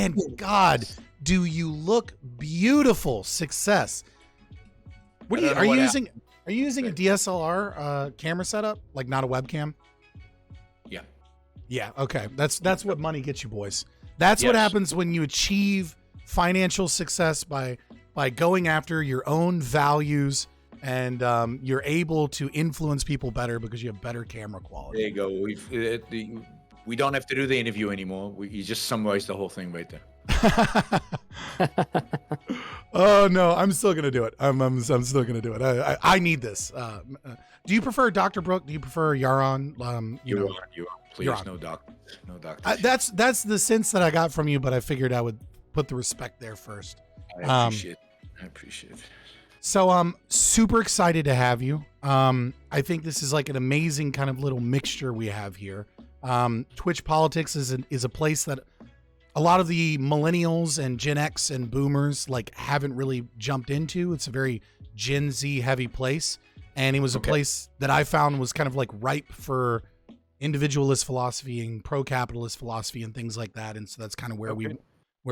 And God, do you look beautiful? Success. What are you using? Are you using a DSLR camera setup, like not a webcam? Yeah. Yeah. Okay. That's what money gets you, boys. That's what happens when you achieve financial success by going after your own values, and you're able to influence people better because you have better camera quality. There you go. We don't have to do the interview anymore. You just summarized the whole thing right there. Oh no, I'm still gonna do it. I'm still gonna do it. I need this. Do you prefer Dr. Brook? Do you prefer Yaron? Yaron, please, Yaron. no doctor. That's the sense that I got from you, but I figured I would put the respect there first. I appreciate it. So I'm super excited to have you. I think this is like an amazing kind of little mixture we have here. Twitch Politics is a place that a lot of the millennials and Gen X and boomers like haven't really jumped into. It's a very Gen Z heavy place. And it was a place that I found was kind of like ripe for individualist philosophy and pro-capitalist philosophy and things like that. And so that's kind of where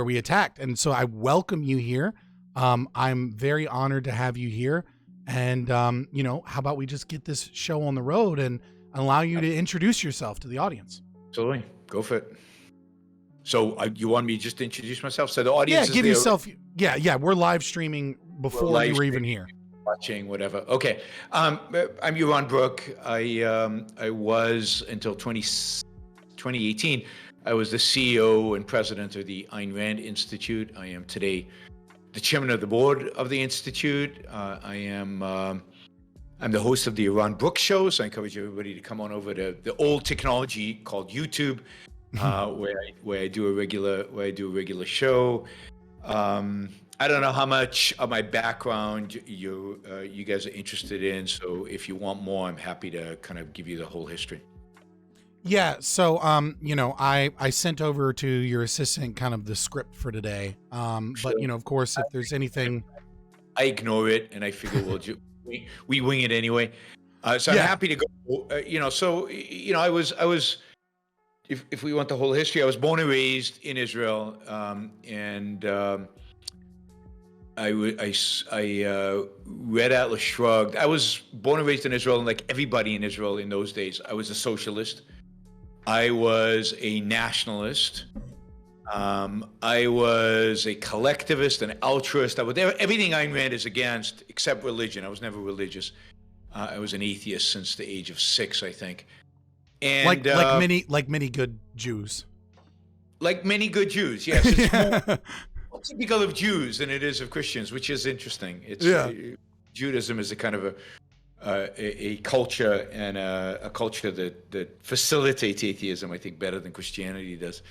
we attacked. And so I welcome you here. I'm very honored to have you here. And, how about we just get this show on the road and allow you to introduce yourself to the audience? Absolutely. Go for it. So you want me just to introduce myself? So the audience give yourself. Yeah. We're live streaming before you were even here. Watching, whatever. Okay. I'm Yaron Brook. I was until 2018. I was the CEO and president of the Ayn Rand Institute. I am today the chairman of the board of the Institute. I'm the host of the Yaron Brook Show, so I encourage everybody to come on over to the old technology called YouTube, where I do a regular show. I don't know how much of my background you guys are interested in, so if you want more, I'm happy to kind of give you the whole history. Yeah, so I sent over to your assistant kind of the script for today. But of course, if there's anything, I ignore it and I figure we wing it anyway. So I'm happy to go. I was. If we want the whole history, I was born and raised in Israel, and I read Atlas Shrugged. I was born and raised in Israel, and like everybody in Israel in those days, I was a socialist. I was a nationalist. I was a collectivist, an altruist. Everything Ayn Rand is against, except religion. I was never religious. I was an atheist since the age of 6, I think. And like many good Jews. Like many good Jews, yes. It's more typical of Jews than it is of Christians, which is interesting. Judaism is a kind of a culture and a culture that facilitates atheism, I think, better than Christianity does.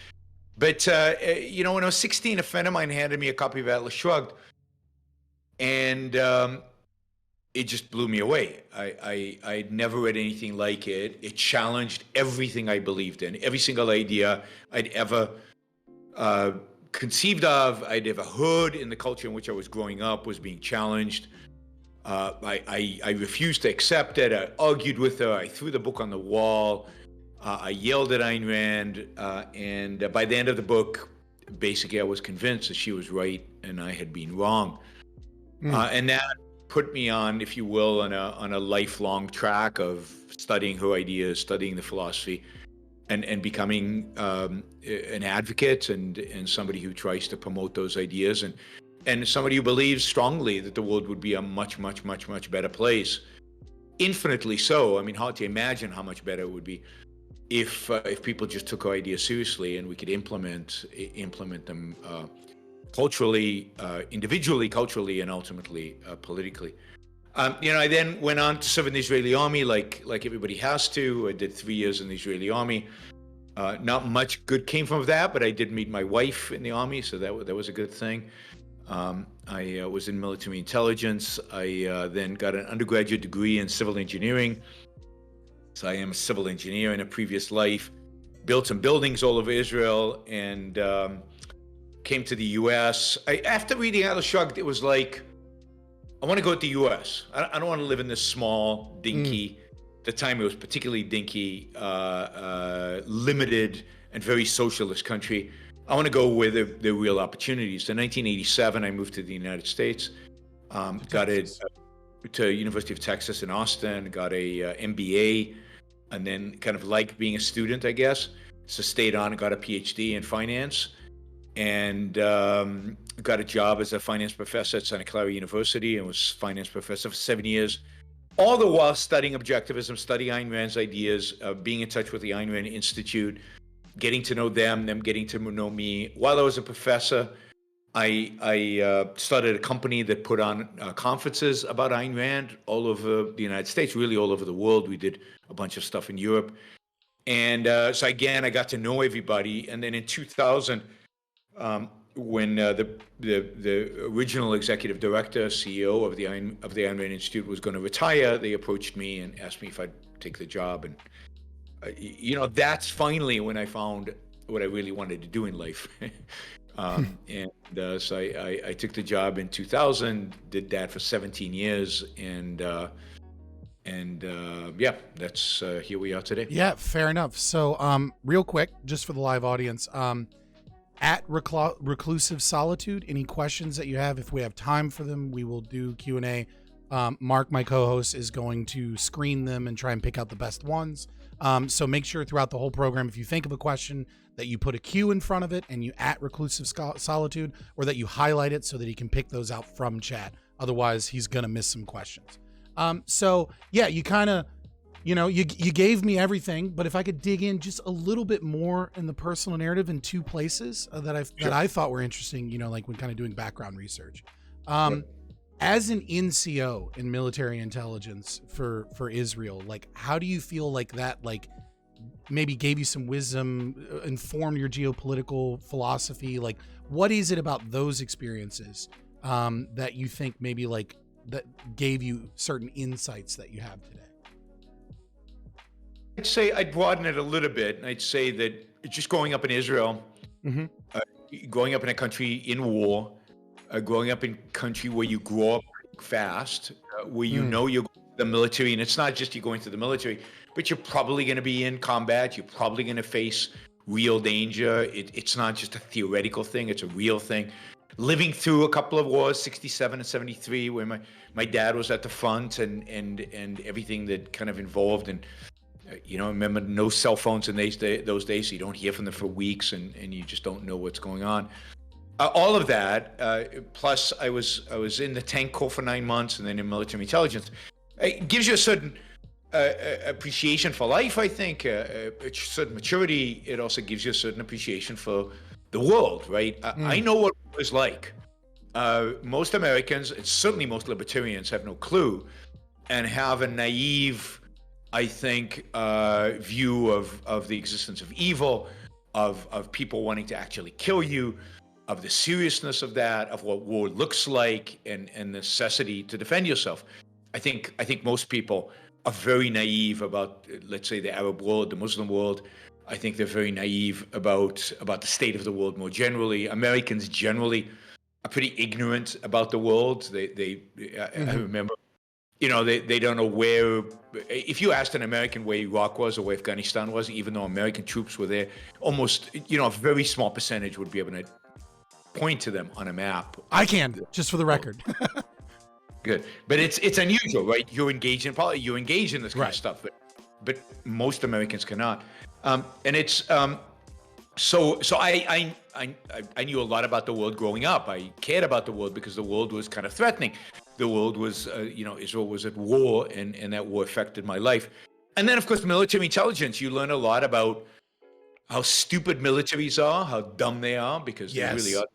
But, when I was 16, a friend of mine handed me a copy of Atlas Shrugged, and it just blew me away. I'd never read anything like it. It challenged everything I believed in. Every single idea I'd ever conceived of, I'd ever heard in the culture in which I was growing up was being challenged. I refused to accept it. I argued with her. I threw the book on the wall. I yelled at Ayn Rand. And by the end of the book, basically I was convinced that she was right and I had been wrong. And that put me on, if you will, on a lifelong track of studying her ideas, studying the philosophy, and becoming an advocate and somebody who tries to promote those ideas and somebody who believes strongly that the world would be a much, much, much, much better place. Infinitely so. I mean, hard to imagine how much better it would be if people just took our ideas seriously and we could implement them culturally, individually, culturally, and ultimately politically. I then went on to serve in the Israeli army, like everybody has to. I did 3 years in the Israeli army. Not much good came from that, but I did meet my wife in the army, so that was a good thing. I was in military intelligence. I then got an undergraduate degree in civil engineering. So I am a civil engineer in a previous life. Built some buildings all over Israel and came to the U.S. After reading Atlas Shrugged, it was like, I want to go to the U.S. I don't want to live in this small, dinky, at the time it was particularly dinky, limited and very socialist country. I want to go where the real opportunities. In 1987, I moved to the United States, got it to University of Texas in Austin, got a MBA, and then kind of like being a student, I guess. So stayed on and got a PhD in finance, and got a job as a finance professor at Santa Clara University, and was finance professor for 7 years. All the while studying objectivism, studying Ayn Rand's ideas, being in touch with the Ayn Rand Institute, getting to know them getting to know me. While I was a professor, I started a company that put on conferences about Ayn Rand all over the United States, really all over the world. We did a bunch of stuff in Europe. And so again, I got to know everybody. And then in 2000, when the original executive director, CEO of the Ayn Rand Institute was going to retire, they approached me and asked me if I'd take the job. And that's finally when I found what I really wanted to do in life. So I took the job in 2000, did that for 17 years, and yeah, that's here we are today. Yeah, fair enough. So real quick, just for the live audience, at Reclusive Solitude, any questions that you have, if we have time for them, we will do Q&A. Mark, my co-host, is going to screen them and try and pick out the best ones. So make sure throughout the whole program, if you think of a question, that you put a Q in front of it and you at Reclusive Solitude, or that you highlight it so that he can pick those out from chat. Otherwise, he's going to miss some questions. So yeah, you kind of, you gave me everything, but if I could dig in just a little bit more in the personal narrative in two places that I thought were interesting, like when kind of doing background research. As an NCO in military intelligence for Israel, like, how do you feel like that, like, maybe gave you some wisdom, informed your geopolitical philosophy? Like, what is it about those experiences that you think maybe like that gave you certain insights that you have today? I'd say I'd broaden it a little bit, and I'd say that just growing up in Israel, growing up in a country in war, growing up in a country where you grow up fast, where you're going to the military, and it's not just you're going to the military, but you're probably going to be in combat. You're probably going to face real danger. It's not just a theoretical thing; it's a real thing. Living through a couple of wars, 67 and 73, where my dad was at the front, and everything that kind of involved, and remember, no cell phones in those days, so you don't hear from them for weeks, and you just don't know what's going on. All of that, plus I was in the tank corps for 9 months, and then in military intelligence. It gives you a certain appreciation for life, I think, a certain maturity. It also gives you a certain appreciation for the world, right? I know what it was like. Most Americans, and certainly most libertarians, have no clue and have a naive, I think, view of the existence of evil, of people wanting to actually kill you, of the seriousness of that, of what war looks like, and necessity to defend yourself. I think most people are very naive about, let's say, the Arab world, the Muslim world. I think they're very naive about the state of the world more generally. Americans generally are pretty ignorant about the world. I remember, they don't know where. If you asked an American where Iraq was or where Afghanistan was, even though American troops were there, almost, a very small percentage would be able to point to them on a map. I can, just for the record. Good, but it's unusual, right? You're engaged in politics, you engage in this kind of stuff, but most Americans cannot. And it's so I knew a lot about the world growing up. I cared about the world because the world was kind of threatening. The world was, Israel was at war, and that war affected my life. And then, of course, military intelligence. You learn a lot about how stupid militaries are, how dumb they are, because they really are.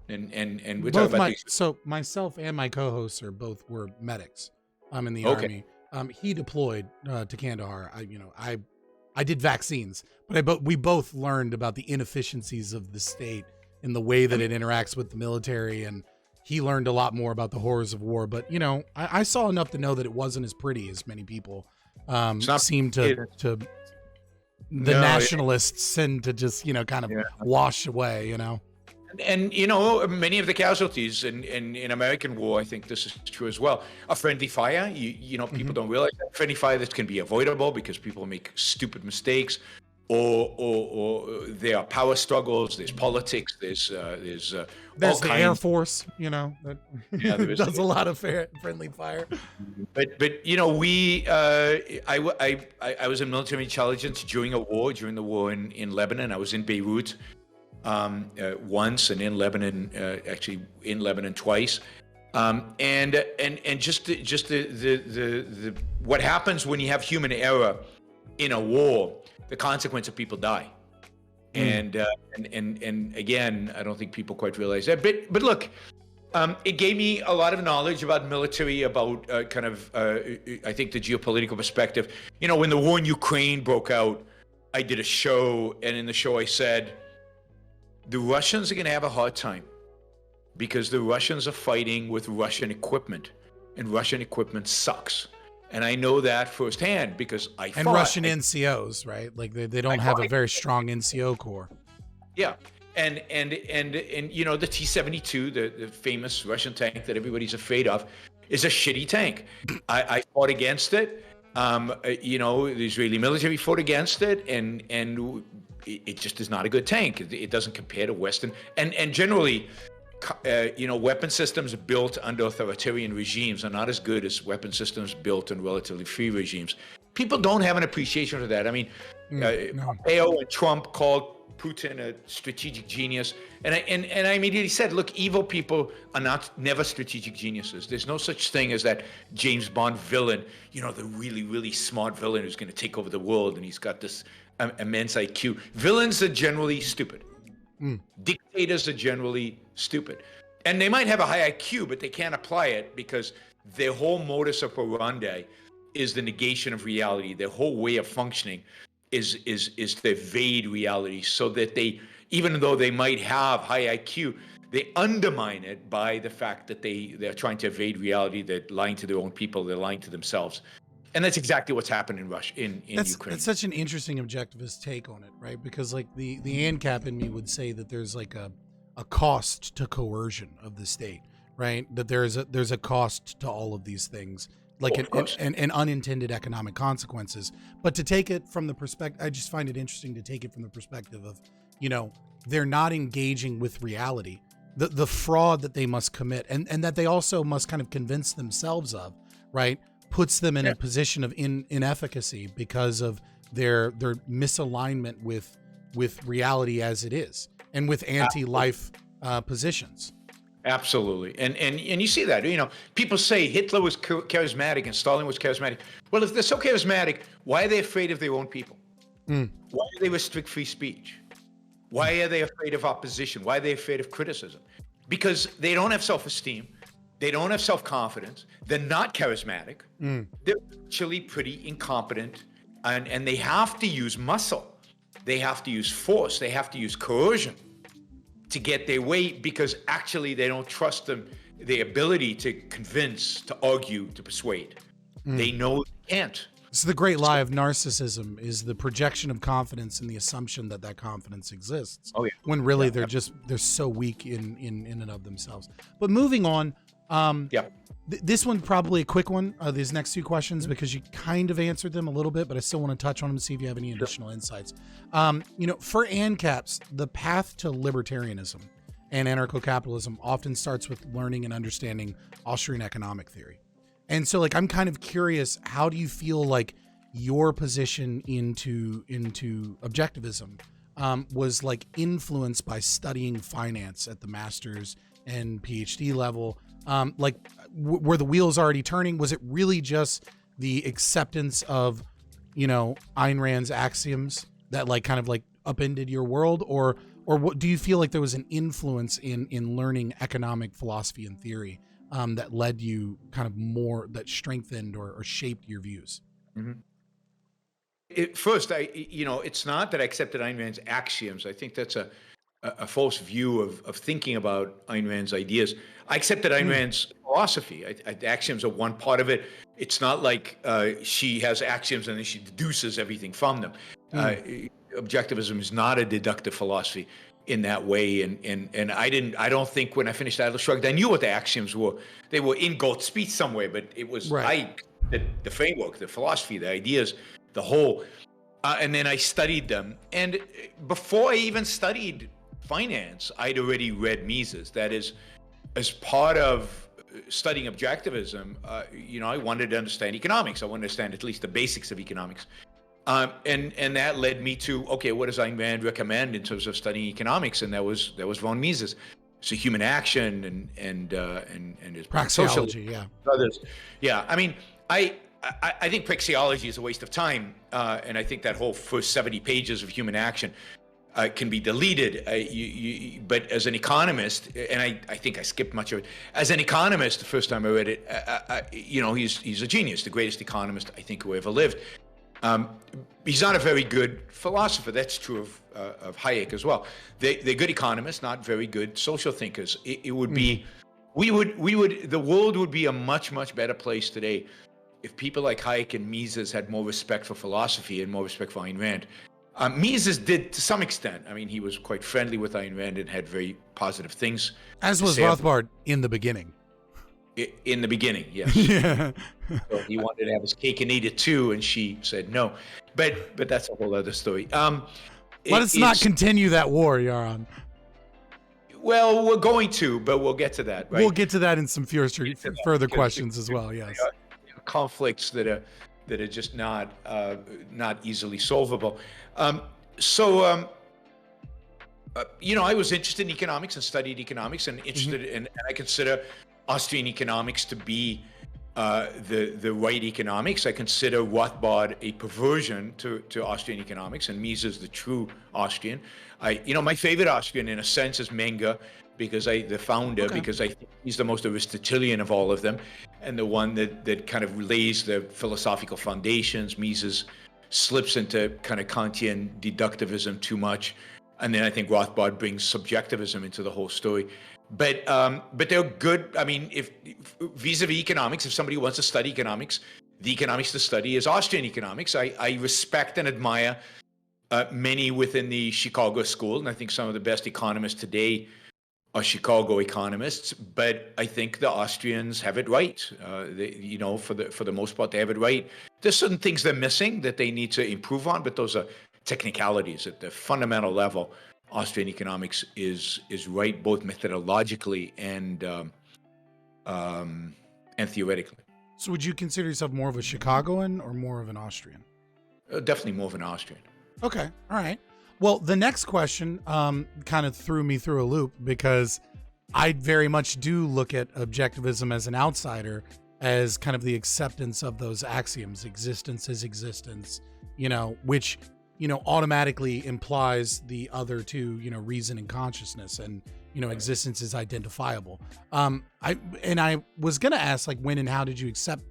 And we're talking about so myself and my co-hosts were medics. I'm in the Army. He deployed to Kandahar. I did vaccines, but we both learned about the inefficiencies of the state in the way that it interacts with the military, and he learned a lot more about the horrors of war. But I saw enough to know that it wasn't as pretty as many people seem to. The nationalists tend to just kind of wash away. And many of the casualties in American war, I think this is true as well. A friendly fire, people don't realize that friendly fire, this can be avoidable because people make stupid mistakes, or there are power struggles, there's politics, there's all the Air kinds. Force, you know, that Yeah, there is. does a lot of friendly fire. But you know, I was in military intelligence during the war in Lebanon. I was in Beirut once, and in Lebanon, actually in Lebanon twice. And just the what happens when you have human error in a war, the consequence of people die. And again, I don't think people quite realize that. But look, it gave me a lot of knowledge about military, about I think the geopolitical perspective. You know, when the war in Ukraine broke out, I did a show, and in the show I said, the Russians are going to have a hard time because the Russians are fighting with Russian equipment, and Russian equipment sucks. And I know that firsthand because I fought. And Russian NCOs, right? Like they don't have a very strong NCO core. Yeah. And you know, the T-72, the famous Russian tank that everybody's afraid of, is a shitty tank. I fought against it. You know, the Israeli military fought against it, and it just is not a good tank. It doesn't compare to Western. And generally, you know, weapon systems built under authoritarian regimes are not as good as weapon systems built in relatively free regimes. People don't have an appreciation for that. I mean, Pompeo and Trump called Putin a strategic genius, and I immediately said, look, evil people are never strategic geniuses. There's no such thing as that James Bond villain, you know, the really, really smart villain who's going to take over the world, and he's got this immense IQ. Villains are generally stupid. Dictators are generally stupid, and they might have a high IQ, but they can't apply it because their whole modus operandi is the negation of reality. Their whole way of functioning is to evade reality, so that they, even though they might have high IQ, they undermine it by the fact that they're trying to evade reality. They're lying to their own people. They're lying to themselves. And that's exactly what's happened in Russia, in Ukraine. That's such an interesting objectivist take on it, right? Because like the ANCAP in me would say that there's like a cost to coercion of the state, right? That there's a cost to all of these things, like an unintended economic consequences. But to take it from the perspective, I just find it interesting to take it from the perspective of, you know, they're not engaging with reality, the fraud that they must commit, and that they also must kind of convince themselves of, right? Puts them in a position of inefficacy because of their misalignment with reality as it is, and with anti-life positions. Absolutely. And you see that, you know, people say Hitler was charismatic and Stalin was charismatic. Well, if they're so charismatic, why are they afraid of their own people? Why do they restrict free speech? Why are they afraid of opposition? Why are they afraid of criticism? Because they don't have self-esteem. They don't have self-confidence. They're not charismatic. They're actually pretty incompetent, and they have to use muscle. They have to use force. They have to use coercion to get their way, because actually they don't trust their ability to convince, to argue, to persuade. They know they can't. So the great lie of narcissism is the projection of confidence and the assumption that confidence exists. Oh, yeah. When really they're so weak in and of themselves. But moving on, this one probably a quick one, these next two questions, because you kind of answered them a little bit, but I still want to touch on them and see if you have any additional insights. You know, for ANCAPs, the path to libertarianism and anarcho-capitalism often starts with learning and understanding Austrian economic theory. And so, like, I'm kind of curious, how do you feel like your position into objectivism was like influenced by studying finance at the master's and PhD level? Like, were the wheels already turning? Was it really just the acceptance of, you know, Ayn Rand's axioms that like kind of like upended your world, or what do you feel like there was an influence in learning economic philosophy and theory that led you kind of more, that strengthened or shaped your views? First, it's not that I accepted Ayn Rand's axioms. I think that's a false view of thinking about Ayn Rand's ideas. I accepted Ayn Rand's philosophy. Axioms are one part of it. It's not like she has axioms and then she deduces everything from them. Objectivism is not a deductive philosophy in that way. And I don't think when I finished Atlas Shrugged, I knew what the axioms were. They were in Galt's speech somewhere, but it was the framework, the philosophy, the ideas, the whole. and then I studied them. And before I even studied finance, I'd already read Mises. That is, as part of studying objectivism, I wanted to understand economics. I wanted to understand at least the basics of economics. And that led me to, okay, what does Ayn Rand recommend in terms of studying economics? And that was von Mises. So human action and his praxeology, yeah. Others. Yeah, I mean, I think praxeology is a waste of time, and I think that whole first 70 pages of human action can be deleted. But as an economist, and I think I skipped much of it. As an economist, the first time I read it, he's a genius, the greatest economist I think who ever lived. He's not a very good philosopher. That's true of Hayek as well. They're good economists, not very good social thinkers. It would be, the world would be a much better place today if people like Hayek and Mises had more respect for philosophy and more respect for Ayn Rand. Mises did to some extent. I mean, he was quite friendly with Ayn Rand and had very positive things. As was Rothbard in the beginning. In the beginning, yes. Yeah. So he wanted to have his cake and eat it too, and she said no. But that's a whole other story. Let us not continue that war, Yaron. Well, we're going to, but we'll get to that. Right? We'll get to that in some further questions as well. Yes. Conflicts that are just not easily solvable. I was interested in economics and studied economics and interested in, and I consider Austrian economics to be the right economics. I consider Rothbard a perversion to Austrian economics, and Mises the true Austrian. My favorite Austrian in a sense is Menger, because the founder, because I think he's the most Aristotelian of all of them, and the one that kind of lays the philosophical foundations. Mises slips into kind of Kantian deductivism too much, and then I think Rothbard brings subjectivism into the whole story. But they're good. I mean, if vis-a-vis economics, if somebody wants to study economics, the economics to study is Austrian economics. I respect and admire many within the Chicago school, and I think some of the best economists today are Chicago economists. But I think the Austrians have it right. For the most part, they have it right. There's certain things they're missing that they need to improve on, but those are technicalities at the fundamental level. Austrian economics is right, both methodologically and theoretically. So would you consider yourself more of a Chicagoan or more of an Austrian? Definitely more of an Austrian. Okay. All right. Well, the next question kind of threw me through a loop, because I very much do look at objectivism as an outsider, as kind of the acceptance of those axioms. Existence is existence, which automatically implies the other two, reason and consciousness, and, existence is identifiable. I was going to ask, like, when and how did you accept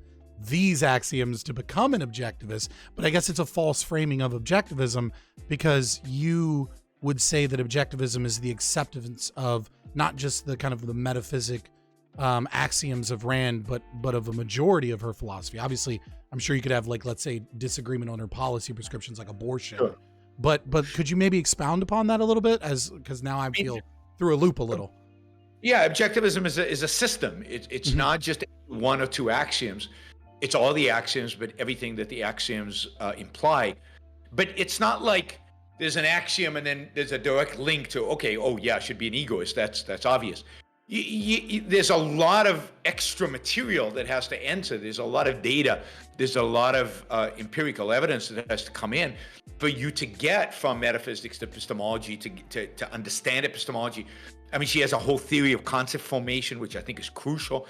these axioms to become an objectivist? But I guess it's a false framing of objectivism, because you would say that objectivism is the acceptance of not just the kind of the metaphysic axioms of Rand, but of a majority of her philosophy. Obviously, I'm sure you could have, like, let's say, disagreement on her policy prescriptions, like abortion. Sure. But could you maybe expound upon that a little bit, because now I feel through a loop a little. Yeah, objectivism is a system. It's not just one or two axioms. It's all the axioms, but everything that the axioms imply. But it's not like there's an axiom and then there's a direct link to, I should be an egoist. That's obvious. There's a lot of extra material that has to enter. There's a lot of data. There's a lot of empirical evidence that has to come in for you to get from metaphysics to epistemology to understand epistemology. I mean, she has a whole theory of concept formation, which I think is crucial.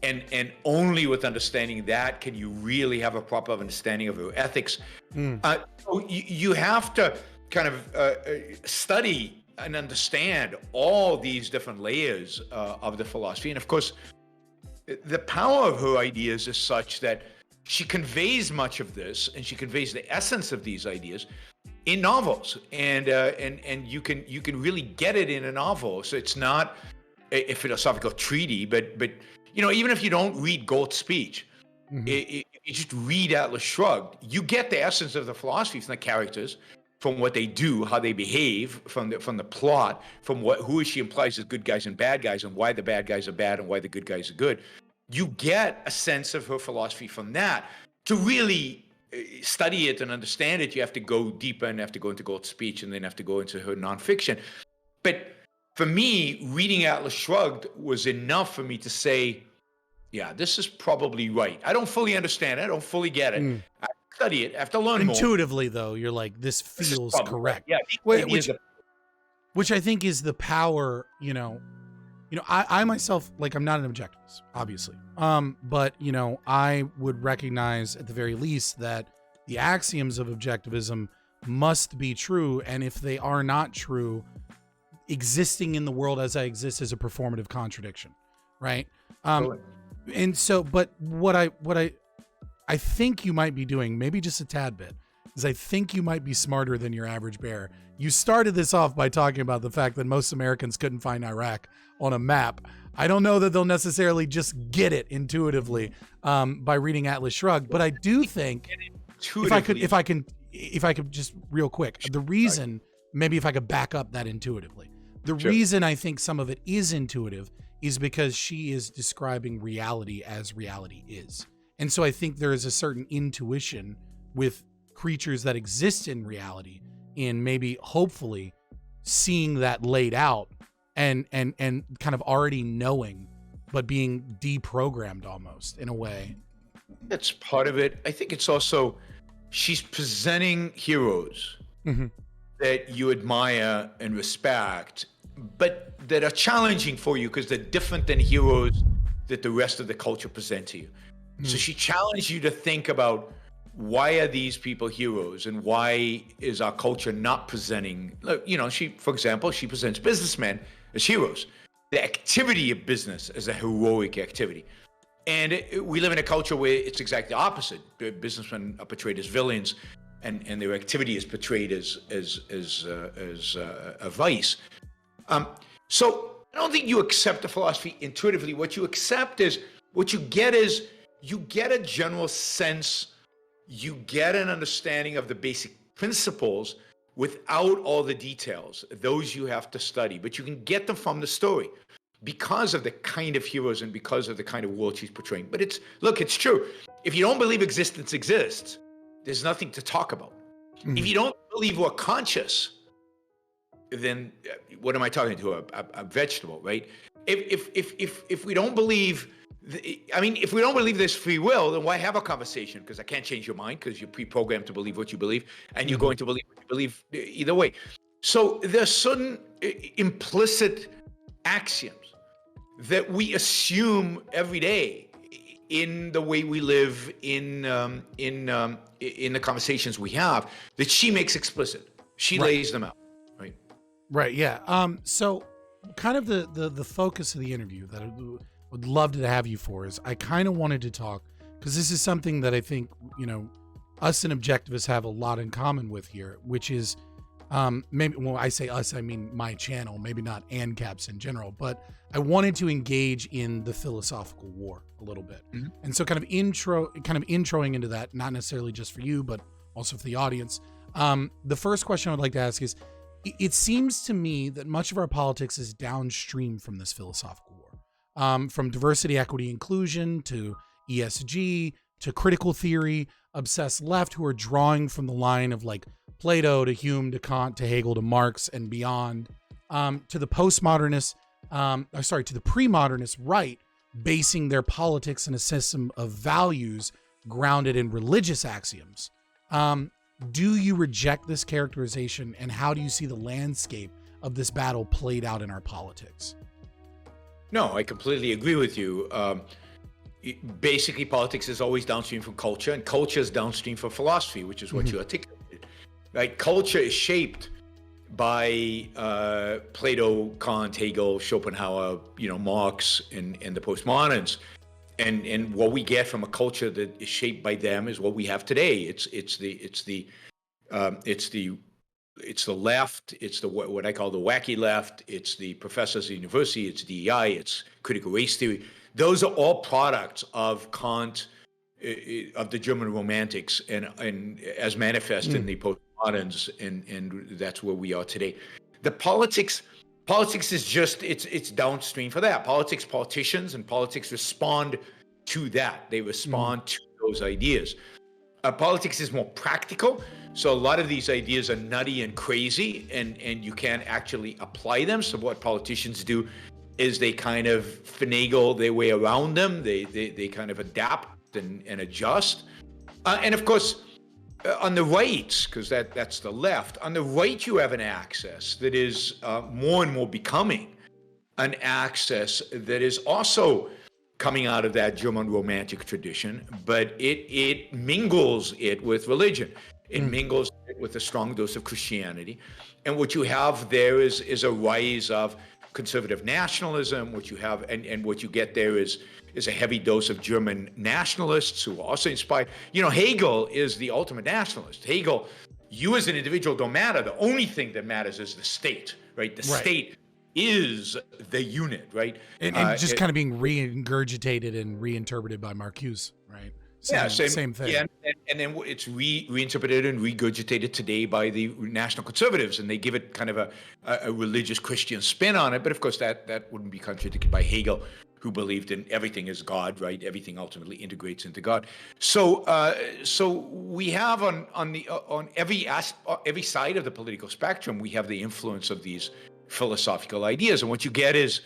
And only with understanding that can you really have a proper understanding of your ethics. So you have to kind of study and understand all these different layers of the philosophy. And of course, the power of her ideas is such that she conveys much of this, and she conveys the essence of these ideas in novels. And you can really get it in a novel. So it's not a philosophical treatise, but even if you don't read Galt's speech, you just read Atlas Shrugged, you get the essence of the philosophy from the characters, from what they do, how they behave, from the plot, from who she implies as good guys and bad guys, and why the bad guys are bad and why the good guys are good. You get a sense of her philosophy from that to really study it and understand it, you have to go deeper and have to go into Galt's speech and then have to go into her nonfiction. But for me, reading Atlas Shrugged was enough for me to say, yeah, this is probably right. I don't fully understand it. I don't fully get it. I have to study it. I have to learn more. Intuitively, though, you're like, this feels correct. Right. Yeah. Which I think is the power, I myself, like, I'm not an objectivist, obviously. But, I would recognize at the very least that the axioms of objectivism must be true. And if they are not true, existing in the world as I exist is a performative contradiction. Right. And so, but what I think you might be doing, maybe just a tad bit, is I think you might be smarter than your average bear. You started this off by talking about the fact that most Americans couldn't find Iraq on a map. I don't know that they'll necessarily just get it intuitively by reading Atlas Shrugged, but I do think if I could just real quick, the reason, maybe if I could back up that intuitively, the reason I think some of it is intuitive is because she is describing reality as reality is. And so I think there is a certain intuition with creatures that exist in reality in maybe hopefully seeing that laid out and kind of already knowing, but being deprogrammed almost in a way. That's part of it. I think it's also, she's presenting heroes that you admire and respect, but that are challenging for you because they're different than heroes that the rest of the culture present to you. So she challenged you to think about, why are these people heroes and why is our culture not presenting, for example, she presents businessmen as heroes, the activity of business as a heroic activity. And we live in a culture where it's exactly the opposite. Businessmen are portrayed as villains and their activity is portrayed as a vice. So I don't think you accept the philosophy intuitively. What you accept is, what you get is, you get a general sense, you get an understanding of the basic principles without all the details. Those you have to study, but you can get them from the story because of the kind of heroes and because of the kind of world she's portraying. But it's true. If you don't believe existence exists, there's nothing to talk about. If you don't believe we're conscious, then what am I talking to? A vegetable, right? If we don't believe, if we don't believe there's free will, then why have a conversation? Because I can't change your mind because you're pre-programmed to believe what you believe, and you're going to believe what you believe either way. So there's certain implicit axioms that we assume every day in the way we live, in the conversations we have, that she makes explicit. She lays them out, right? Right. Yeah. So kind of the focus of the interview that I would love to have you for is, I kind of wanted to talk, because this is something that I think, us and objectivists have a lot in common with here, which is maybe, when I say us, I mean my channel, maybe not ANCAPs in general, but I wanted to engage in the philosophical war a little bit. And so kind of introing into that, not necessarily just for you, but also for the audience. The first question I would like to ask is, it seems to me that much of our politics is downstream from this philosophical war. From diversity, equity, inclusion to ESG to critical theory, obsessed left who are drawing from the line of like Plato to Hume to Kant to Hegel to Marx and beyond, to the postmodernist, to the pre-modernist right, basing their politics in a system of values grounded in religious axioms. Do you reject this characterization, and how do you see the landscape of this battle played out in our politics? No, I completely agree with you. Basically, politics is always downstream from culture, and culture is downstream from philosophy, which is what you articulated. Right? Culture is shaped by Plato, Kant, Hegel, Schopenhauer, Marx, and the postmoderns. And what we get from a culture that is shaped by them is what we have today. It's the left. It's the what I call the wacky left. It's the professors at the university. It's DEI. It's critical race theory. Those are all products of Kant, of the German Romantics, and as manifest in the postmoderns, and that's where we are today. The politics is just it's downstream for that. Politicians and politics respond to that. They respond to those ideas. Politics is more practical. So a lot of these ideas are nutty and crazy, and you can't actually apply them. So what politicians do is they kind of finagle their way around them. They kind of adapt and adjust. And of course, on the right, because that's the left, on the right you have an access that is more and more becoming an access that is also coming out of that German Romantic tradition, but it mingles it with religion. It mingles it with a strong dose of Christianity. And what you have there is a rise of conservative nationalism. What you have, and what you get there is a heavy dose of German nationalists who are also inspired. You know, Hegel is the ultimate nationalist. Hegel, you as an individual don't matter. The only thing that matters is the state, right? The state is the unit, right? And just kind of being re-ingurgitated and reinterpreted by Marcuse, right? Same thing. Yeah, and then it's reinterpreted and regurgitated today by the national conservatives, and they give it kind of a religious Christian spin on it. But of course, that wouldn't be contradicted by Hegel, who believed in everything is God, right? Everything ultimately integrates into God. So we have on every side of the political spectrum, we have the influence of these philosophical ideas, and what you get is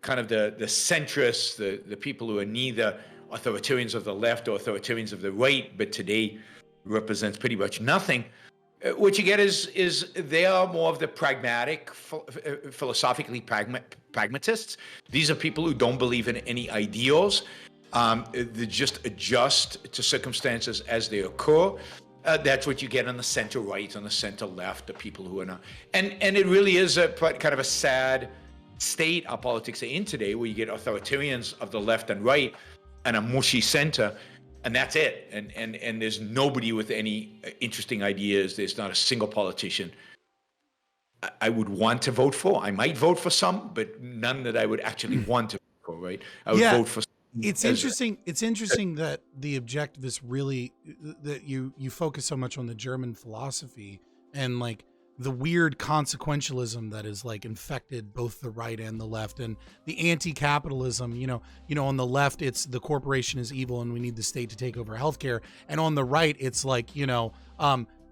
kind of the centrists, the people who are neither authoritarians of the left or authoritarians of the right, but today represents pretty much nothing. What you get is they are more of the pragmatic, philosophically pragmatists. These are people who don't believe in any ideals. They just adjust to circumstances as they occur. That's what you get on the center right, on the center left, the people who are not. And it really is a kind of a sad state our politics are in today, where you get authoritarians of the left and right and a mushy center, and that's it. And there's nobody with any interesting ideas. There's not a single politician I would want to vote for. I might vote for some, but none that I would actually want to vote for, right? I would vote for some. It's interesting. It's interesting that the Objectivists really, that you focus so much on the German philosophy and like the weird consequentialism that is like infected both the right and the left, and the anti-capitalism. You know, on the left, it's the corporation is evil and we need the state to take over healthcare, and on the right, it's like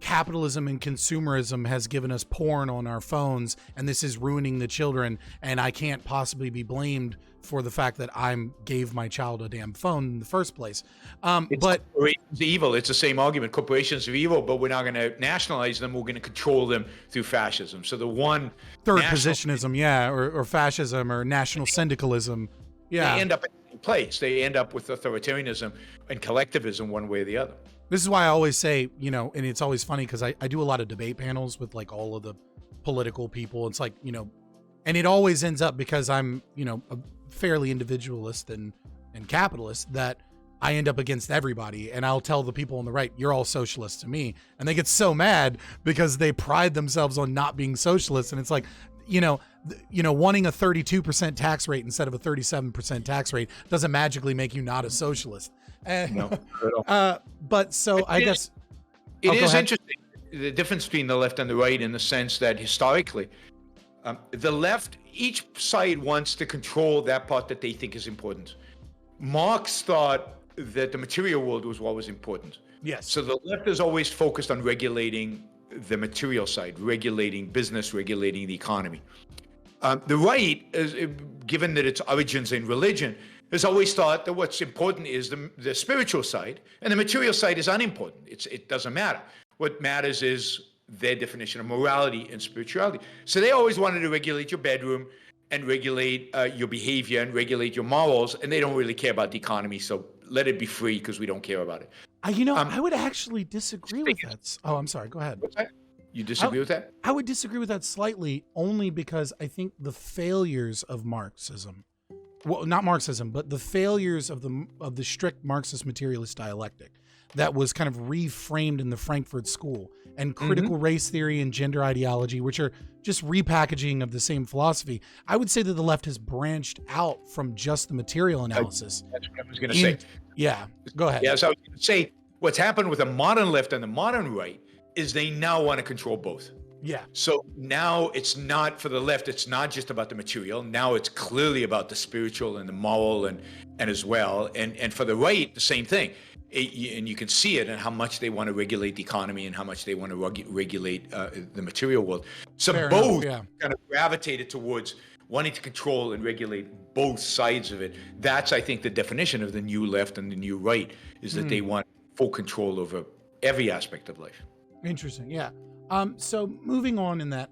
capitalism and consumerism has given us porn on our phones, and this is ruining the children, and I can't possibly be blamed for the fact that I gave my child a damn phone in the first place. But corporations are evil. It's the same argument. Corporations are evil, but we're not going to nationalize them. We're going to control them through fascism. So the one third positionism, or fascism, or national syndicalism, they end up in the same place. They end up with authoritarianism and collectivism, one way or the other. This is why I always say, and it's always funny because I do a lot of debate panels with like all of the political people. It's like, and it always ends up, because I'm, a fairly individualist and capitalist, that I end up against everybody. And I'll tell the people on the right, you're all socialists to me. And they get so mad because they pride themselves on not being socialists. And it's like, wanting a 32% tax rate instead of a 37% tax rate doesn't magically make you not a socialist. No. But so I guess it is interesting, the difference between the left and the right, in the sense that historically, the left, each side wants to control that part that they think is important. Marx thought that the material world was what was important. Yes. So the left is always focused on regulating the material side, regulating business, regulating the economy. The right, given that its origins in religion, has always thought that what's important is the spiritual side, and the material side is unimportant. It doesn't matter. What matters is their definition of morality and spirituality. So they always wanted to regulate your bedroom and regulate your behavior and regulate your morals, and they don't really care about the economy, so let it be free because we don't care about it. I would actually disagree with that. Oh, I'm sorry. Go ahead. What's that? You disagree with that? I would disagree with that slightly, only because I think the failures of Marxism, well, not Marxism, but the failures of the strict Marxist materialist dialectic that was kind of reframed in the Frankfurt School, and critical race theory and gender ideology, which are just repackaging of the same philosophy. I would say that the left has branched out from just the material analysis. That's what I was going to say. Yeah, go ahead. Yeah, so I was going to say, what's happened with the modern left and the modern right is they now want to control both. Yeah. So now it's not, for the left, it's not just about the material. Now it's clearly about the spiritual and the moral and as well. And for the right, the same thing. And you can see it in how much they want to regulate the economy and how much they want to regulate the material world. So Fair both enough, kind of gravitated towards wanting to control and regulate both sides of it. That's, I think, the definition of the new left and the new right, is that they want full control over every aspect of life. Interesting. Yeah. So moving on in that,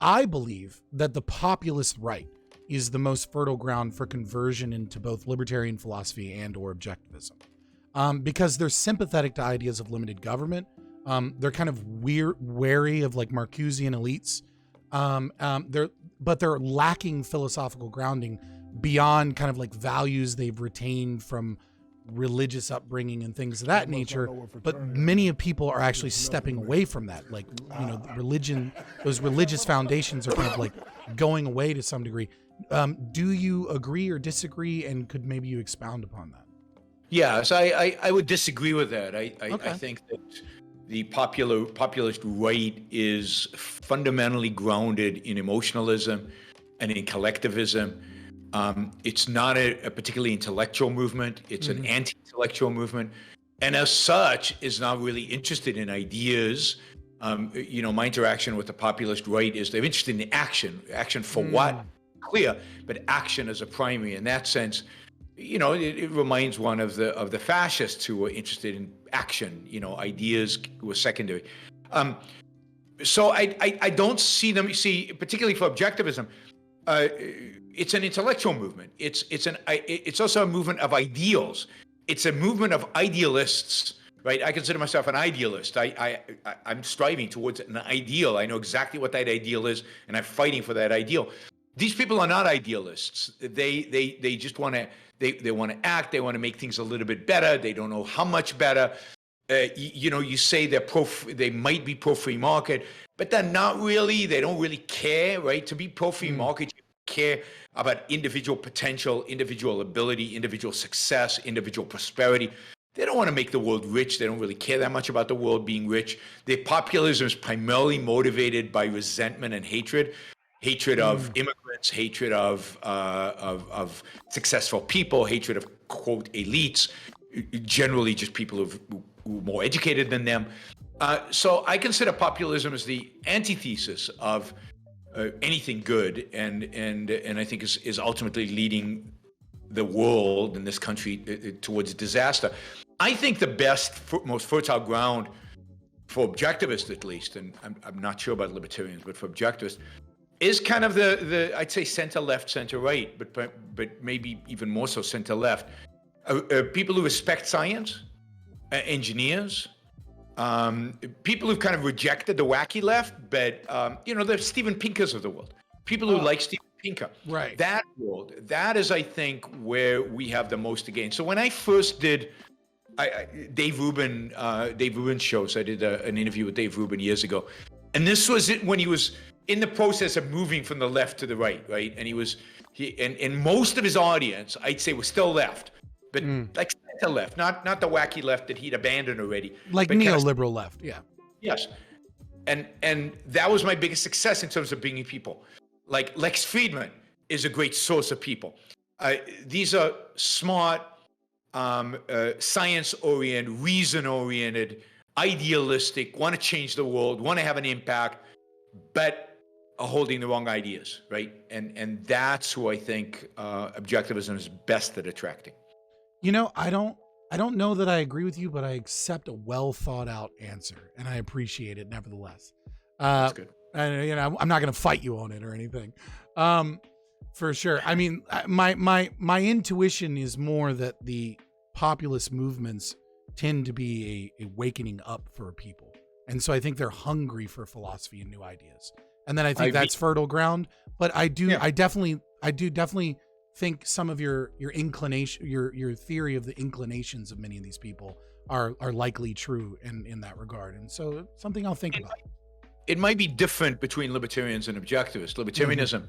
I believe that the populist right is the most fertile ground for conversion into both libertarian philosophy and or objectivism. Because they're sympathetic to ideas of limited government. They're kind of wary of like Marcusian elites. They're lacking philosophical grounding beyond kind of like values they've retained from religious upbringing and things of that nature. But many of people are actually stepping away from that. Like, you know, religion, those religious foundations are kind of like going away to some degree. Do you agree or disagree? And could maybe you expound upon that? Yes, I would disagree with that. I think that the populist right is fundamentally grounded in emotionalism and in collectivism. It's not a particularly intellectual movement. It's an anti-intellectual movement, and as such is not really interested in ideas. You know, my interaction with the populist right is they're interested in action for what? Clear, but action as a primary. In that sense, you know, it reminds one of the fascists who were interested in action. You know, ideas were secondary. So I don't see them. You see, particularly for objectivism, it's an intellectual movement. It's also a movement of ideals. It's a movement of idealists, right? I consider myself an idealist. I'm striving towards an ideal. I know exactly what that ideal is, and I'm fighting for that ideal. These people are not idealists. They just want to. They want to act. They want to make things a little bit better. They don't know how much better. You know, you say they might be pro-free market, but they're not really. They don't really care, right? To be pro-free market, you care about individual potential, individual ability, individual success, individual prosperity. They don't want to make the world rich. They don't really care that much about the world being rich. Their populism is primarily motivated by resentment and hatred. Hatred of immigrants, hatred of successful people, hatred of, quote, elites, generally just people who are more educated than them. So I consider populism as the antithesis of anything good, and I think is ultimately leading the world and this country towards disaster. I think the best, most fertile ground for objectivists, at least, and I'm not sure about libertarians, but for objectivists, is kind of the I'd say center left, center right, but maybe even more so center left. People who respect science, engineers, people who've kind of rejected the wacky left, but you know, the Steven Pinkers of the world, people who like Steven Pinker. Right. That world, that is, I think, where we have the most to gain. So when I first did Dave Rubin's show, so I did an interview with Dave Rubin years ago, and this was it when he was in the process of moving from the left to the right, and and most of his audience, I'd say, was still left, but like center left, not the wacky left that he'd abandoned already, like neoliberal left, yeah. Yes, and that was my biggest success in terms of bringing people. Like Lex Friedman is a great source of people. These are smart, science-oriented, reason-oriented, idealistic, want to change the world, want to have an impact, but are holding the wrong ideas, right? And that's who I think objectivism is best at attracting. You know, I don't know that I agree with you, but I accept a well thought out answer, and I appreciate it nevertheless. That's good. And you know, I'm not going to fight you on it or anything, for sure. I mean, my intuition is more that the populist movements tend to be a wakening up for people, and so I think they're hungry for philosophy and new ideas. And then I think that's fertile ground. But I definitely think some of your inclination, your theory of the inclinations of many of these people are likely true in that regard. And so something I'll think about. It might be different between libertarians and objectivists. Libertarianism,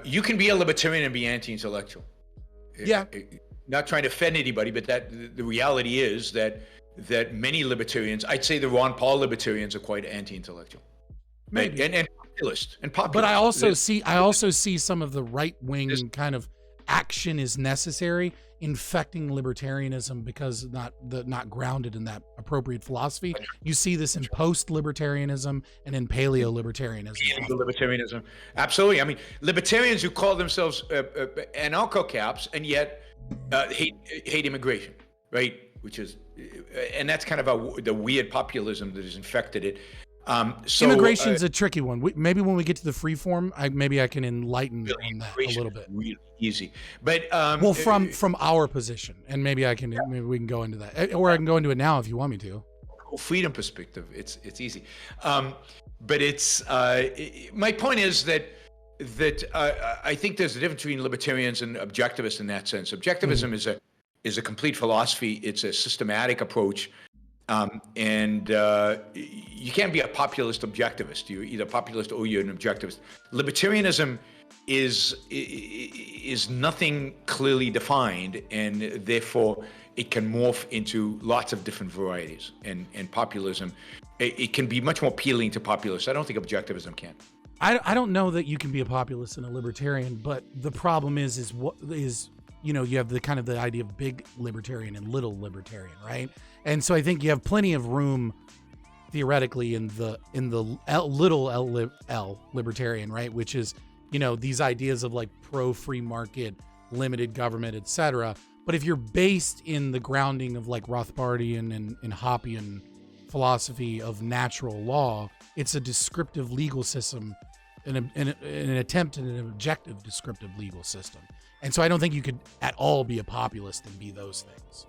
you can be a libertarian and be anti-intellectual. Yeah. Not trying to offend anybody, but that the reality is that many libertarians, I'd say the Ron Paul libertarians, are quite anti-intellectual. Maybe. And populist. But I also see some of the right wing kind of action is necessary infecting libertarianism because not grounded in that appropriate philosophy. You see this in post-libertarianism and in paleo-libertarianism. Libertarianism, absolutely. I mean, libertarians who call themselves anarcho-caps and yet hate immigration, right? Which is, and that's kind of the weird populism that has infected it. So immigration's a tricky one. Maybe when we get to the free form, maybe I can enlighten on that a little bit. Really easy, but well, from our position, and maybe we can go into that, or I can go into it now if you want me to. Freedom perspective, it's easy, but it's my point is that I think there's a difference between libertarians and objectivists in that sense. Objectivism is a complete philosophy. It's a systematic approach. And you can't be a populist objectivist. You're either populist or you're an objectivist. Libertarianism is nothing clearly defined, and therefore it can morph into lots of different varieties. And populism, it can be much more appealing to populists. I don't think objectivism can. I don't know that you can be a populist and a libertarian, but the problem is you have the kind of the idea of big libertarian and little libertarian, right? And so I think you have plenty of room theoretically in the little L libertarian, right? Which is, these ideas of like pro free market, limited government, etc. But if you're based in the grounding of like Rothbardian and Hoppian philosophy of natural law, it's a descriptive legal system, an attempt at an objective descriptive legal system. And so I don't think you could at all be a populist and be those things.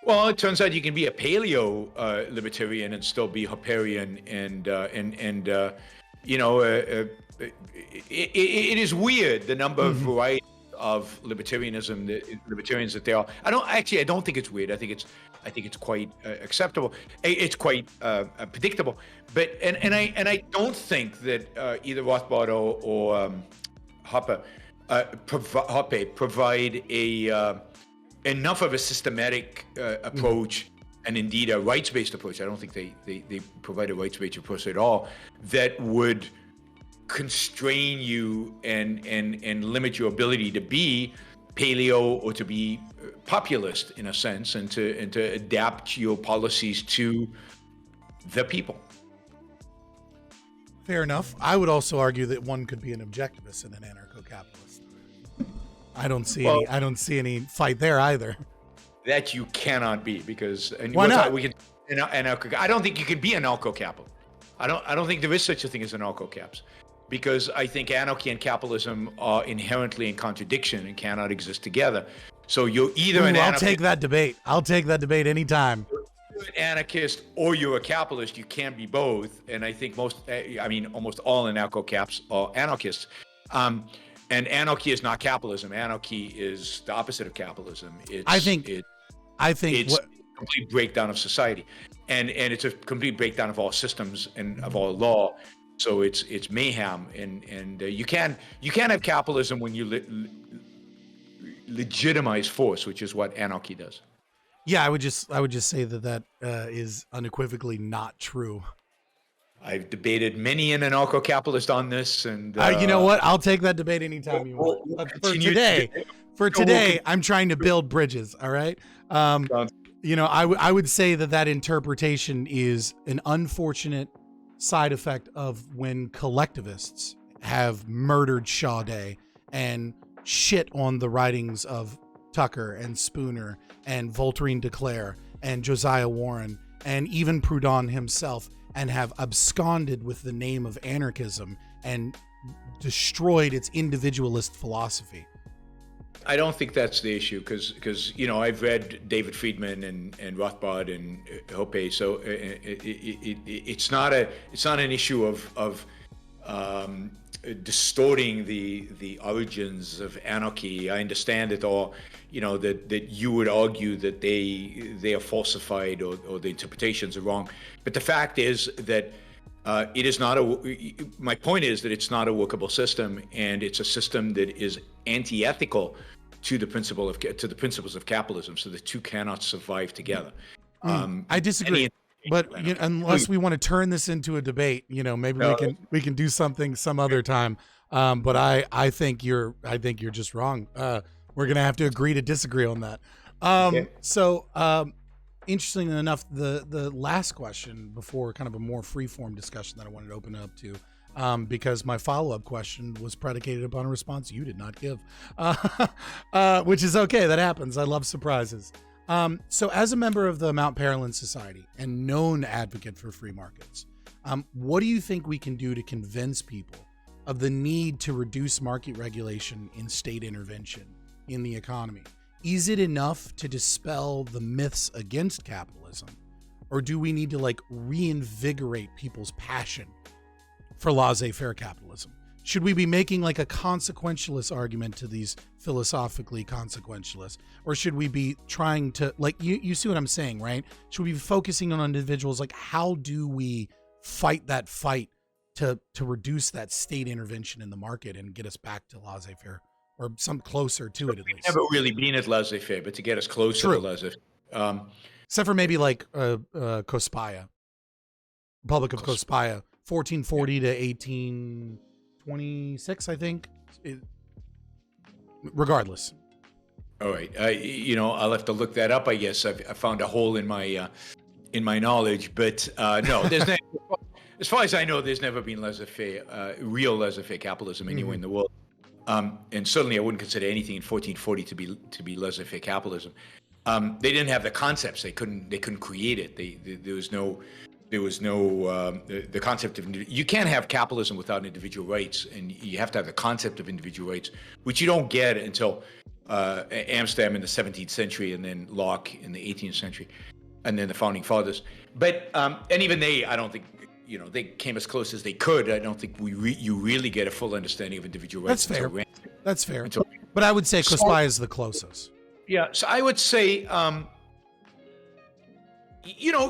Well, it turns out you can be a paleo libertarian and still be Hopperian, it is weird the number of varieties of libertarianism, libertarians that there are. I don't think it's weird. I think it's quite acceptable. It's quite predictable. But and I don't think that either Rothbard or Hoppe provide enough of a systematic approach, and indeed a rights-based approach. I don't think they provide a rights-based approach at all that would constrain you and limit your ability to be paleo or to be populist in a sense, and to adapt your policies to the people. Fair enough. I would also argue that one could be an objectivist and an anarcho-capitalist. I don't see any fight there either. That you cannot be, because why not? I don't think you can be an anarcho-capital. I don't think there is such a thing as anarcho-caps, because I think anarchy and capitalism are inherently in contradiction and cannot exist together. So you're either an anarchist. I'll take that debate anytime. You're an anarchist or you're a capitalist. You can't be both. And I think almost all anarcho-caps are anarchists. And anarchy is not capitalism. Anarchy is the opposite of capitalism. I think it's a complete breakdown of society, and it's a complete breakdown of all systems and of all law. So it's mayhem, and you can't have capitalism when you legitimize force, which is what anarchy does. Yeah, I would just say that is unequivocally not true. I've debated many an anarcho-capitalist on this, and you know what? I'll take that debate anytime you want. For today, I'm trying to build bridges. All right. I would say that interpretation is an unfortunate side effect of when collectivists have murdered Sade and shit on the writings of Tucker and Spooner and Voltairine de Cleyre and Josiah Warren and even Proudhon himself, and have absconded with the name of anarchism and destroyed its individualist philosophy. I don't think that's the issue, because I've read David Friedman and Rothbard and Hoppe, so it's not an issue of distorting the origins of anarchy. I understand it all, that you would argue that they are falsified or the interpretations are wrong. But the fact is that it is not my point is that it's not a workable system, and it's a system that is anti-ethical to the principles of capitalism. So the two cannot survive together. I disagree. But unless we want to turn this into a debate, maybe we can do something some other time. But I think you're just wrong. We're going to have to agree to disagree on that. Interesting enough, the last question before kind of a more free-form discussion that I wanted to open up to, because my follow-up question was predicated upon a response you did not give, which is okay. That happens. I love surprises. So as a member of the Mount Parilan Society and known advocate for free markets, what do you think we can do to convince people of the need to reduce market regulation in state intervention in the economy? Is it enough to dispel the myths against capitalism, or do we need to like reinvigorate people's passion for laissez-faire capitalism? Should we be making like a consequentialist argument to these philosophically consequentialists, or should we be trying to like, you see what I'm saying, right? Should we be focusing on individuals? Like, how do we fight that fight to reduce that state intervention in the market and get us back to laissez-faire? Or some closer to it, at least. Never really been at laissez-faire, but to get us closer to laissez-faire. Except for maybe like Kospaya, Republic of Kospaya, 1440 to 1826, I think. Regardless. All right, I'll have to look that up. I guess I found a hole in my knowledge, but no, there's as far as I know, there's never been laissez-faire, real laissez-faire capitalism anywhere in the world. And certainly I wouldn't consider anything in 1440 to be laissez-faire capitalism. They didn't have the concepts. They couldn't create it. There was no the concept of, you can't have capitalism without individual rights, and you have to have the concept of individual rights, which you don't get until Amsterdam in the 17th century, and then Locke in the 18th century, and then the founding fathers. But and even they, I don't think. They came as close as they could. I don't think you really get a full understanding of individual rights. That's fair. But I would say Kospaya is the closest. Yeah, so I would say,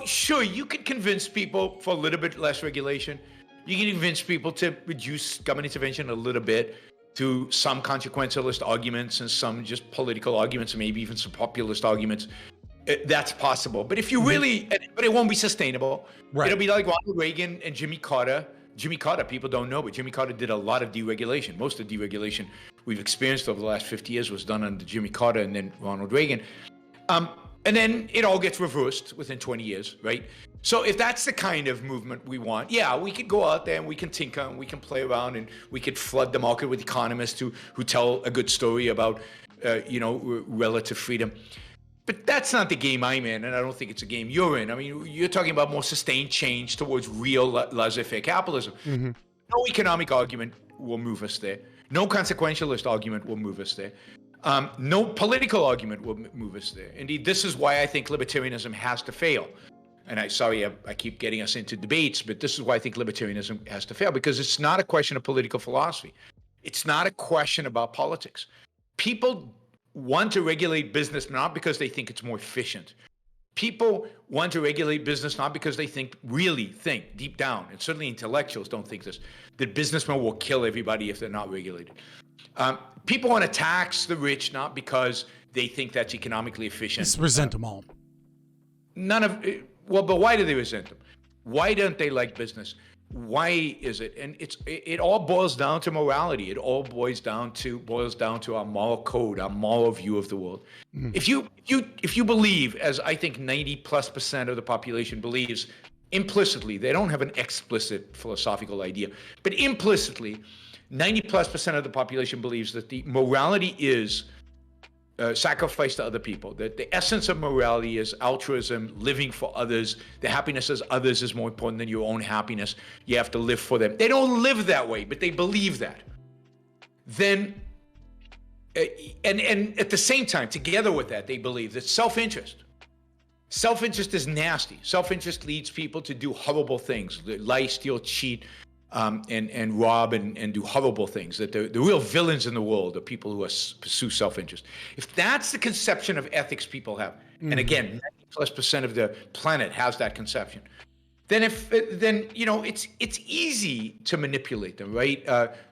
sure, you could convince people for a little bit less regulation. You can convince people to reduce government intervention a little bit through some consequentialist arguments and some just political arguments, and maybe even some populist arguments. That's possible, but if you really, but it won't be sustainable. Right. It'll be like Ronald Reagan and Jimmy Carter. Jimmy Carter, people don't know, but Jimmy Carter did a lot of deregulation. Most of the deregulation we've experienced over the last 50 years was done under Jimmy Carter and then Ronald Reagan. And then it all gets reversed within 20 years, right? So if that's the kind of movement we want, yeah, we could go out there and we can tinker and we can play around and we could flood the market with economists who tell a good story about, relative freedom. But that's not the game I'm in, and I don't think it's a game you're in. I mean, you're talking about more sustained change towards real laissez-faire capitalism. Mm-hmm. No economic argument will move us there. No consequentialist argument will move us there. No political argument will move us there. Indeed, this is why I think libertarianism has to fail. And I keep getting us into debates, but this is why I think libertarianism has to fail, because it's not a question of political philosophy. It's not a question about politics. People want to regulate business not because they think it's more efficient. People want to regulate business not because they really think deep down, and certainly intellectuals don't think this, that businessmen will kill everybody if they're not regulated. People want to tax the rich not because they think that's economically efficient. Just resent them all. But why do they resent them? Why don't they like business? Why is it? And it all boils down to morality. It all boils down to our moral code, our moral view of the world. Mm. If you believe, as I think 90+% of the population believes, implicitly, they don't have an explicit philosophical idea, but implicitly, 90+% of the population believes that the morality is sacrifice to other people, that the essence of morality is altruism, living for others. The happiness of others is more important than your own happiness. You have to live for them. They don't live that way, but they believe that. Then, and at the same time, together with that, they believe that self-interest is nasty. Self-interest leads people to do horrible things, lie, steal, cheat, and rob and do horrible things, that the real villains in the world are people who pursue self-interest. If that's the conception of ethics people have, and again, 90+% of the planet has that conception, then it's easy to manipulate them, right?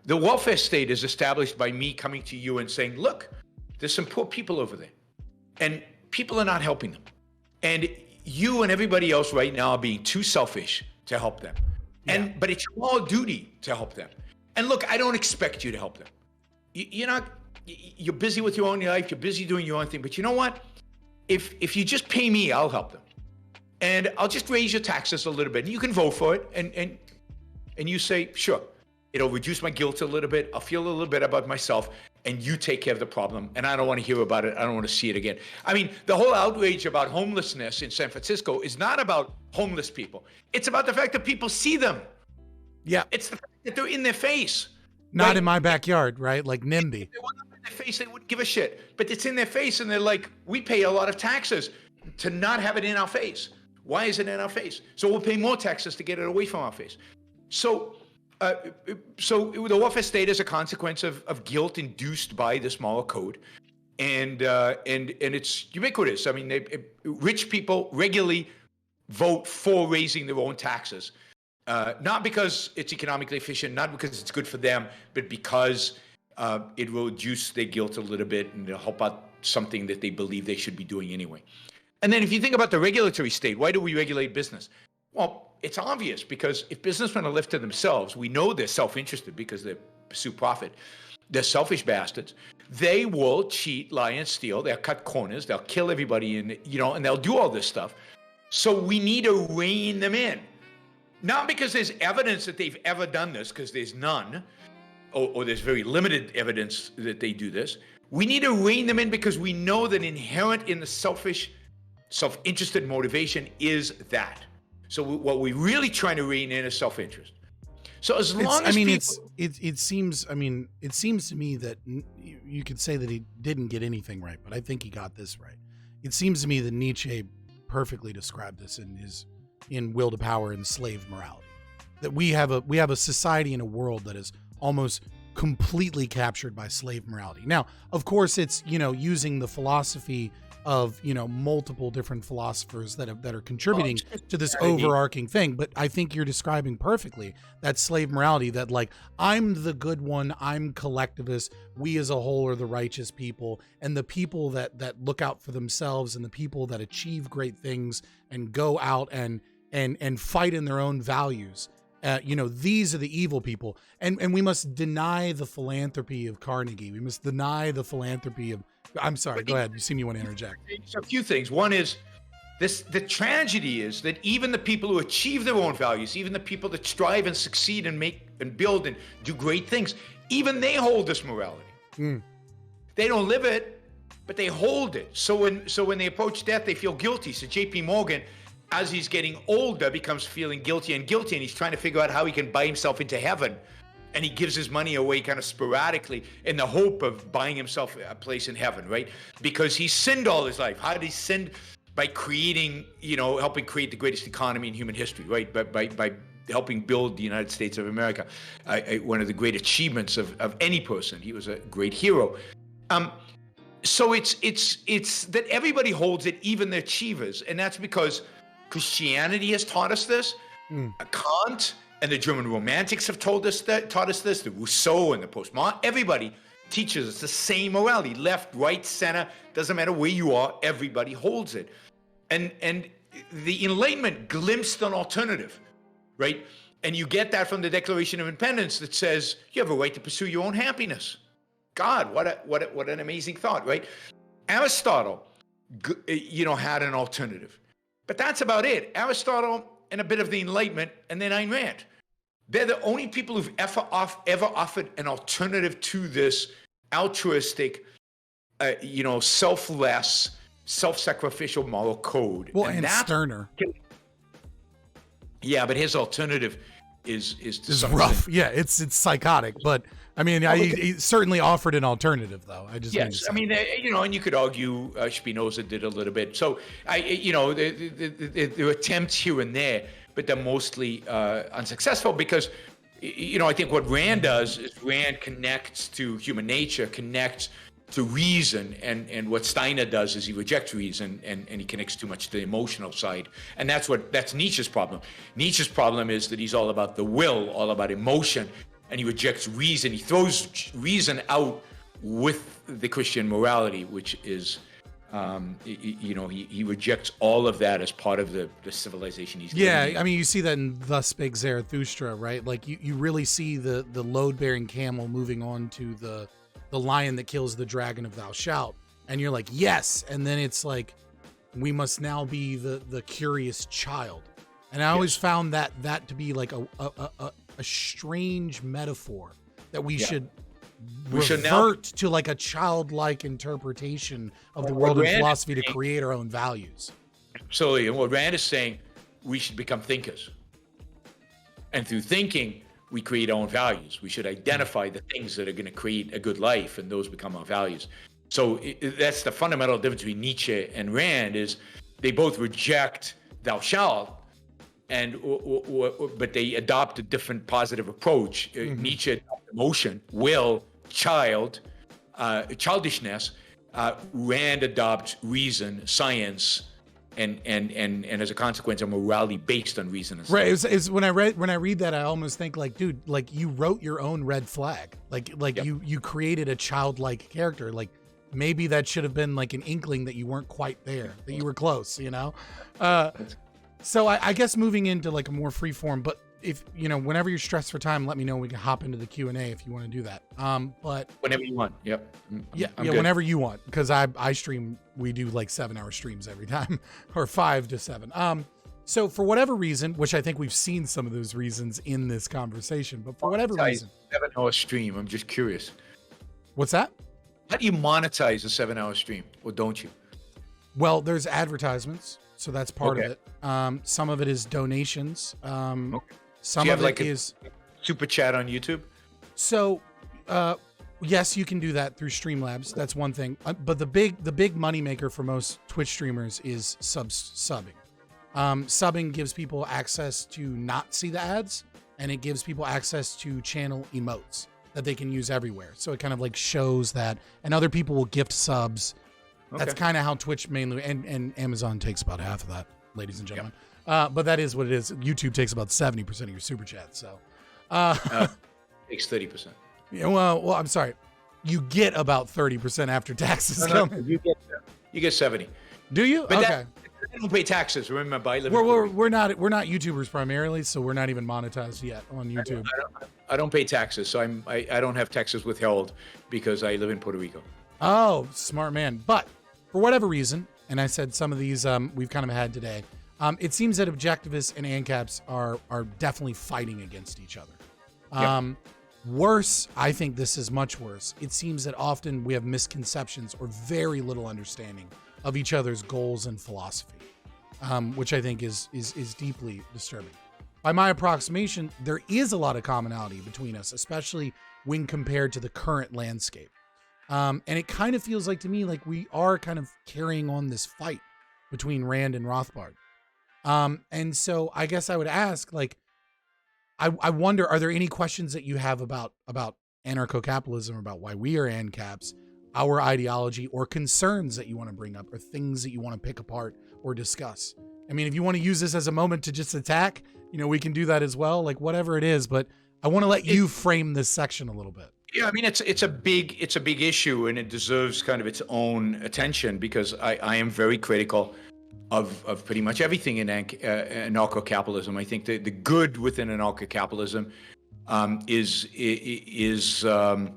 The welfare state is established by me coming to you and saying, look, there's some poor people over there, and people are not helping them. And you and everybody else right now are being too selfish to help them. But it's your duty to help them. And look, I don't expect you to help them. You're you're busy with your own life, you're busy doing your own thing, but you know what? If you just pay me, I'll help them. And I'll just raise your taxes a little bit, and you can vote for it, and you say, sure, it'll reduce my guilt a little bit, I'll feel a little bit about myself, and you take care of the problem, and I don't want to hear about it, I don't want to see it again. I mean, the whole outrage about homelessness in San Francisco is not about homeless people. It's about the fact that people see them. Yeah. It's the fact that they're in their face. Not right? in my backyard, right? Like NIMBY. If they were in their face, they wouldn't give a shit. But it's in their face, and they're like, we pay a lot of taxes to not have it in our face. Why is it in our face? So we'll pay more taxes to get it away from our face. So the welfare state is a consequence of guilt induced by this moral code, and it's ubiquitous. I mean, rich people regularly vote for raising their own taxes, not because it's economically efficient, not because it's good for them, but because it will reduce their guilt a little bit and it'll help out something that they believe they should be doing anyway. And then if you think about the regulatory state, why do we regulate business? Well, it's obvious, because if businessmen are left to themselves, we know they're self-interested because they pursue profit. They're selfish bastards. They will cheat, lie, and steal. They'll cut corners. They'll kill everybody, and they'll do all this stuff. So we need to rein them in. Not because there's evidence that they've ever done this, because there's none, or there's very limited evidence that they do this. We need to rein them in because we know that inherent in the selfish, self-interested motivation is that. So what we're really trying to rein in is self-interest. So as long as it seems to me that you could say that he didn't get anything right, but I think he got this right. It seems to me that Nietzsche perfectly described this in Will to Power and Slave Morality. That we have a society and a world that is almost completely captured by slave morality. Now, of course, it's using the philosophy of multiple different philosophers that are contributing to this overarching thing, but I think you're describing perfectly that slave morality, that like, I'm the good one, I'm collectivist, we as a whole are the righteous people, and the people that look out for themselves and the people that achieve great things and go out and fight in their own values, these are the evil people, and we must deny the philanthropy of Carnegie. We must deny the philanthropy of, I'm sorry, go ahead. You seem you want to interject. A few things. One is the tragedy is that even the people who achieve their own values, even the people that strive and succeed and make and build and do great things, even they hold this morality. They don't live it, but they hold it. So when they approach death, they feel guilty. So J.P. Morgan, as he's getting older, becomes feeling guilty, and he's trying to figure out how he can buy himself into heaven. And he gives his money away kind of sporadically in the hope of buying himself a place in heaven, right? Because he sinned all his life. How did he sin? By creating, helping create the greatest economy in human history, right? By helping build the United States of America, one of the great achievements of any person. He was a great hero. So it's that everybody holds it, even the achievers, and that's because Christianity has taught us this. Kant and the German Romantics have taught us this. The Rousseau and the postmodern, everybody teaches us the same morality. Left, right, center, doesn't matter where you are, everybody holds it. And the Enlightenment glimpsed an alternative, right? And you get that from the Declaration of Independence that says you have a right to pursue your own happiness. God, what an amazing thought, right? Aristotle, had an alternative. But that's about it. Aristotle and a bit of the Enlightenment, and then Ayn Rand. They're the only people who've ever offered an alternative to this altruistic, selfless, self-sacrificial moral code. Well, and Stirner. Yeah, but his alternative is rough. Yeah, it's psychotic, but I mean, he certainly offered an alternative, though. Yes, I mean, and you could argue Spinoza did a little bit. So, there are attempts here and there, but they're mostly unsuccessful because, I think what Rand does is Rand connects to human nature, connects to reason, and what Steiner does is he rejects reason and he connects too much to the emotional side, and that's Nietzsche's problem. Nietzsche's problem is that he's all about the will, all about emotion. And he rejects reason. He throws reason out with the Christian morality, which is, he rejects all of that as part of the civilization he's living in. I mean, you see that in Thus Spake Zarathustra, right? Like you really see the load-bearing camel moving on to the lion that kills the dragon of thou shalt. And you're like, yes. And then it's like, we must now be the curious child. And I always found that to be like a strange metaphor that we should revert to like a childlike interpretation of the world and philosophy to create our own values. Absolutely. And what Rand is saying, we should become thinkers. And through thinking, we create our own values. We should identify the things that are going to create a good life, and those become our values. So that's the fundamental difference between Nietzsche and Rand, is they both reject thou shalt, but they adopt a different positive approach. Nietzsche adopts emotion, will, childishness. Rand adopts reason, science, and as a consequence, a morality based on reason and science. Right. It's when I read that, I almost think like, dude, like you wrote your own red flag. Like you created a childlike character. Like maybe that should have been like an inkling that you weren't quite there, that you were close, you know? So I guess moving into like a more free form, but if, you know, whenever you're stressed for time, let me know. We can hop into the Q&A if you want to do that. But whenever you want. Yep. Yeah, whenever you want, because I stream, we do like 7-hour streams every time, or 5 to 7. So for whatever reason, which I think we've seen some of those reasons in this conversation, but for whatever reason. 7-hour stream. I'm just curious. What's that? How do you monetize a 7-hour stream, or don't you? Well, there's advertisements, so that's part of it. Some of it is donations. Some of it is super chat on YouTube. So, yes, you can do that through Streamlabs. That's one thing. But the big money maker for most Twitch streamers is subbing. Subbing gives people access to not see the ads, and it gives people access to channel emotes that they can use everywhere. So it kind of like shows that, and other people will gift subs. Okay. That's kind of how Twitch mainly, and Amazon takes about half of that, ladies and gentlemen. Yep. But that is what it is. YouTube takes about 70% of your super chat. So takes 30%. Yeah. Well, I'm sorry. You get about 30% after taxes. No, you get 70. Do you? But okay. I don't pay taxes. Remember, I live. We're not YouTubers primarily, so we're not even monetized yet on YouTube. I don't pay taxes, so I don't have taxes withheld because I live in Puerto Rico. Oh, smart man. But for whatever reason, and I said some of these we've kind of had today. It seems that objectivists and ANCAPs are definitely fighting against each other. Worse, I think this is much worse. It seems that often we have misconceptions or very little understanding of each other's goals and philosophy, which I think is deeply disturbing. By my approximation, there is a lot of commonality between us, especially when compared to the current landscape. And it kind of feels like to me like we are kind of carrying on this fight between Rand and Rothbard. And so I guess I would ask, like, I wonder, are there any questions that you have about anarcho-capitalism, about why we are ANCAPs, our ideology, or concerns that you want to bring up, or things that you want to pick apart or discuss? I mean, if you want to use this as a moment to just attack, we can do that as well, like whatever it is, but I want to let you frame this section a little bit. Yeah, I mean, it's a big issue, and it deserves kind of its own attention, because I am very critical of pretty much everything in anarcho-capitalism. I think the good within anarcho-capitalism is is a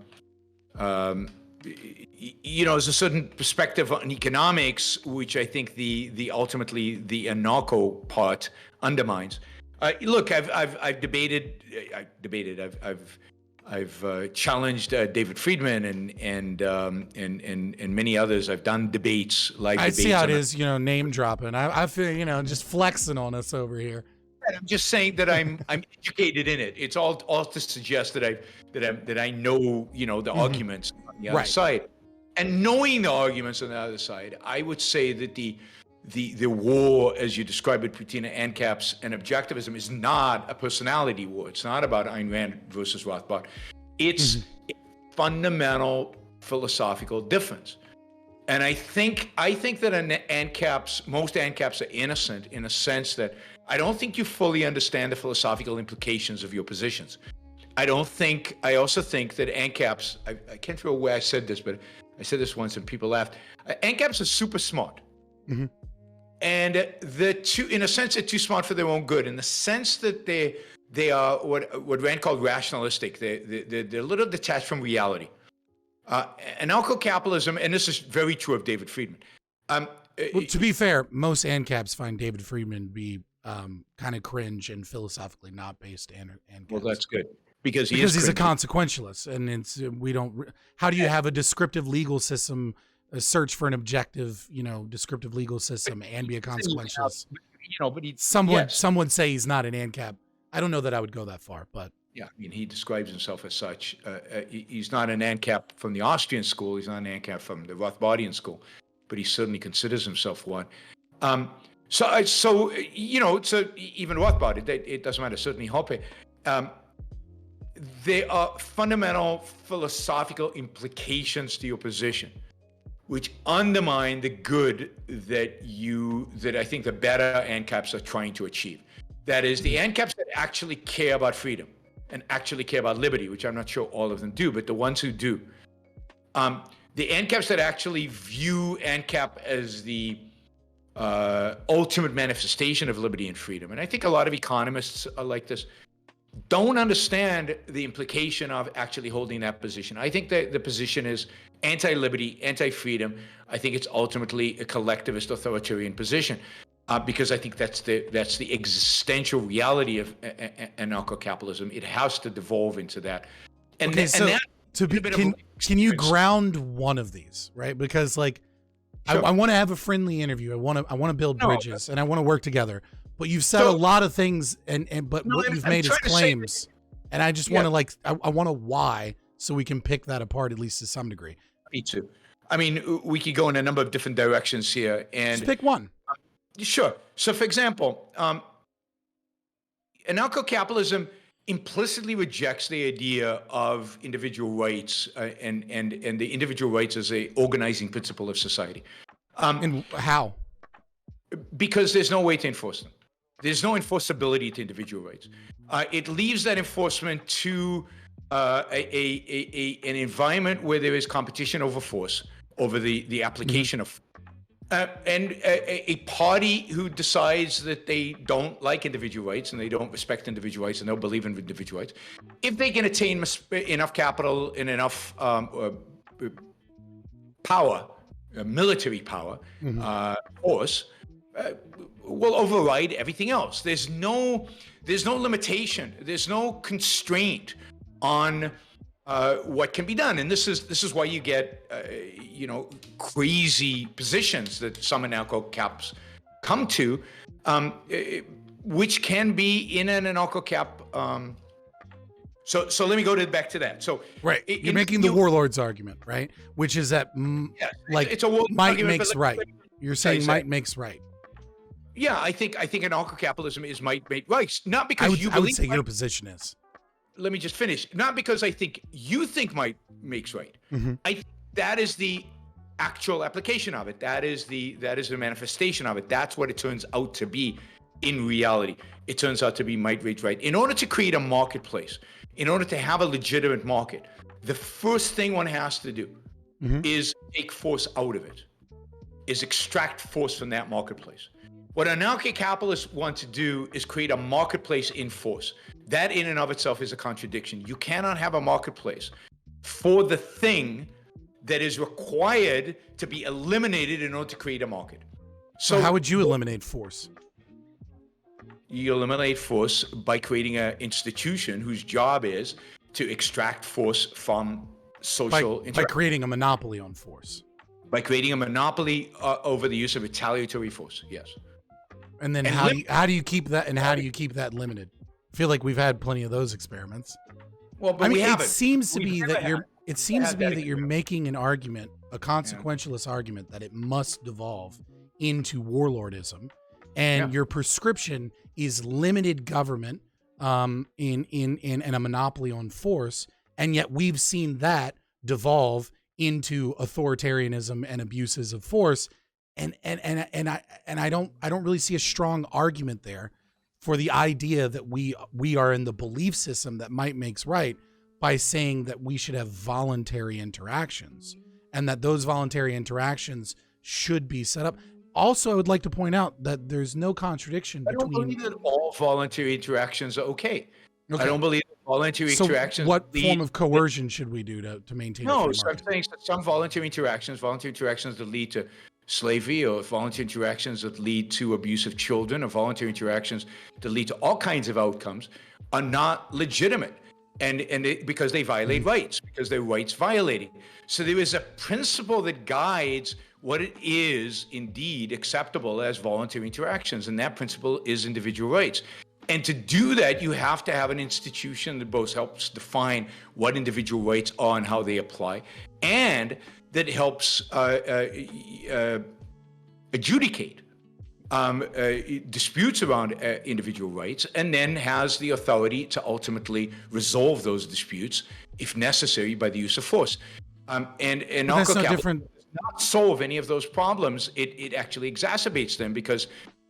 certain perspective on economics, which I think the ultimately the anarcho part undermines. Look, I've debated. I've challenged David Friedman and many others. I've done debates, live debates. I see how it is, name dropping. I feel, just flexing on us over here. I'm just saying that I'm educated in it. It's all to suggest that I know, the arguments on the other side. And knowing the arguments on the other side, I would say that the war, as you describe it, between ANCAPs and objectivism, is not a personality war. It's not about Ayn Rand versus Rothbard. It's a fundamental philosophical difference. And I think that most ANCAPs are innocent in a sense that I don't think you fully understand the philosophical implications of your positions. I also think that ANCAPs, I can't remember where I said this, but I said this once and people laughed. ANCAPs are super smart. Mm-hmm. And in a sense, they're too smart for their own good. In the sense that they are what Rand called rationalistic. They're a little detached from reality. Anarcho-capitalism, and this is very true of David Friedman. Well, to be fair, most ANCAPs find David Friedman to be kind of cringe and philosophically not based ANCAPs. Well, that's good because he's a consequentialist, and how do you have a descriptive legal system, a search for an objective, descriptive legal system, and be a consequentialist? But someone say he's not an ANCAP. I don't know that I would go that far, but yeah, I mean, he describes himself as such. He's not an ANCAP from the Austrian school. He's not an ANCAP from the Rothbardian school, but he certainly considers himself one. So even Rothbard, it doesn't matter. Certainly Hoppe. There are fundamental philosophical implications to your position, which undermine the good that I think the better ANCAPs are trying to achieve. That is, the ANCAPs that actually care about freedom and actually care about liberty, which I'm not sure all of them do, but the ones who do. The ANCAPs that actually view ANCAP as the ultimate manifestation of liberty and freedom, and I think a lot of economists are like this, don't understand the implication of actually holding that position. I think that the position is anti-liberty, anti-freedom. I think it's ultimately a collectivist authoritarian position, because I think that's the existential reality of anarcho-capitalism. It has to devolve into that. And, okay, so can you ground one of these, right? Because sure. I want to have a friendly interview. I want to build bridges, and I want to work together. But you've said a lot of things, but what you've made is claims, and I just want to I want to why, so we can pick that apart at least to some degree. Me too. I mean, we could go in a number of different directions here, and just pick one. Sure. So, for example, anarcho-capitalism implicitly rejects the idea of individual rights and the individual rights as a organizing principle of society. And how? Because there's no way to enforce them. There's no enforceability to individual rights. It leaves that enforcement to an environment where there is competition over force, over the application of and a party who decides that they don't like individual rights and they don't respect individual rights and don't believe in individual rights, if they can attain enough capital and enough power, military power, force, will override everything else. There's no limitation. There's no constraint on what can be done, and this is why you get crazy positions that some anarcho-caps come to, which can be in an anarcho-cap. So let me go back to that. So right, you're making the warlords argument, right? Which is that it's a might makes right. You're saying might makes right. Yeah, I think anarcho-capitalism is might make right, not because I would say your position is. Let me just finish. Not because I think you think might makes right. I think that is the actual application of it. That is the manifestation of it. That's what it turns out to be in reality. It turns out to be might makes right. In order to create a marketplace, in order to have a legitimate market, the first thing one has to do is take force out of it, is extract force from that marketplace. What anarcho-capitalists want to do is create a marketplace in force. That in and of itself is a contradiction. You cannot have a marketplace for the thing that is required to be eliminated in order to create a market. So how would you eliminate force? You eliminate force by creating an institution whose job is to extract force from social interaction. By creating a monopoly on force. By creating a monopoly over the use of retaliatory force, yes. And then how do you keep that? And how do you keep that limited? I feel like we've had plenty of those experiments. Well, but it seems to be that you're making an argument, a consequentialist argument, that it must devolve into warlordism, and your prescription is limited government, in a monopoly on force, and yet we've seen that devolve into authoritarianism and abuses of force. And I don't really see a strong argument there for the idea that we are in the belief system that might makes right, by saying that we should have voluntary interactions and that those voluntary interactions should be set up. Also, I would like to point out that there's no contradiction between. I don't believe that all voluntary interactions are okay. I don't believe that voluntary So interactions. what form of coercion should we do to maintain a No, free so I'm market? saying that some voluntary interactions that lead to slavery, or voluntary interactions that lead to abuse of children, or voluntary interactions that lead to all kinds of outcomes, are not legitimate, because they violate rights, because they're rights violating. So there is a principle that guides what it is indeed acceptable as voluntary interactions, and that principle is individual rights. And to do that, you have to have an institution that both helps define what individual rights are and how they apply, and that helps adjudicate disputes around individual rights, and then has the authority to ultimately resolve those disputes, if necessary, by the use of force. And anarcho-capitalism does not solve any of those problems. It actually exacerbates them, because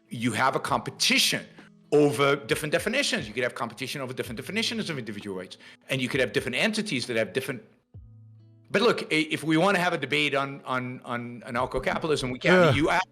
you have a competition over different definitions. You could have competition over different definitions of individual rights, and you could have different entities that have different. But look, if we want to have a debate on anarcho-capitalism, we can. You asked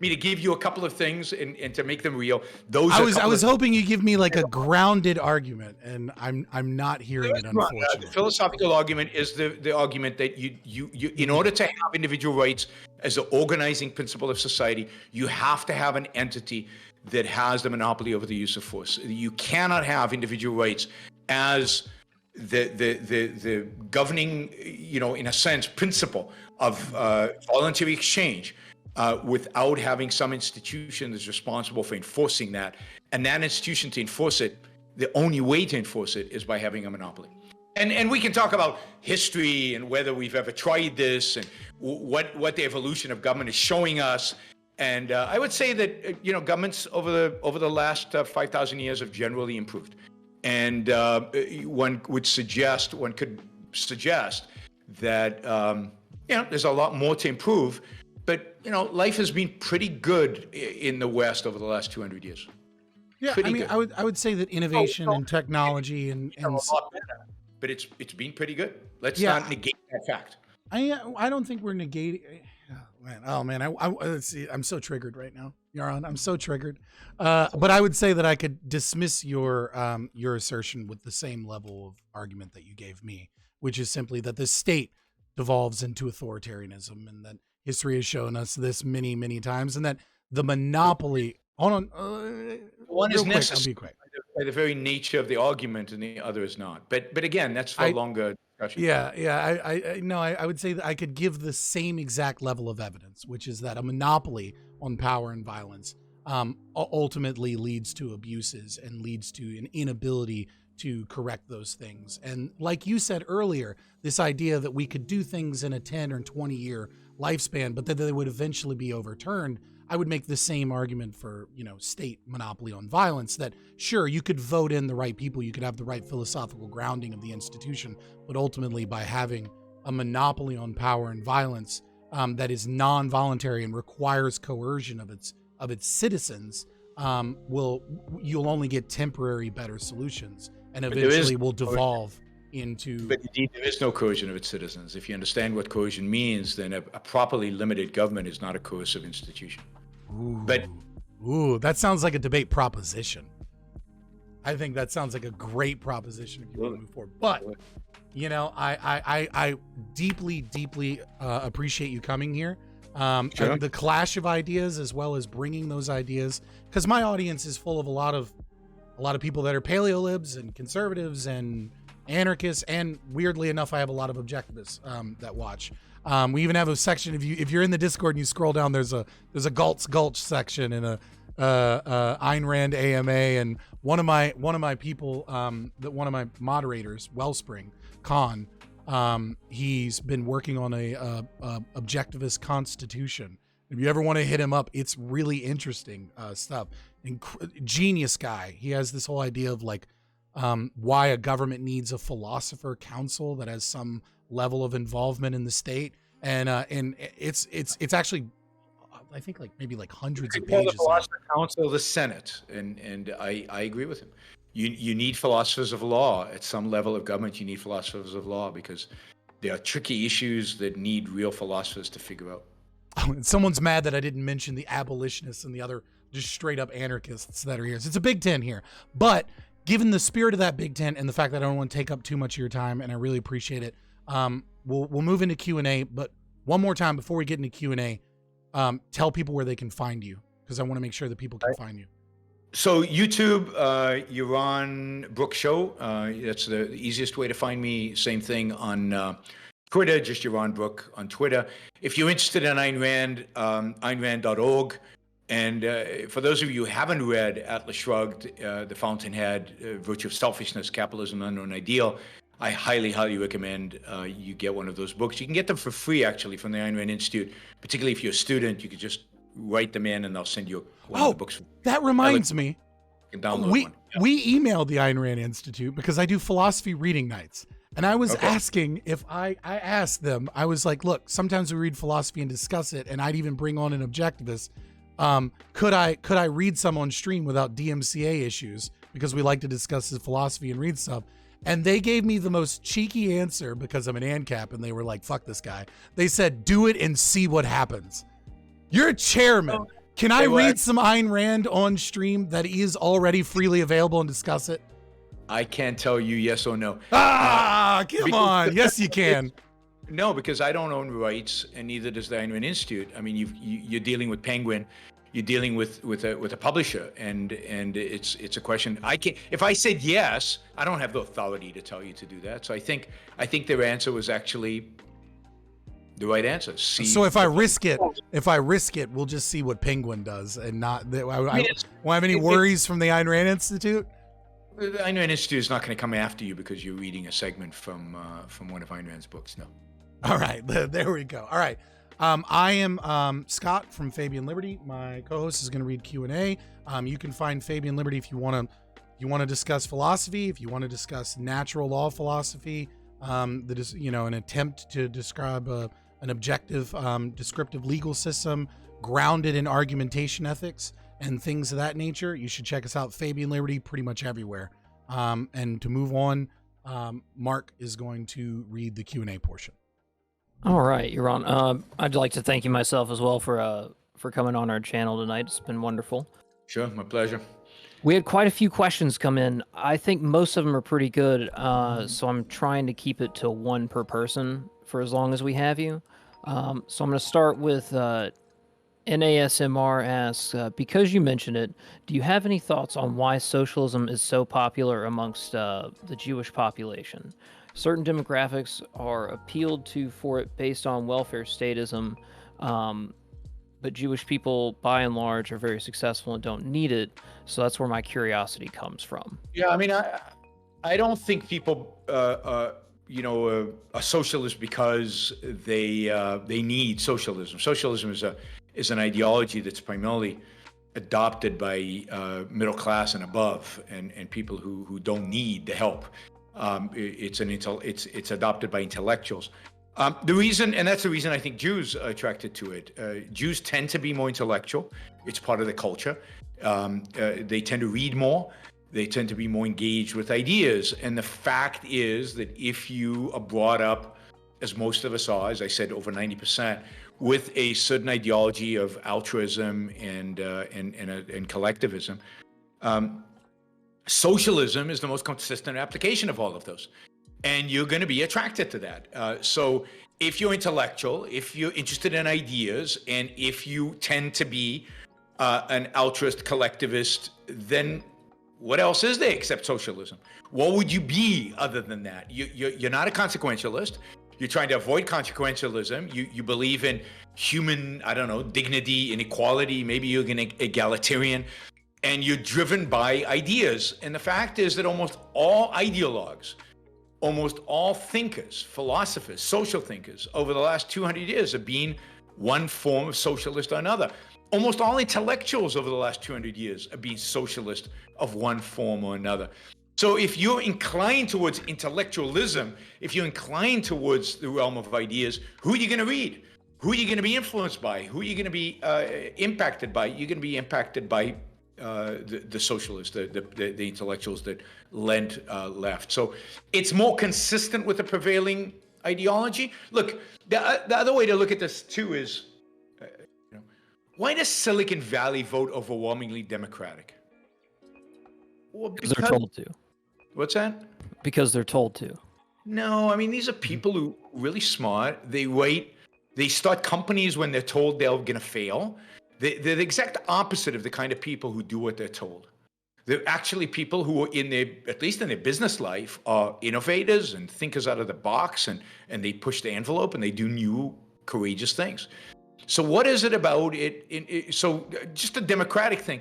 me to give you a couple of things and to make them real. I was hoping you'd give me like a grounded argument, and I'm not hearing it, unfortunately. The philosophical argument is the argument that you in order to have individual rights as the organizing principle of society, you have to have an entity that has the monopoly over the use of force. You cannot have individual rights as the governing, in a sense, principle of voluntary exchange, without having some institution that's responsible for enforcing that. And that institution, to enforce it, the only way to enforce it is by having a monopoly. And we can talk about history and whether we've ever tried this, and what the evolution of government is showing us. And I would say that governments over the last 5,000 years have generally improved. And one could suggest that there's a lot more to improve. But life has been pretty good in the West over the last 200 years. Yeah, pretty I mean, good. I would say that innovation and technology and a lot better, but it's been pretty good. Let's not negate that fact. I don't think we're negating. Oh man, let's see. I'm so triggered right now, Yaron. I'm so triggered. But I would say that I could dismiss your assertion with the same level of argument that you gave me, which is simply that the state devolves into authoritarianism, and that history has shown us this many, many times, and that the monopoly. Hold on. One is necessary. I'll be quick. By the very nature of the argument, and the other is not. But again, that's for a longer discussion. Yeah. I would say that I could give the same exact level of evidence, which is that a monopoly on power and violence ultimately leads to abuses and leads to an inability to correct those things. And like you said earlier, this idea that we could do things in a 10 or 20 year lifespan, but that they would eventually be overturned. I would make the same argument for, state monopoly on violence, that sure, you could vote in the right people, you could have the right philosophical grounding of the institution, but ultimately by having a monopoly on power and violence that is non-voluntary and requires coercion of its citizens, you'll only get temporary better solutions, and eventually will devolve into. But indeed, there is no coercion of its citizens. If you understand what coercion means, then a properly limited government is not a coercive institution. That sounds like a debate proposition. I think that sounds like a great proposition if you want to move forward. But I deeply appreciate you coming here. Sure. The clash of ideas, as well as bringing those ideas, because my audience is full of a lot of people that are paleolibs and conservatives and anarchists, and weirdly enough, I have a lot of objectivists that watch. We even have a section, if you're in the Discord and you scroll down, there's a Galt's Gulch section and a Ayn Rand AMA, and one of my people, one of my moderators, Wellspring Khan, he's been working on a objectivist constitution. If you ever want to hit him up, it's really interesting stuff. Genius guy. He has this whole idea of why a government needs a philosopher council that has some level of involvement in the state, and it's actually, I think maybe hundreds of pages. The philosopher council, the Senate, and I agree with him. You need philosophers of law at some level of government. You need philosophers of law because there are tricky issues that need real philosophers to figure out. Someone's mad that I didn't mention the abolitionists and the other just straight up anarchists that are here. So it's a Big Ten here, but given the spirit of that big tent and the fact that I don't want to take up too much of your time, and I really appreciate it, we'll move into Q&A. But one more time before we get into Q&A, tell people where they can find you, because I want to make sure that people can find you. So YouTube, Yaron Brook Show. That's the easiest way to find me. Same thing on Twitter, just Yaron Brook on Twitter. If you're interested in Ayn Rand, AynRand.org. And for those of you who haven't read Atlas Shrugged, The Fountainhead, Virtue of Selfishness, Capitalism, Unknown Ideal, I highly, highly recommend you get one of those books. You can get them for free, actually, from the Ayn Rand Institute. Particularly if you're a student, you could just write them in and they'll send you one of the books. That reminds me. You can download one. Yeah. We emailed the Ayn Rand Institute because I do philosophy reading nights. And I was asking if I asked them, I was like, look, sometimes we read philosophy and discuss it, and I'd even bring on an objectivist. Could I read some on stream without DMCA issues, because we like to discuss the philosophy and read stuff? And they gave me the most cheeky answer, because I'm an ANCAP, and they were like, fuck this guy. They said, do it and see what happens. You're a chairman. Can I read some Ayn Rand on stream that is already freely available and discuss it? I can't tell you yes or no. Come on. Yes, you can. No, because I don't own rights, and neither does the Ayn Rand Institute. I mean, you're dealing with Penguin, you're dealing with a publisher, and it's a question. I can't. If I said yes, I don't have the authority to tell you to do that. So I think their answer was actually the right answer. So if I risk it, we'll just see what Penguin does, and not. Won't have any worries from the Ayn Rand Institute. The Ayn Rand Institute is not going to come after you because you're reading a segment from one of Ayn Rand's books. No. All right, there we go. All right, I am Scott from Fabian Liberty. My co-host is going to read Q&A. You can find Fabian Liberty if you want to discuss philosophy, if you want to discuss natural law philosophy, that is, an attempt to describe an objective, descriptive legal system grounded in argumentation ethics and things of that nature. You should check us out, Fabian Liberty, pretty much everywhere. And to move on, Mark is going to read the Q&A portion. All right, Yaron. I'd like to thank you myself as well for coming on our channel tonight. It's been wonderful. Sure, my pleasure. We had quite a few questions come in. I think most of them are pretty good, so I'm trying to keep it to one per person for as long as we have you. So I'm going to start with NASMR asks, because you mentioned it, do you have any thoughts on why socialism is so popular amongst the Jewish population? Certain demographics are appealed to for it based on welfare statism, but Jewish people, by and large, are very successful and don't need it. So that's where my curiosity comes from. Yeah, I mean, I don't think people, are socialist because they need socialism. Socialism is an ideology that's primarily adopted by middle class and above, and people who don't need the help. It's adopted by intellectuals. That's the reason I think Jews are attracted to it. Jews tend to be more intellectual. It's part of the culture. They tend to read more. They tend to be more engaged with ideas. And the fact is that if you are brought up, as most of us are, as I said, over 90%, with a certain ideology of altruism and collectivism, socialism is the most consistent application of all of those. And you're going to be attracted to that. So if you're intellectual, if you're interested in ideas, and if you tend to be an altruist collectivist, then what else is there except socialism? What would you be other than that? You're not a consequentialist. You're trying to avoid consequentialism. You believe in human, dignity, inequality. Maybe you're an egalitarian. And you're driven by ideas. And the fact is that almost all ideologues, almost all thinkers, philosophers, social thinkers over the last 200 years have been one form of socialist or another. Almost all intellectuals over the last 200 years have been socialist of one form or another. So if you're inclined towards intellectualism, if you're inclined towards the realm of ideas, who are you going to read? Who are you going to be influenced by? Who are you going to be impacted by? You're going to be impacted by the socialists, the intellectuals that lent left. So it's more consistent with the prevailing ideology. Look, the other way to look at this too is, why does Silicon Valley vote overwhelmingly Democratic? Well, Because they're told to. What's that? Because they're told to. No, I mean, these are people who really smart. They start companies when they're told they're going to fail. They're the exact opposite of the kind of people who do what they're told. They're actually people who are at least in their business life, are innovators and thinkers out of the box, and they push the envelope and they do new, courageous things. So what is it about it? So just a democratic thing.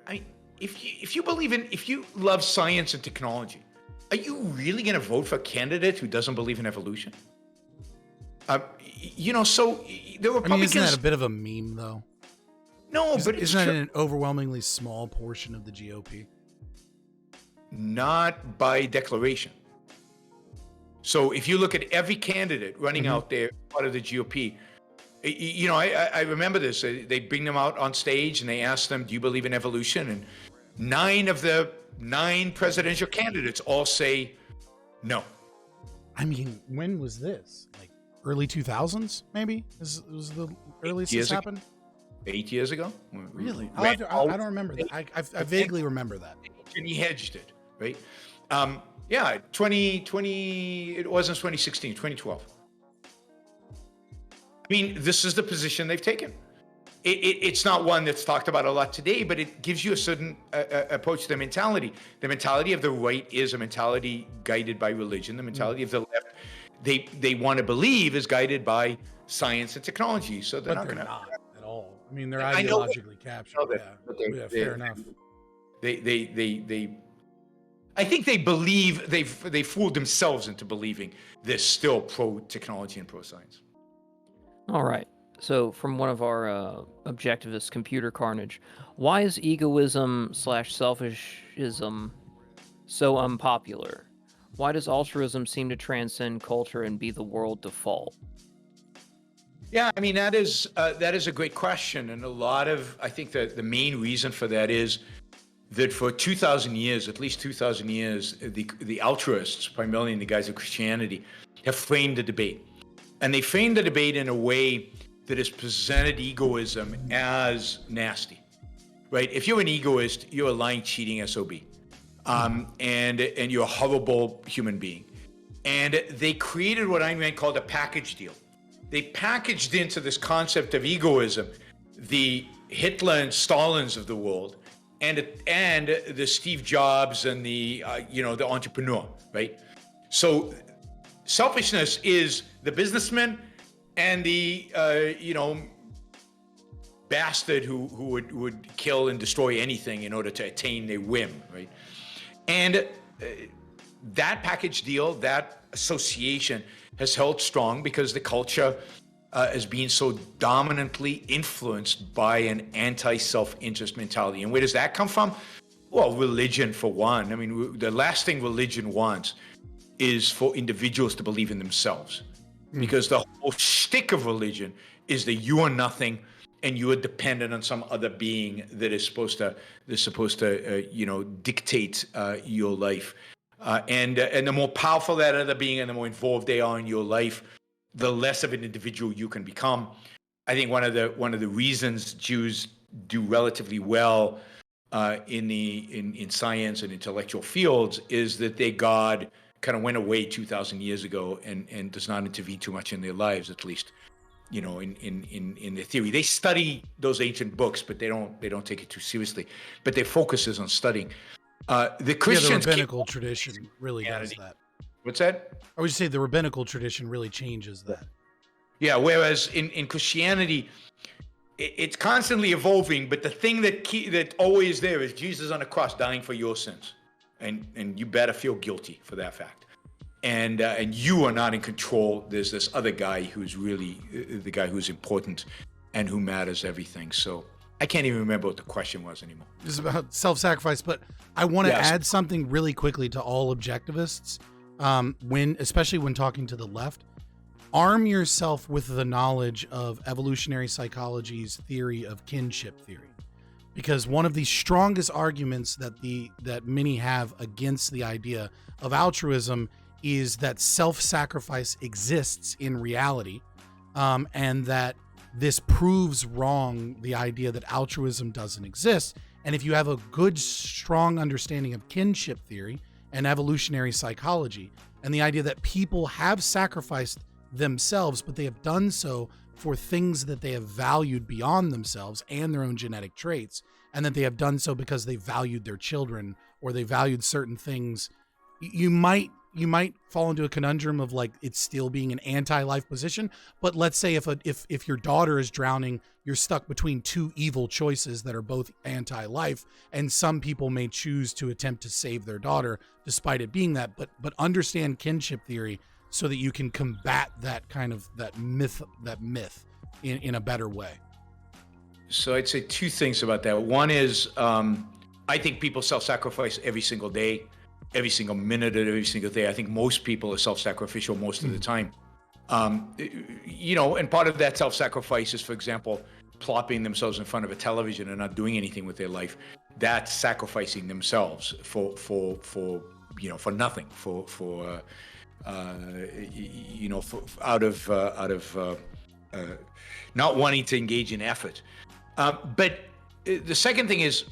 I mean, if you love science and technology, are you really going to vote for a candidate who doesn't believe in evolution? So the Republicans. I mean, isn't that a bit of a meme, though? No, but isn't that an overwhelmingly small portion of the GOP? Not by declaration. So if you look at every candidate running out there, part of the GOP, I remember this. They bring them out on stage and they ask them, "Do you believe in evolution?" And 9 of the 9 presidential candidates all say no. I mean, when was this? Like early 2000s, maybe? Was the earliest this happened? 8 years ago? Really? I don't remember that. I vaguely remember that. And he hedged it, right? 2020, it wasn't 2016, 2012. I mean, this is the position they've taken. It's not one that's talked about a lot today, but it gives you a certain approach to the mentality. The mentality of the right is a mentality guided by religion. The mentality of the left, they want to believe, is guided by science and technology. So they're not at all. I mean, they're ideologically captured. Yeah, fair enough. I think they believe they fooled themselves into believing they're still pro-technology and pro-science. All right. So from one of our objectivist computer carnage, why is egoism/selfishism so unpopular? Why does altruism seem to transcend culture and be the world default? Yeah, I mean, that is a great question. And I think that the main reason for that is that for 2,000 years, at least 2,000 years, the altruists, primarily in the guise of Christianity, have framed the debate. And they framed the debate in a way that has presented egoism as nasty, right? If you're an egoist, you're a lying, cheating SOB. And you're a horrible human being. And they created what Ayn Rand called a package deal. They packaged into this concept of egoism the Hitler and Stalins of the world, and the Steve Jobs and the entrepreneur, right? So selfishness is the businessman and the bastard who would kill and destroy anything in order to attain their whim, right? And that package deal, that association has held strong because the culture is being so dominantly influenced by an anti-self-interest mentality. And where does that come from? Well, religion, for one. I mean, the last thing religion wants is for individuals to believe in themselves. Because the whole shtick of religion is that you are nothing and you are dependent on some other being that is supposed to dictate your life. And the more powerful that other being and the more involved they are in your life, the less of an individual you can become. I think one of the reasons Jews do relatively well in science and intellectual fields is that their God kind of went away 2,000 years ago and does not intervene too much in their lives, at least, in their theory. They study those ancient books, but they don't take it too seriously. But their focus is on studying. The Christians, the rabbinical tradition really does that. What's that? I would say the rabbinical tradition really changes that. Yeah, whereas in Christianity, it's constantly evolving, but the thing that always there is Jesus on the cross dying for your sins. And you better feel guilty for that fact. And you are not in control. There's this other guy who's really the guy who's important and who matters everything. So I can't even remember what the question was anymore. It's about self-sacrifice, but I want to add something really quickly to all objectivists, especially when talking to the left. Arm yourself with the knowledge of evolutionary psychology's theory of kinship theory. Because one of the strongest arguments that many have against the idea of altruism is that self-sacrifice exists in reality, and that this proves wrong the idea that altruism doesn't exist. And if you have a good, strong understanding of kinship theory and evolutionary psychology, and the idea that people have sacrificed themselves, but they have done so for things that they have valued beyond themselves and their own genetic traits, and that they have done so because they valued their children or they valued certain things, you might fall into a conundrum of like it's still being an anti-life position. But let's say if your daughter is drowning, you're stuck between two evil choices that are both anti-life, and some people may choose to attempt to save their daughter despite it being that. But understand kinship theory so that you can combat that kind of that myth in a better way. So I'd say two things about that. One is I think people self-sacrifice every single day, every single minute of every single day. I think most people are self-sacrificial most of the time. And part of that self-sacrifice is, for example, plopping themselves in front of a television and not doing anything with their life. That's sacrificing themselves for nothing, out of not wanting to engage in effort. But the second thing is,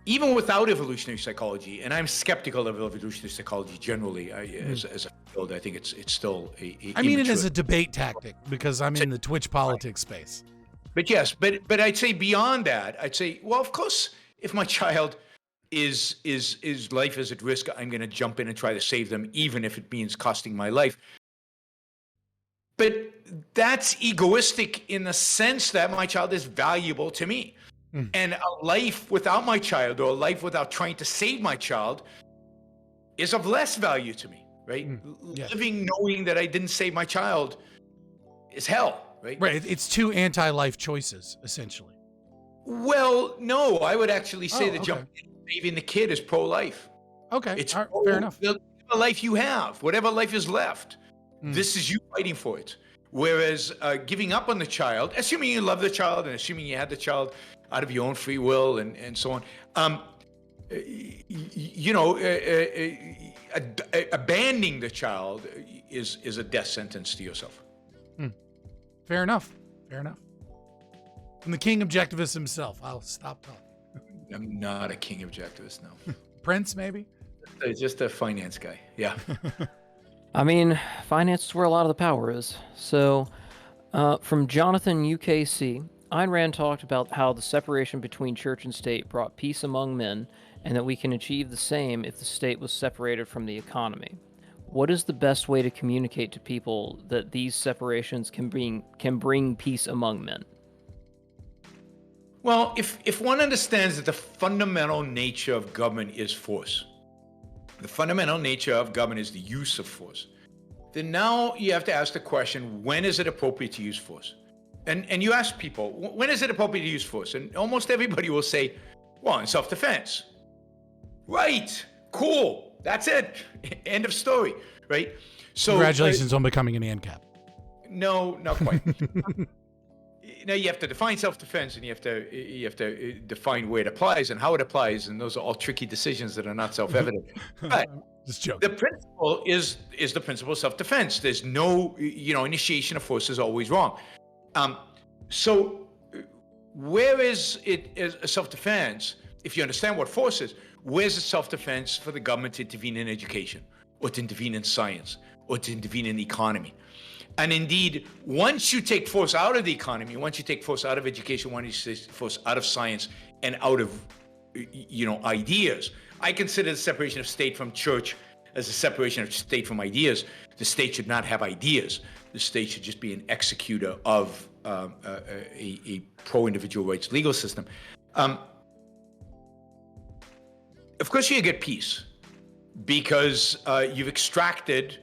even without evolutionary psychology, and I'm skeptical of evolutionary psychology generally, as a field, I think it's still I mean it as a debate tactic because I'm in the Twitch politics space. But yes, but I'd say beyond that, I'd say, well, of course, if my child is life is at risk, I'm going to jump in and try to save them, even if it means costing my life. But that's egoistic in the sense that my child is valuable to me. And a life without my child, or a life without trying to save my child, is of less value to me, right? Yeah. Living knowing that I didn't save my child is hell, right? Right. It's two anti-life choices, essentially. Well, no, I would actually say that saving the kid is pro-life. Okay, it's fair enough. Whatever life you have, whatever life is left, this is you fighting for it. Whereas giving up on the child, assuming you love the child and assuming you had the child out of your own free will and so on, abandoning the child is a death sentence to yourself. Fair enough. From the king objectivist himself, I'll stop talking. I'm not a king objectivist, no. Prince, maybe? Just a finance guy, yeah. I mean, finance is where a lot of the power is. So, from Jonathan UKC, Ayn Rand talked about how the separation between church and state brought peace among men, and that we can achieve the same if the state was separated from the economy. What is the best way to communicate to people that these separations can bring peace among men? Well, if one understands that the fundamental nature of government is force, the fundamental nature of government is the use of force, then now you have to ask the question, when is it appropriate to use force? And you ask people, when is it appropriate to use force? And almost everybody will say, well, in self-defense. Right, cool, that's it, end of story, right? So congratulations on becoming an ANCAP. No, not quite. Now you have to define self-defense, and you have to define where it applies and how it applies, and those are all tricky decisions that are not self-evident. But just joking. The principle is the principle of self-defense. There's no, initiation of force is always wrong. So where is it as a self-defense? If you understand what force is, where's the self-defense for the government to intervene in education, or to intervene in science, or to intervene in the economy? And indeed, once you take force out of the economy, once you take force out of education, once you take force out of science and out of, ideas, I consider the separation of state from church as a separation of state from ideas. The state should not have ideas. The state should just be an executor of a pro-individual rights legal system. Of course, you get peace because you've extracted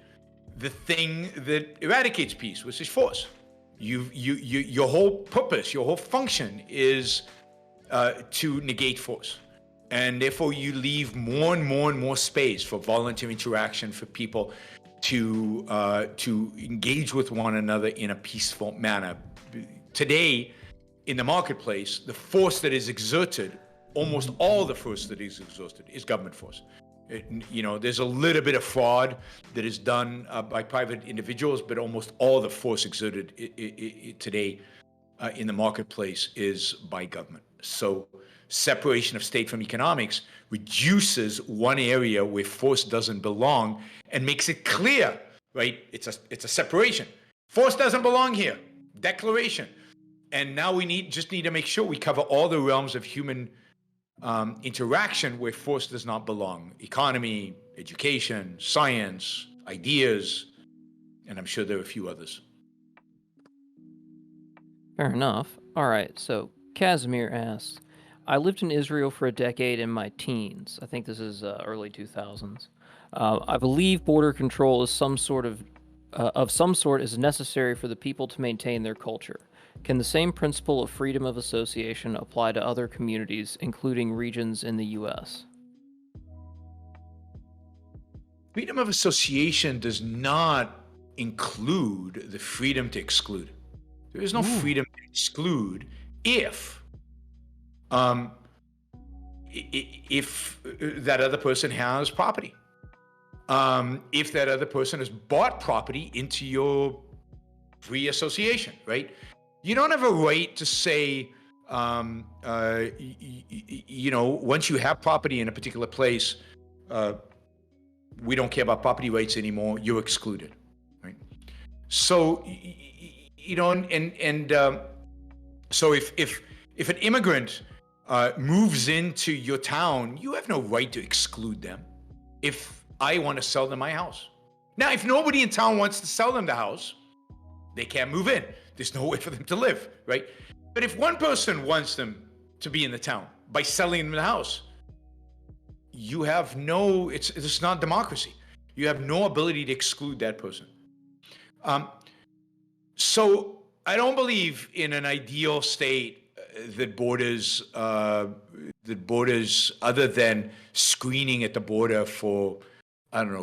the thing that eradicates peace, which is force. Your whole purpose, your whole function is to negate force. And therefore you leave more and more space for voluntary interaction, for people to engage with one another in a peaceful manner. Today, in the marketplace, the force that is exerted, almost all the force that is exerted, is government force. There's a little bit of fraud that is done by private individuals, but almost all the force exerted today in the marketplace is by government. So separation of state from economics reduces one area where force doesn't belong and makes it clear, right? It's a separation. Force doesn't belong here. Declaration. And now we just need to make sure we cover all the realms of human interaction where force does not belong. Economy, education, science, ideas, and I'm sure there are a few others. Fair enough. All right, so Casimir asks, I lived in Israel for a decade in my teens. I think this is early 2000s. I believe border control is some sort is necessary for the people to maintain their culture. Can the same principle of freedom of association apply to other communities, including regions in the U.S.? Freedom of association does not include the freedom to exclude. There is no freedom to exclude if that other person has property. If that other person has bought property into your free association, right? You don't have a right to say, once you have property in a particular place, we don't care about property rights anymore. You're excluded, right? So, so if an immigrant moves into your town, you have no right to exclude them. If I want to sell them my house. Now, if nobody in town wants to sell them the house, they can't move in. There's no way for them to live, right? But if one person wants them to be in the town by selling them the house, you have it's not democracy. You have no ability to exclude that person. So I don't believe in an ideal state that borders, other than screening at the border for,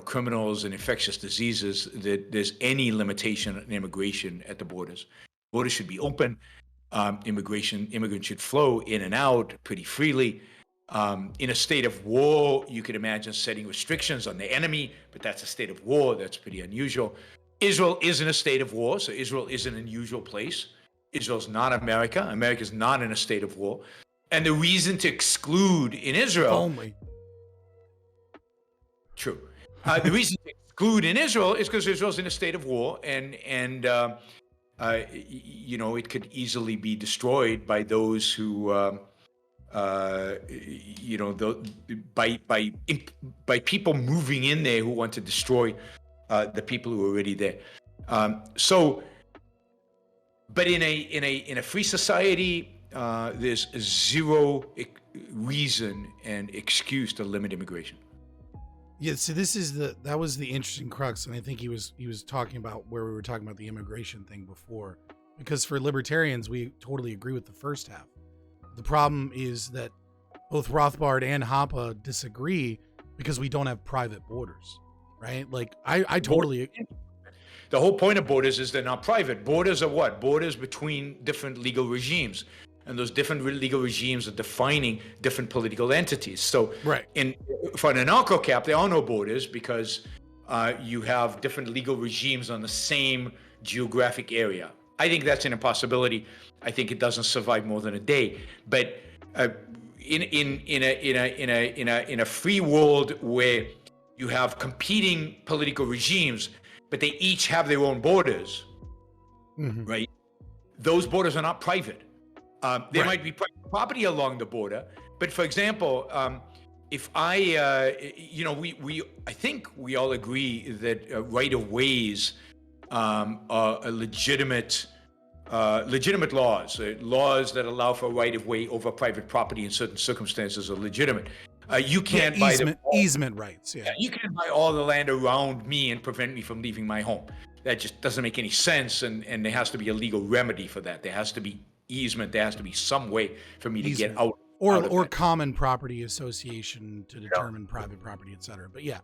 criminals and infectious diseases, that there's any limitation on immigration at the borders. Borders should be open. Immigrants should flow in and out pretty freely. In a state of war, you could imagine setting restrictions on the enemy, but that's a state of war. That's pretty unusual. Israel is in a state of war, so Israel is an unusual place. Israel's not America. America's not in a state of war. And the reason to exclude in Israel... Only. True. The reason to exclude in Israel is because Israel's in a state of war, and it could easily be destroyed by those who... by people moving in there who want to destroy the people who are already there. But in a free society, there's zero reason and excuse to limit immigration. Yeah, so that was the interesting crux, and I think he was talking about where we were talking about the immigration thing before, because for libertarians, we totally agree with the first half. The problem is that both Rothbard and Hoppe disagree because we don't have private borders, right? Like I totally. The whole point of borders is they're not private. Borders are what? Borders between different legal regimes. And those different legal regimes are defining different political entities. So right. For an anarcho-cap, there are no borders because you have different legal regimes on the same geographic area. I think that's an impossibility. I think it doesn't survive more than a day. But in a free world where you have competing political regimes, but they each have their own borders, right? Those borders are not private. There might be private property along the border, but for example, if I think we all agree that right-of-ways are legitimate laws. Laws that allow for right-of-way over private property in certain circumstances are legitimate. You can't buy easement rights. Yeah, you can't buy all the land around me and prevent me from leaving my home. That just doesn't make any sense, and there has to be a legal remedy for that. There has to be easement. There has to be some way for me to get out. Or common property association to determine private property, et cetera. But yeah.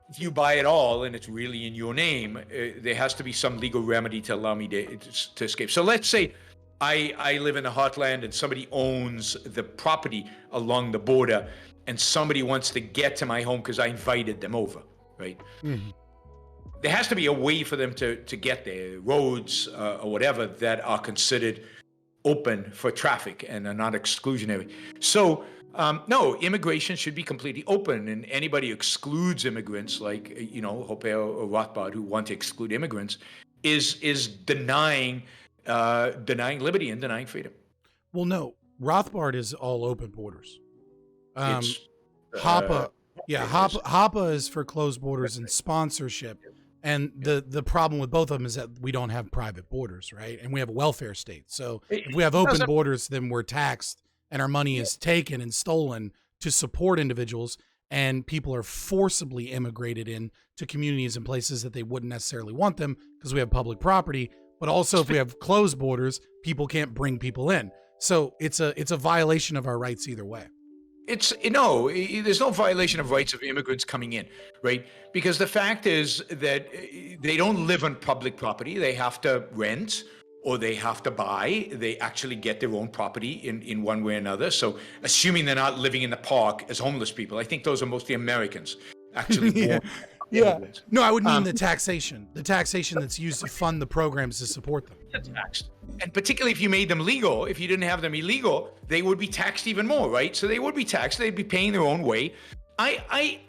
If you buy it all and it's really in your name, there has to be some legal remedy to allow me to escape. So let's say I live in the heartland and somebody owns the property along the border and somebody wants to get to my home because I invited them over, right? Mm-hmm. There has to be a way for them to get there, roads or whatever that are considered open for traffic and are not exclusionary. So no, immigration should be completely open, and anybody who excludes immigrants, like Hoppe or Rothbard, who want to exclude immigrants, is denying liberty and denying freedom. Well, no, Rothbard is all open borders. It's Hoppe, Hoppe is for closed borders and sponsorship. And the problem with both of them is that we don't have private borders, right? And we have a welfare state. So if we have open borders, then we're taxed and our money is taken and stolen to support individuals, and people are forcibly immigrated in to communities and places that they wouldn't necessarily want them because we have public property. But also if we have closed borders, people can't bring people in. So it's a violation of our rights either way. There's no violation of rights of immigrants coming in, right? Because the fact is that they don't live on public property. They have to rent or they have to buy. They actually get their own property in one way or another. So assuming they're not living in the park as homeless people, I think those are mostly Americans actually born. Yeah. No, I would mean the taxation that's used to fund the programs to support them. Taxed. And particularly if you made them legal, if you didn't have them illegal, they would be taxed even more, right? So they would be taxed. They'd be paying their own way. I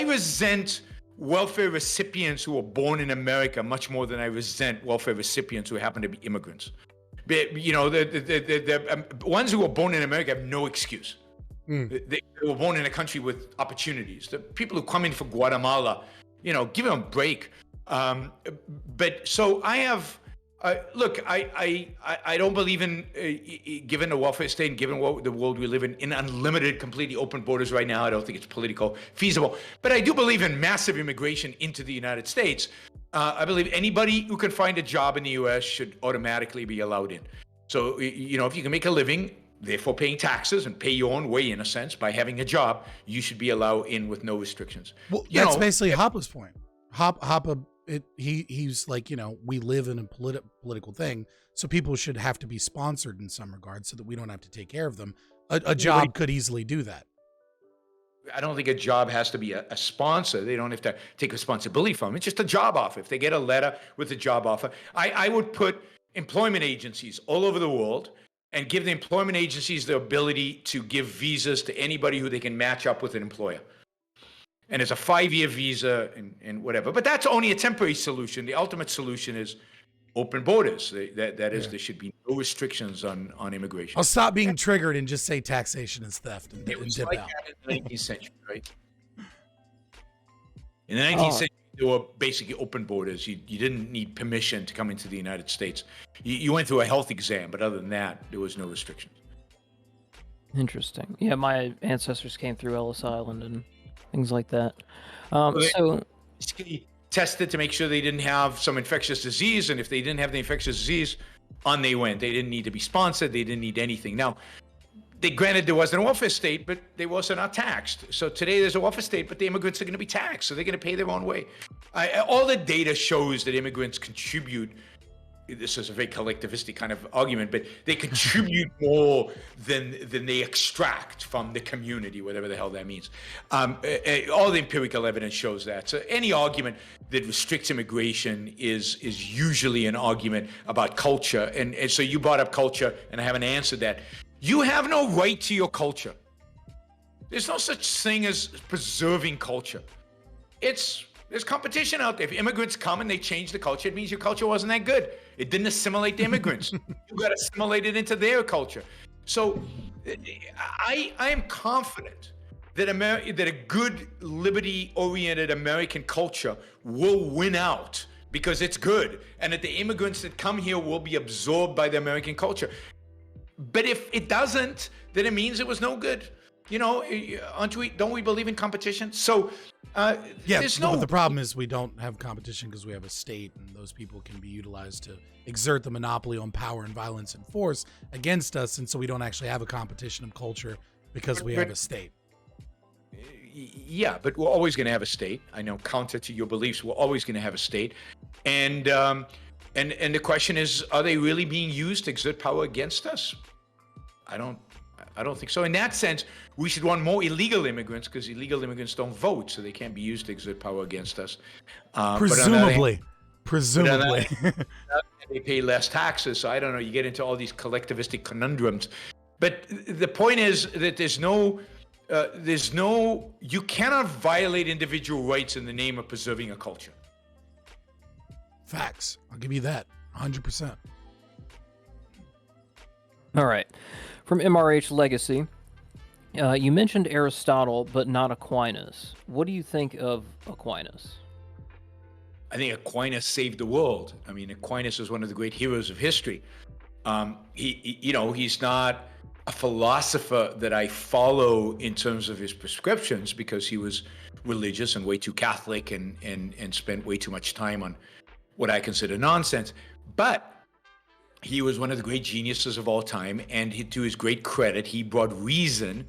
resent welfare recipients who were born in America much more than I resent welfare recipients who happen to be immigrants. But, the ones who were born in America have no excuse. They were born in a country with opportunities. The people who come in from Guatemala, give them a break. But so I have, look, I don't believe in, given the welfare state and given the world we live in unlimited, completely open borders right now. I don't think it's politically feasible. But I do believe in massive immigration into the United States. I believe anybody who can find a job in the U.S. should automatically be allowed in. So, if you can make a living, therefore paying taxes and pay your own way, in a sense, by having a job, you should be allowed in with no restrictions. Well, that's basically Hoppe's point. Hoppe, he's like, we live in a political thing, so people should have to be sponsored in some regards so that we don't have to take care of them. A job could easily do that. I don't think a job has to be a sponsor. They don't have to take responsibility from it. It's just a job offer. If they get a letter with a job offer, I would put employment agencies all over the world and give the employment agencies the ability to give visas to anybody who they can match up with an employer. And it's a 5-year visa and whatever. But that's only a temporary solution. The ultimate solution is open borders. That is, there should be no restrictions on immigration. I'll stop being triggered and just say taxation is theft and It was dip like out. that in the 19th century, right? In the 19th century, there were basically open borders. You didn't need permission to come into the United States. You went through a health exam, but other than that, there was no restrictions. Interesting. Yeah, my ancestors came through Ellis Island and things like that. So basically tested to make sure they didn't have some infectious disease, and if they didn't have the infectious disease, on they went. They didn't need to be sponsored. They didn't need anything. Now, granted there wasn't a welfare state, but they were also not taxed. So today there's a welfare state, but the immigrants are going to be taxed, so they're going to pay their own way. All the data shows that immigrants contribute. This is a very collectivistic kind of argument, but they contribute more than they extract from the community, whatever the hell that means. All the empirical evidence shows that. So any argument that restricts immigration is usually an argument about culture. And so you brought up culture, and I haven't answered that. You have no right to your culture. There's no such thing as preserving culture. There's competition out there. If immigrants come and they change the culture, it means your culture wasn't that good. It didn't assimilate the immigrants. You got assimilated into their culture. So I am confident that a good liberty-oriented American culture will win out because it's good, and that the immigrants that come here will be absorbed by the American culture. But if it doesn't, then it means it was no good. Don't we believe in competition? So but the problem is we don't have competition because we have a state, and those people can be utilized to exert the monopoly on power and violence and force against us, and so we don't actually have a competition of culture because we have a state. Yeah, but we're always going to have a state. I know, counter to your beliefs, we're always going to have a state, and the question is, are they really being used to exert power against us? I don't think so. In that sense, we should want more illegal immigrants because illegal immigrants don't vote, so they can't be used to exert power against us. Presumably. Presumably. They pay less taxes. So I don't know. You get into all these collectivistic conundrums. But the point is that you cannot violate individual rights in the name of preserving a culture. Facts. I'll give you that. 100%. All right. From MRH Legacy, you mentioned Aristotle, but not Aquinas. What do you think of Aquinas? I think Aquinas saved the world. I mean, Aquinas is one of the great heroes of history. He's not a philosopher that I follow in terms of his prescriptions because he was religious and way too Catholic and spent way too much time on what I consider nonsense. But he was one of the great geniuses of all time, and to his great credit, he brought reason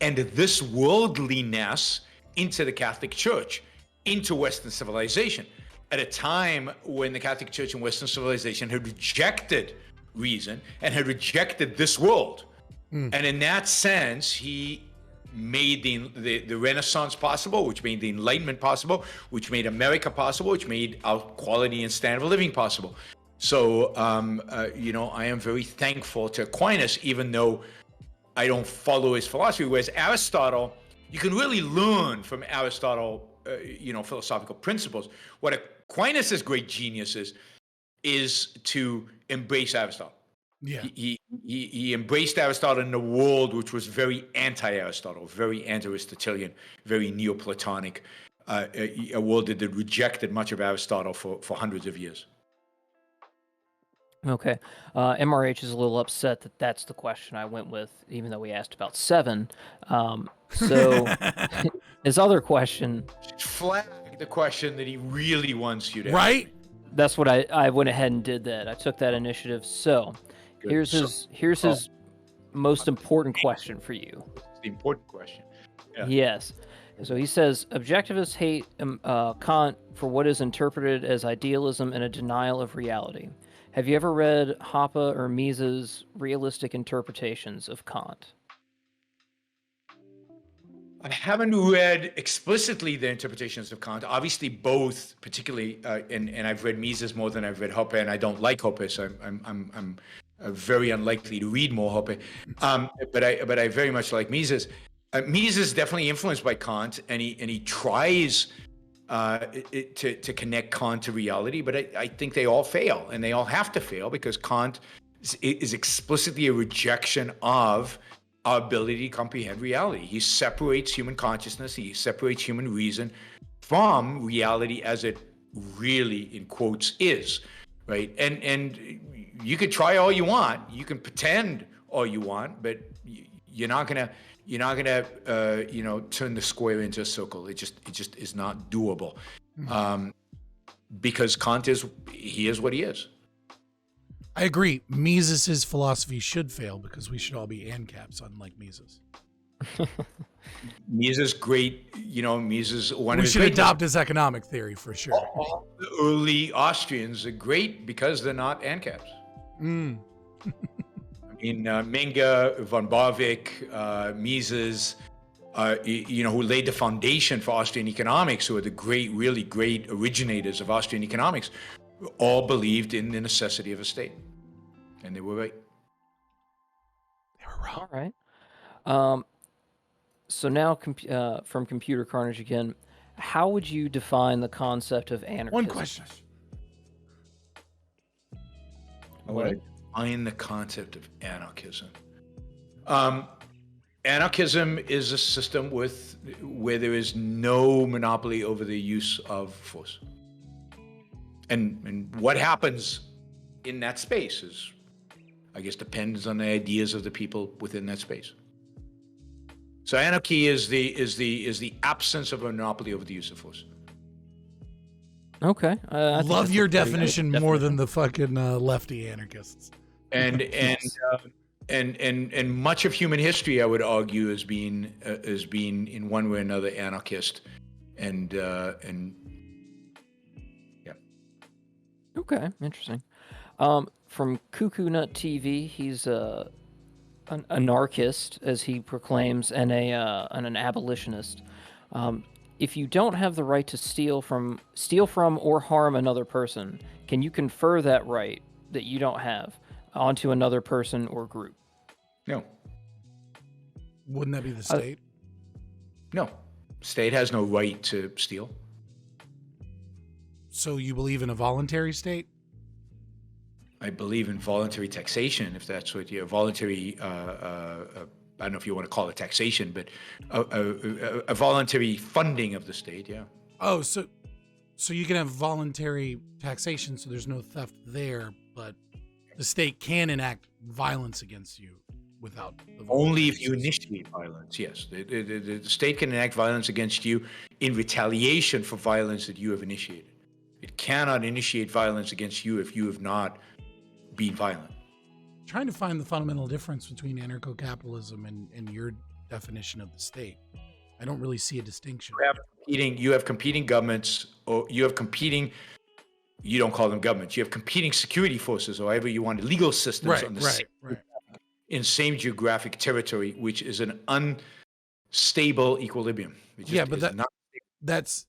and this worldliness into the Catholic Church, into Western civilization, at a time when the Catholic Church and Western civilization had rejected reason and had rejected this world. And in that sense, he made the Renaissance possible, which made the Enlightenment possible, which made America possible, which made our quality and standard of living possible. So, I am very thankful to Aquinas, even though I don't follow his philosophy. Whereas Aristotle, you can really learn from Aristotle, philosophical principles. What Aquinas' great genius is to embrace Aristotle. Yeah. He embraced Aristotle in a world which was very anti-Aristotle, very anti-Aristotelian, very Neoplatonic, a world that had rejected much of Aristotle for hundreds of years. Okay. MRH is a little upset that that's the question I went with, even though we asked about 7. So his other question... Flag the question that he really wants you to Right? ask me. That's what I went ahead and did that. I took that initiative. So Good. here's his most important question for you. The important question. Yeah. Yes. So he says, objectivists hate Kant for what is interpreted as idealism and a denial of reality. Have you ever read Hoppe or Mises' realistic interpretations of Kant? I haven't read explicitly the interpretations of Kant. Obviously, both, particularly, and I've read Mises more than I've read Hoppe, and I don't like Hoppe, so I'm very unlikely to read more Hoppe. But I very much like Mises. Mises is definitely influenced by Kant, and he tries to connect Kant to reality, but I think they all fail, and they all have to fail because Kant is explicitly a rejection of our ability to comprehend reality. He separates human consciousness, he separates human reason from reality as it really, in quotes, is, right? And you could try all you want, you can pretend all you want, but you're not gonna turn the square into a circle. It just is not doable, because Kant is what he is. I agree. Mises' philosophy should fail because we should all be ANCAPs, unlike Mises. Mises great, Mises one of We his should great adopt his economic theory for sure. all the early Austrians are great because they're not ANCAPs. I mean, Menger, von Barwick, Mises, who laid the foundation for Austrian economics, who are the really great originators of Austrian economics, all believed in the necessity of a state. And they were right. They were wrong. All right. So now from Computer Carnage again, how would you define the concept of anarchism? One question. I want to define the concept of anarchism. Anarchism is a system where there is no monopoly over the use of force. And what happens in that space is, I guess, depends on the ideas of the people within that space. So anarchy is the absence of a monopoly over the use of force. Okay. I love your definition more than the fucking lefty anarchists. And much of human history, I would argue, has been in one way or another anarchist, and yeah. Okay, interesting. From Cuckoo Nut TV, he's an anarchist, as he proclaims, and an abolitionist. if you don't have the right to steal from or harm another person, can you confer that right that you don't have onto another person or group? No. Wouldn't that be the state? No. State has no right to steal. So you believe in a voluntary state? I believe in voluntary taxation, if that's what you voluntary. I don't know if you want to call it taxation, but a voluntary funding of the state. Yeah. Oh, so you can have voluntary taxation, so there's no theft there, but the state can enact violence against you without the only if you initiate violence. Yes, the state can enact violence against you in retaliation for violence that you have initiated. It cannot initiate violence against you if you have not been violent. Trying to find the fundamental difference between anarcho-capitalism and your definition of the state. I don't really see a distinction. You have competing governments, or you have competing, you don't call them governments, you have competing security forces, or however you want, legal systems on the in same geographic territory, which is an unstable equilibrium. Yeah, but that's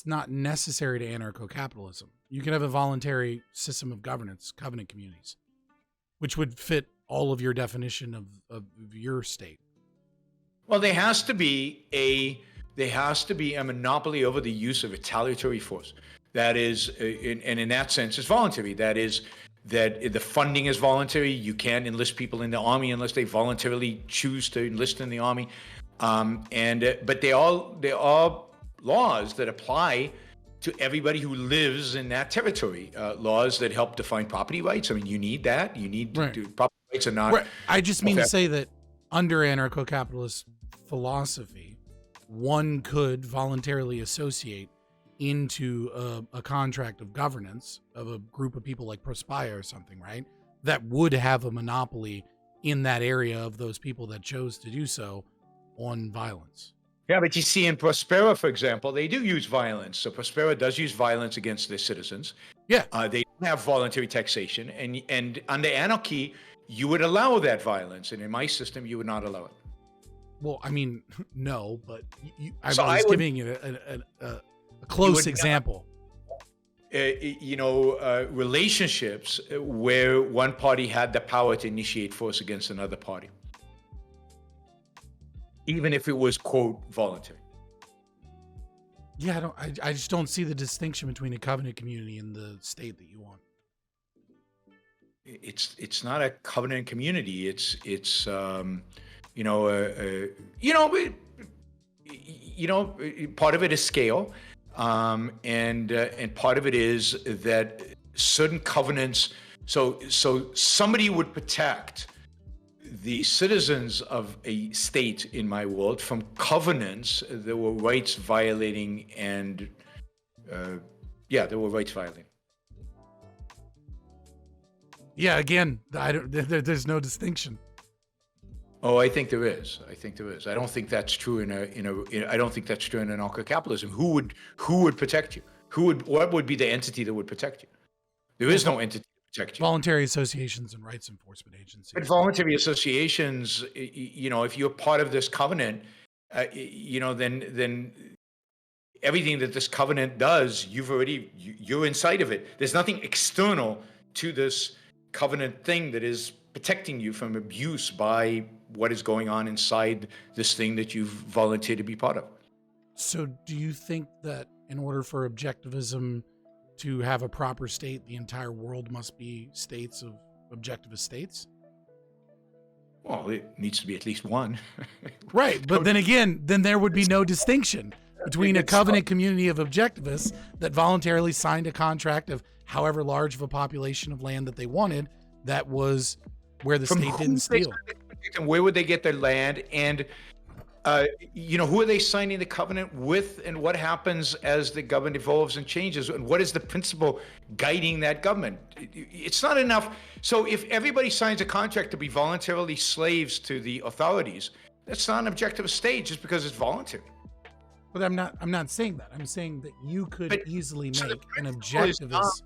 not necessary to anarcho-capitalism. You can have a voluntary system of governance, covenant communities, which would fit all of your definition of your state. Well, there has to be a monopoly over the use of retaliatory force. That is, and in that sense, it's voluntary. That is, that the funding is voluntary. You can't enlist people in the army unless they voluntarily choose to enlist in the army. But there are laws that apply to everybody who lives in that territory. Laws that help define property rights. I mean, you need that. You need to property rights are not. Right. I just mean to say that under anarcho-capitalist philosophy, one could voluntarily associate into a contract of governance of a group of people like Prospire or something, right? That would have a monopoly in that area of those people that chose to do so on violence. Yeah, but you see in Prospera, for example, they do use violence. So Prospera does use violence against their citizens. Yeah. They don't have voluntary taxation. And under anarchy, you would allow that violence. And in my system, you would not allow it. Well, I mean, no, but I was giving you a close example. Relationships where one party had the power to initiate force against another party, even if it was, quote, voluntary. Yeah, I just don't see the distinction between a covenant community and the state that you want. It's not a covenant community. It's part of it is scale. And part of it is that certain covenants, so somebody would protect the citizens of a state in my world from covenants that were rights violating and there were rights violating. Yeah, again, there's no distinction. Oh, I think there is. I don't think that's true I don't think that's true in anarcho-capitalism. Who would protect you? What would be the entity that would protect you? There is no entity to protect you. Voluntary associations and rights enforcement agencies. But voluntary associations, if you're part of this covenant, then everything that this covenant does, you're inside of it. There's nothing external to this covenant thing that is protecting you from abuse by what is going on inside this thing that you've volunteered to be part of. So do you think that in order for objectivism to have a proper state, the entire world must be states of objectivist states? Well, it needs to be at least one. Right, but then there would be no distinction between a covenant community of objectivists that voluntarily signed a contract of however large of a population of land that they wanted, that was where the state didn't steal. And where would they get their land? And who are they signing the covenant with? And what happens as the government evolves and changes? And what is the principle guiding that government? It's not enough. So if everybody signs a contract to be voluntarily slaves to the authorities, that's not an objective state just because it's voluntary. But I'm not saying that. I'm saying that you could easily make an objectivist.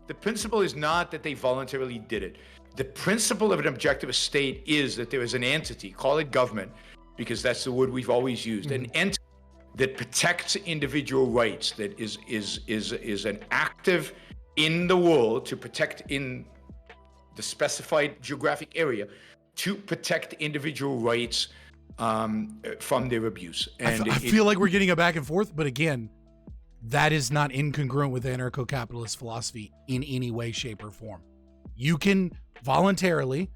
The principle is not that they voluntarily did it. The principle of an objectivist state is that there is an entity, call it government, because that's the word we've always used, an entity that protects individual rights, that is an active in the world to protect in the specified geographic area to protect individual rights from their abuse. And I feel like we're getting a back and forth, but again, that is not incongruent with anarcho-capitalist philosophy in any way, shape, or form. You can voluntarily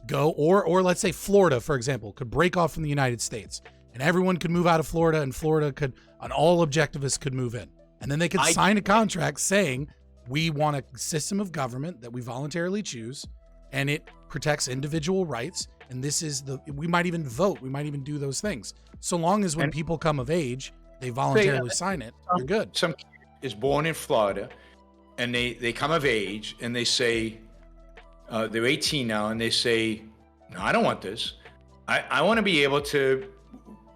go, or let's say Florida, for example, could break off from the United States, and everyone could move out of Florida, and Florida could, and all objectivists could move in. And then they could sign a contract saying, we want a system of government that we voluntarily choose, and it protects individual rights. And this is we might even vote. We might even do those things. So long as when people come of age, they voluntarily sign it, you're good. Some kid is born in Florida, and they come of age, and they say, they're 18 now, and they say, no, I don't want this. I want to be able to,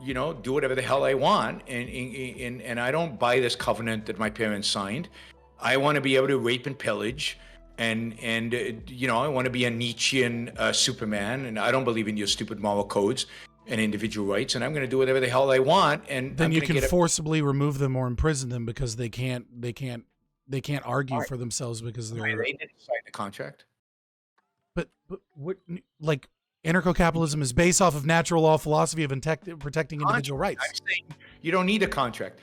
do whatever the hell I want, and I don't buy this covenant that my parents signed. I want to be able to rape and pillage, and I want to be a Nietzschean Superman, and I don't believe in your stupid moral codes and individual rights, and I'm going to do whatever the hell I want. And then you can forcibly remove them or imprison them because they can't argue for themselves because they're. They didn't sign the contract. But what, like, anarcho-capitalism is based off of natural law philosophy of protecting individual rights. I'm saying you don't need a contract.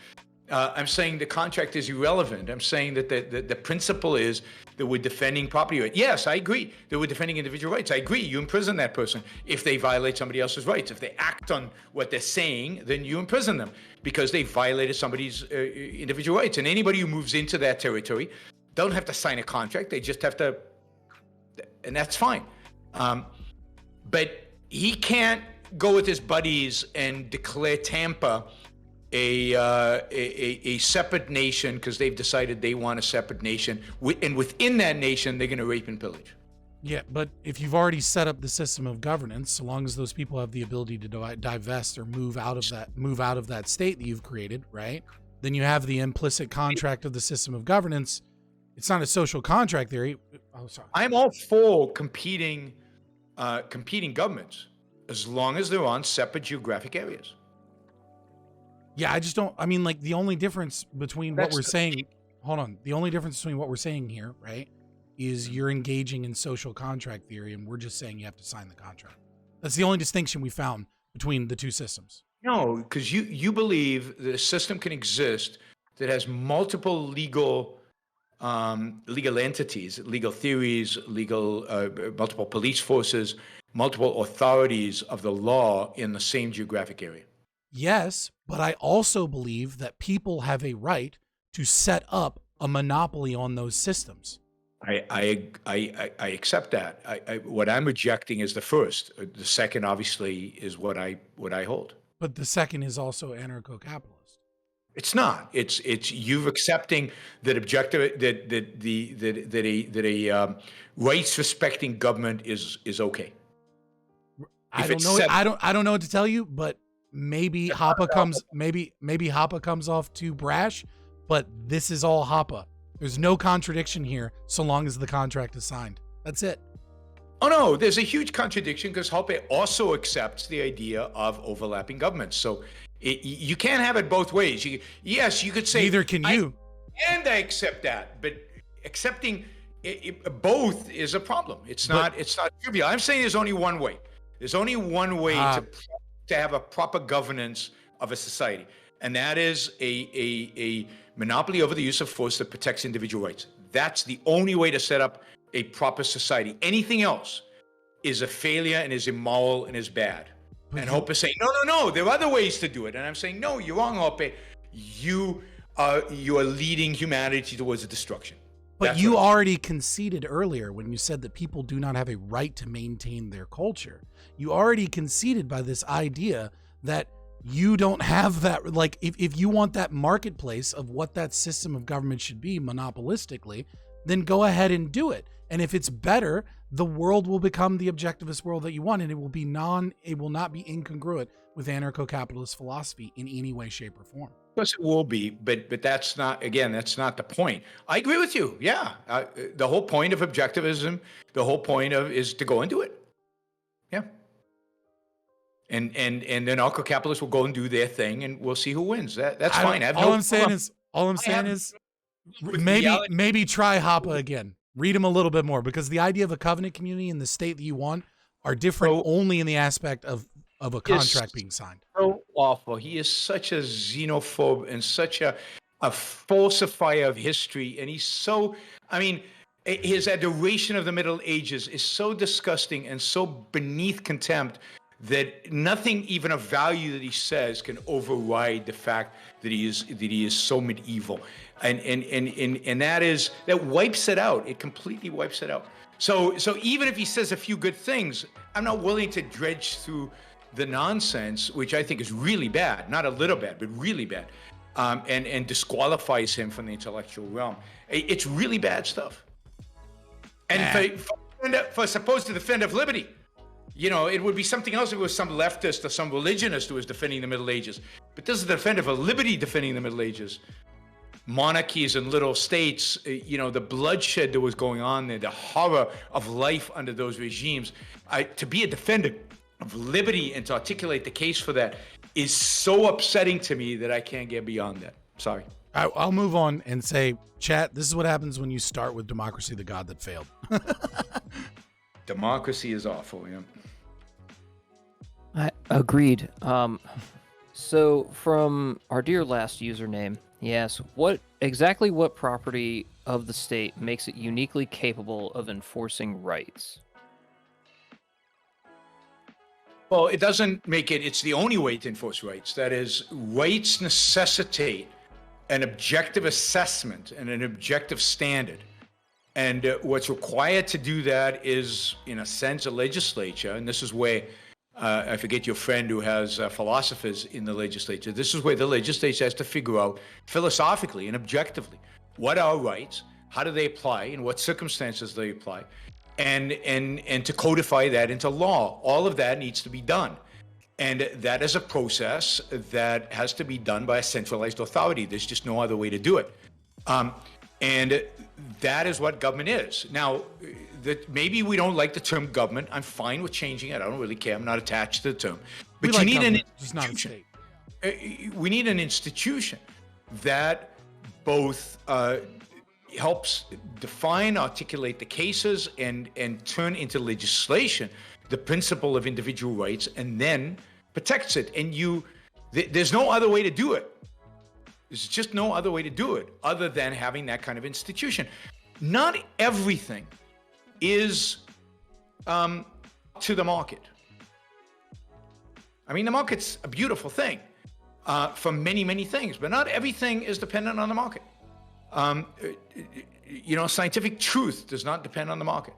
I'm saying the contract is irrelevant. I'm saying that the principle is that we're defending property rights. Yes, I agree that we're defending individual rights. I agree. You imprison that person if they violate somebody else's rights. If they act on what they're saying, then you imprison them because they violated somebody's individual rights. And anybody who moves into that territory don't have to sign a contract. They just have to, and that's fine. But he can't go with his buddies and declare Tampa a separate nation because they've decided they want a separate nation, and within that nation they're going to rape and pillage. Yeah, but if you've already set up the system of governance, so long as those people have the ability to divest or move out of that state that you've created, right? Then you have the implicit contract of the system of governance. It's not a social contract theory. Oh, sorry. I'm all for competing governments as long as they're on separate geographic areas. Yeah, I just don't. I mean, like, the only difference between what we're saying. Hold on. The only difference between what we're saying here, right, is you're engaging in social contract theory, and we're just saying you have to sign the contract. That's the only distinction we found between the two systems. No, because you believe that a system can exist that has multiple legal entities, legal theories, multiple police forces, multiple authorities of the law in the same geographic area. Yes, but I also believe that people have a right to set up a monopoly on those systems. I accept that. What I'm rejecting is the first. The second, obviously, is what I hold. But the second is also anarcho-capitalist. It's not. It's you accepting that a rights respecting government is okay. I don't know what to tell you, but maybe Hoppe comes off too brash, but this is all Hoppe. There's no contradiction here so long as the contract is signed. That's it. Oh no, there's a huge contradiction because Hoppe also accepts the idea of overlapping governments. So you can't have it both ways. You could say neither can you. I accept that, but accepting both is a problem. It's not trivial. I'm saying there's only one way. There's only one way to have a proper governance of a society, and that is a monopoly over the use of force that protects individual rights. That's the only way to set up a proper society. Anything else is a failure and is immoral and is bad. And Hoppe is saying, no, there are other ways to do it. And I'm saying, no, you're wrong, Hoppe. You are leading humanity towards destruction. But you already conceded earlier when you said that people do not have a right to maintain their culture. You already conceded by this idea that you don't have that. Like, if you want that marketplace of what that system of government should be monopolistically, then go ahead and do it. And if it's better, the world will become the objectivist world that you want, and it will not be incongruent with anarcho-capitalist philosophy in any way, shape, or form. Of course it will be, but that's not the point. I agree with you. Yeah. The whole point of objectivism, is to go and do it. Yeah. and then anarcho-capitalists will go and do their thing, and we'll see who wins. That's fine. All I'm saying is maybe try Hoppe again. Read him a little bit more, because the idea of a covenant community and the state that you want are different only in the aspect of a contract being signed. So awful. He is such a xenophobe and such a falsifier of history, and he's so, I mean, his adoration of the Middle Ages is so disgusting and so beneath contempt that nothing even of value that he says can override the fact that he is so medieval, and that wipes it out. It completely wipes it out. So even if he says a few good things, I'm not willing to dredge through the nonsense, which I think is really bad, not a little bad, but really bad, and disqualifies him from the intellectual realm. It's really bad stuff. And for supposed to defend of liberty, you know, it would be something else if it was some leftist or some religionist who was defending the Middle Ages. But this is the defender of liberty defending the Middle Ages. Monarchies and little states, you know, the bloodshed that was going on there, the horror of life under those regimes. To be a defender of liberty and to articulate the case for that is so upsetting to me that I can't get beyond that. Sorry. I'll move on and say, chat, this is what happens when you start with democracy, the god that failed. Democracy is awful, yeah. I agreed. So from our dear last username, he asks, what property of the state makes it uniquely capable of enforcing rights? Well, it doesn't make it, it's the only way to enforce rights. That is, rights necessitate an objective assessment and an objective standard. And what's required to do that is, in a sense, a legislature. And this is where, I forget your friend who has philosophers in the legislature. This is where the legislature has to figure out philosophically and objectively, what are rights, how do they apply, in what circumstances they apply, and to codify that into law. All of that needs to be done. And that is a process that has to be done by a centralized authority. There's just no other way to do it. And that is what government is. Now, maybe we don't like the term government. I'm fine with changing it. I don't really care. I'm not attached to the term. But you need an institution. We need an institution that both helps define, articulate the cases, and turn into legislation the principle of individual rights, and then protects it. And there's no other way to do it. There's just no other way to do it other than having that kind of institution. Not everything is to the market. I mean, the market's a beautiful thing for many, many things, but not everything is dependent on the market. You know, scientific truth does not depend on the market.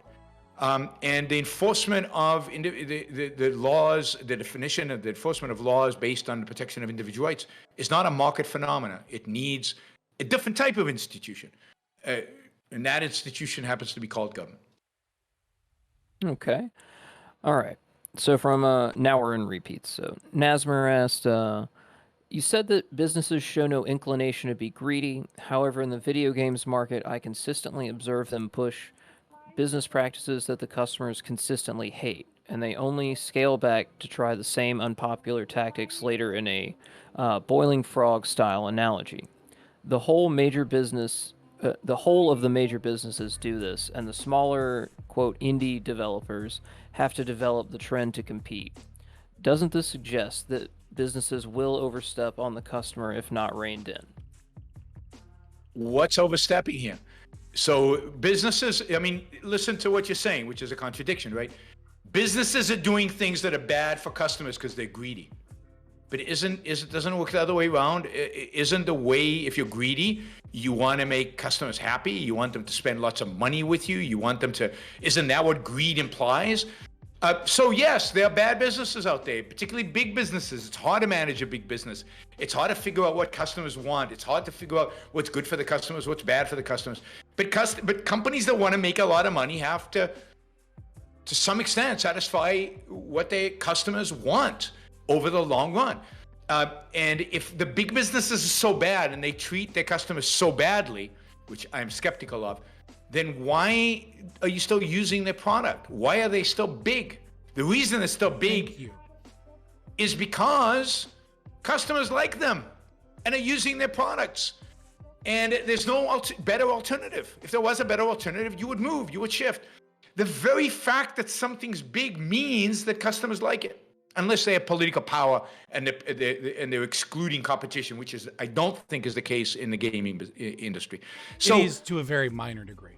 And the enforcement of the laws, the definition of the enforcement of laws based on the protection of individual rights is not a market phenomenon. It needs a different type of institution. And that institution happens to be called government. Okay. All right. So from, now we're in repeats. So Nasmer asked, you said that businesses show no inclination to be greedy. However, in the video games market, I consistently observe them push business practices that the customers consistently hate, and they only scale back to try the same unpopular tactics later in a boiling frog style analogy. The whole of the major businesses do this, and the smaller, quote, indie developers have to develop the trend to compete. Doesn't this suggest that businesses will overstep on the customer if not reined in? What's overstepping here? So businesses, I mean, listen to what you're saying, which is a contradiction, right? Businesses are doing things that are bad for customers because they're greedy. But doesn't it work the other way around? Isn't the way, if you're greedy, you want to make customers happy, you want them to spend lots of money with you, you want them to, isn't that what greed implies? So yes, there are bad businesses out there, particularly big businesses. It's hard to manage a big business. It's hard to figure out what customers want. It's hard to figure out what's good for the customers, what's bad for the customers. But companies that want to make a lot of money have to some extent, satisfy what their customers want over the long run. And if the big businesses are so bad and they treat their customers so badly, which I'm skeptical of, then why are you still using their product? Why are they still big? The reason they're still big. is because customers like them and are using their products. And there's no better alternative. If there was a better alternative, you would move, you would shift. The very fact that something's big means that customers like it, unless they have political power and they're excluding competition, which is, I don't think is the case in the gaming industry. So it is to a very minor degree.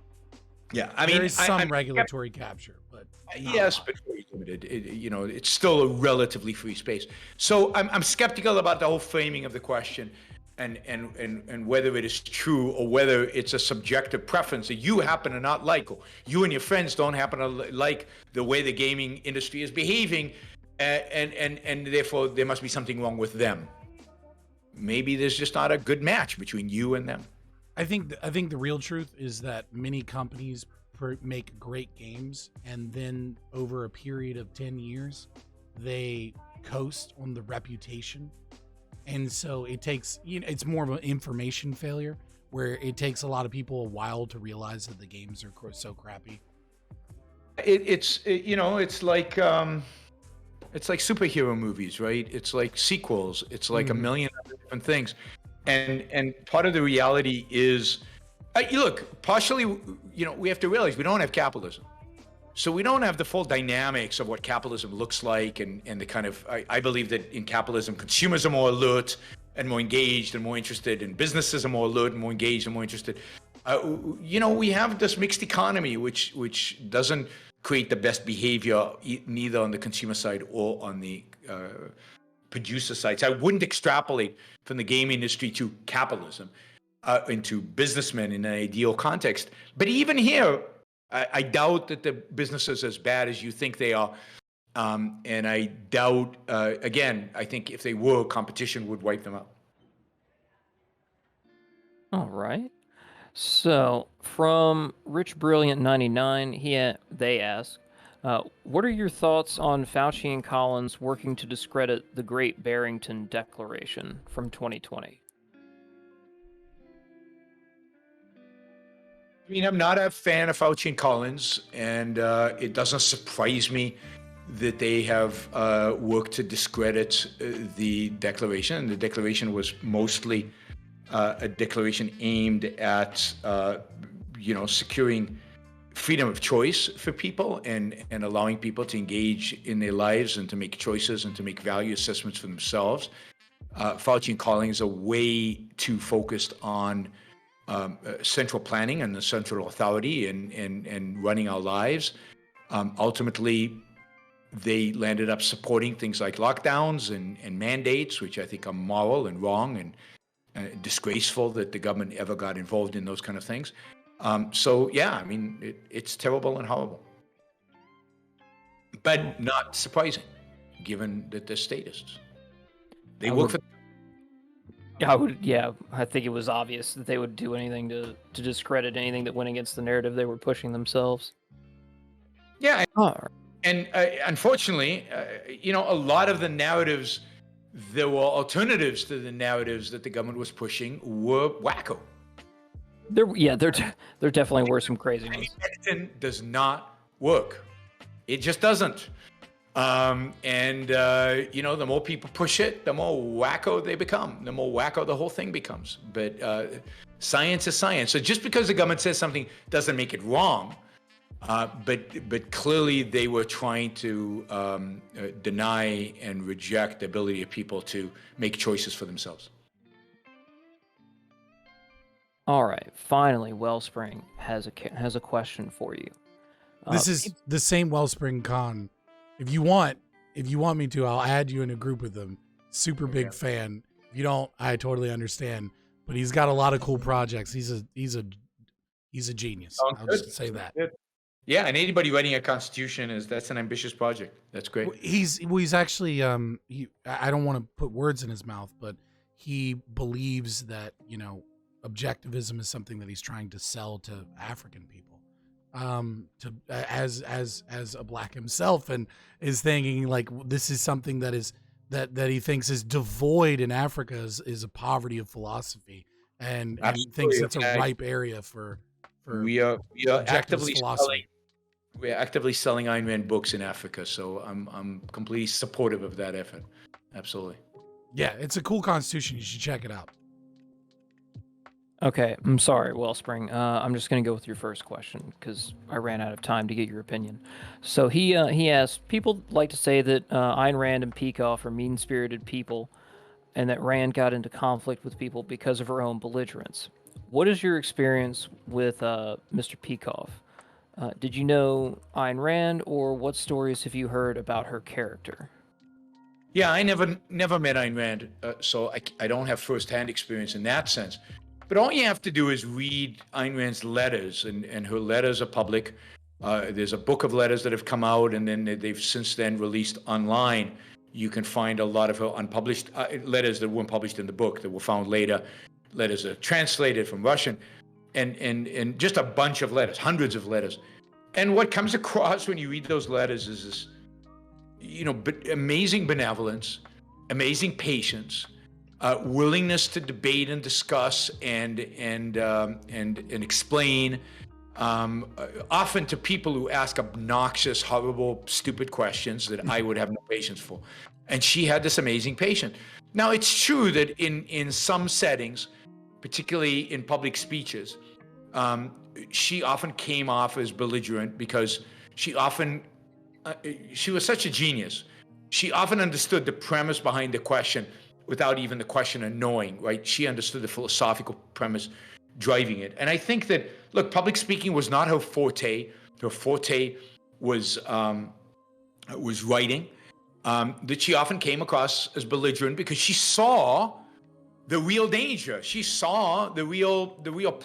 Yeah, I mean, there is some regulatory capture, but yes, but very limited. It's still a relatively free space. So I'm skeptical about the whole framing of the question, and whether it is true or whether it's a subjective preference that you happen to not like, or you and your friends don't happen to like the way the gaming industry is behaving, and therefore there must be something wrong with them. Maybe there's just not a good match between you and them. I think the real truth is that many companies make great games, and then over a period of 10 years, they coast on the reputation. And so it takes, it's more of an information failure, where it takes a lot of people a while to realize that the games are so crappy. It's like superhero movies, right? It's like sequels. It's like a million other different things. And part of the reality is, look, partially, we have to realize we don't have capitalism. So we don't have the full dynamics of what capitalism looks like, and the kind of, I believe that in capitalism, consumers are more alert and more engaged and more interested, and businesses are more alert and more engaged and more interested. We have this mixed economy, which doesn't create the best behavior, neither on the consumer side or on the producer side. So I wouldn't extrapolate from the game industry to capitalism, into businessmen in an ideal context. But even here, I doubt that the business is as bad as you think they are. And I doubt, again, I think if they were, competition would wipe them out. All right. So from Rich Brilliant 99, they ask, what are your thoughts on Fauci and Collins working to discredit the Great Barrington Declaration from 2020? I mean, I'm not a fan of Fauci and Collins, and it doesn't surprise me that they have worked to discredit the declaration. The declaration was mostly a declaration aimed at, securing freedom of choice for people and allowing people to engage in their lives and to make choices and to make value assessments for themselves. Fauci and Collins are way too focused on central planning and the central authority and running our lives. Ultimately, they landed up supporting things like lockdowns and mandates, which I think are moral and wrong and disgraceful that the government ever got involved in those kind of things. So yeah, I mean, it's terrible and horrible, but not surprising, given that they're statists. They work for. I think it was obvious that they would do anything to discredit anything that went against the narrative they were pushing themselves. Yeah, and unfortunately, a lot of the narratives, there were alternatives to the narratives that the government was pushing were wacko. There definitely were some crazy ones. Medicine does not work. It just doesn't. The more people push it, the more wacko they become. The more wacko the whole thing becomes. But science is science. So just because the government says something doesn't make it wrong. But clearly they were trying to deny and reject the ability of people to make choices for themselves. All right. Finally, Wellspring has a question for you. This is the same Wellspring Con. If you want me to, I'll add you in a group with them. Super big fan. If you don't, I totally understand. But he's got a lot of cool projects. He's a genius. I'll just say that. Yeah, and anybody writing a constitution that's an ambitious project. That's great. He's actually I don't want to put words in his mouth, but he believes that objectivism is something that he's trying to sell to African people, as a black himself, and is thinking like this is something that is that he thinks is devoid in Africa is a poverty of philosophy, and he thinks it's a ripe area for we are actively philosophy. We're actively selling Ayn Rand books in Africa, so I'm completely supportive of that effort. Absolutely. Yeah, it's a cool constitution. You should check it out. Okay, I'm sorry, Wellspring. I'm just going to go with your first question because I ran out of time to get your opinion. So he asked, people like to say that Ayn Rand and Peikoff are mean-spirited people and that Rand got into conflict with people because of her own belligerence. What is your experience with Mr. Peikoff? Did you know Ayn Rand, or what stories have you heard about her character? Yeah, I never met Ayn Rand, so I don't have firsthand experience in that sense. But all you have to do is read Ayn Rand's letters, and her letters are public. There's a book of letters that have come out, and then they've since then released online. You can find a lot of her unpublished letters that weren't published in the book that were found later. Letters are translated from Russian, and just a bunch of letters, hundreds of letters. And what comes across when you read those letters is this, amazing benevolence, amazing patience, willingness to debate and discuss and explain, often to people who ask obnoxious, horrible, stupid questions that I would have no patience for. And she had this amazing patience. Now, it's true that in some settings, particularly in public speeches, she often came off as belligerent because she was such a genius. She often understood the premise behind the question without even the questioner knowing, right? She understood the philosophical premise driving it. And I think that, look, public speaking was not her forte. Her forte was writing. That she often came across as belligerent because she saw the real danger. She saw the real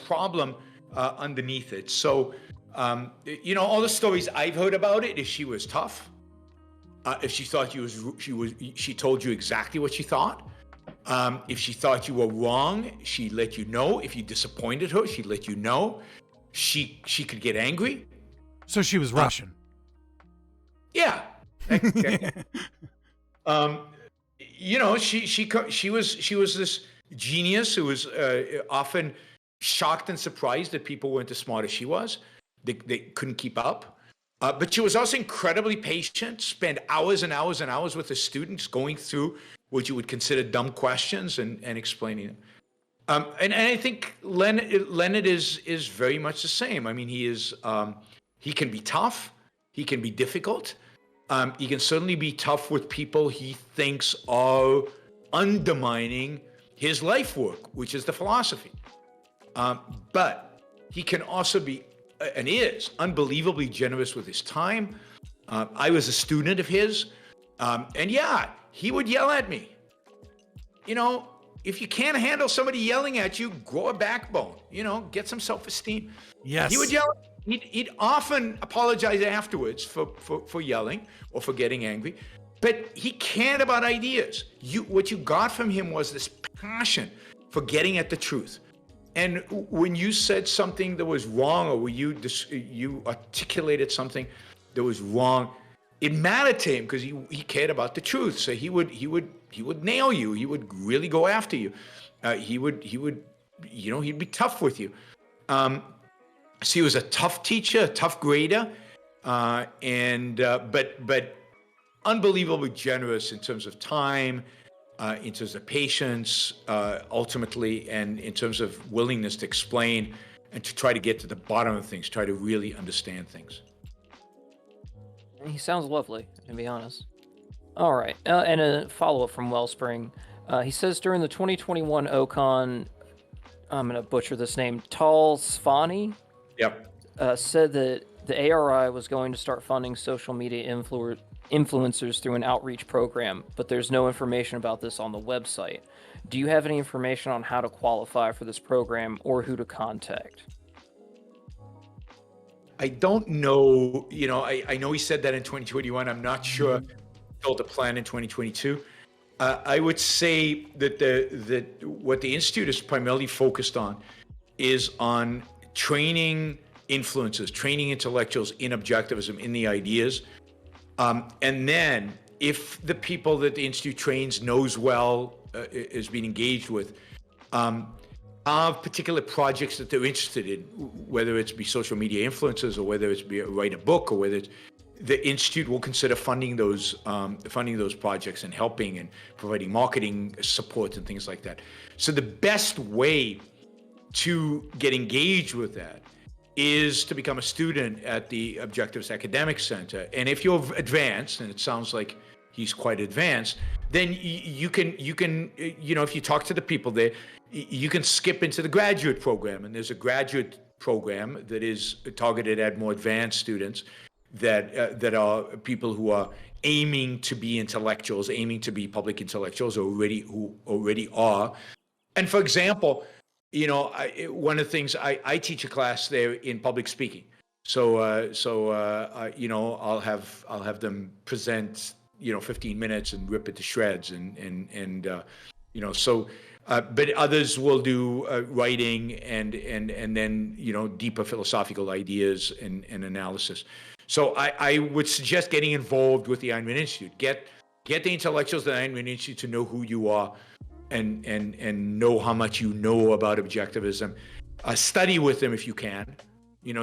problem underneath it. So, all the stories I've heard about it is she was tough. If she thought she told you exactly what she thought. If she thought you were wrong, she let you know. If you disappointed her, she let you know. She could get angry. So she was Russian. Yeah. She was this genius who was often shocked and surprised that people weren't as smart as she was. They couldn't keep up. But she was also incredibly patient, spent hours and hours and hours with the students going through what you would consider dumb questions and explaining them. And I think Leonard is very much the same. I mean, he can be tough. He can be difficult. He can certainly be tough with people he thinks are undermining his life work, which is the philosophy. But he can also be, and is, unbelievably generous with his time. I was a student of his, and yeah, he would yell at me. If you can't handle somebody yelling at you, grow a backbone, get some self-esteem. Yes. He would yell. He'd often apologize afterwards for yelling or for getting angry, but he cared about ideas. What you got from him was this passion for getting at the truth. And when you said something that was wrong, or when you articulated something that was wrong, it mattered to him because he cared about the truth. So he would nail you. He would really go after you. He'd be tough with you. So he was a tough teacher, a tough grader, but unbelievably generous in terms of time, in terms of patience, ultimately, and in terms of willingness to explain and to try to get to the bottom of things, try to really understand things. He sounds lovely, to be honest. All right, and a follow-up from Wellspring. He says during the 2021 Ocon, I'm going to butcher this name, Tal Svani, Yep. said that the ARI was going to start funding social media influencers through an outreach program, but there's no information about this on the website. Do you have any information on how to qualify for this program or who to contact? I don't know. I know he said that in 2021. I'm not sure. Built a plan in 2022. I would say that what the Institute is primarily focused on is on training influencers, training intellectuals in objectivism, in the ideas. And then if the people that the Institute trains knows well, is being engaged with, have particular projects that they're interested in, whether it's be social media influencers or whether it's be write a book or whether it's the institute will consider funding those projects and helping and providing marketing support and things like that. So the best way to get engaged with that is to become a student at the Objectivist Academic Center. And if you're advanced, and it sounds like he's quite advanced, then you can if you talk to the people there, you can skip into the graduate program. And there's a graduate program that is targeted at more advanced students that are people who are aiming to be intellectuals, aiming to be public intellectuals, who already are. And for example, one of the things I teach a class there in public speaking. So I'll have them present 15 minutes and rip it to shreds but others will do writing and then deeper philosophical ideas and analysis. So I would suggest getting involved with the Einman Institute. Get the intellectuals at the Einman Institute to know who you are and know how much you know about objectivism. Study with them if you can.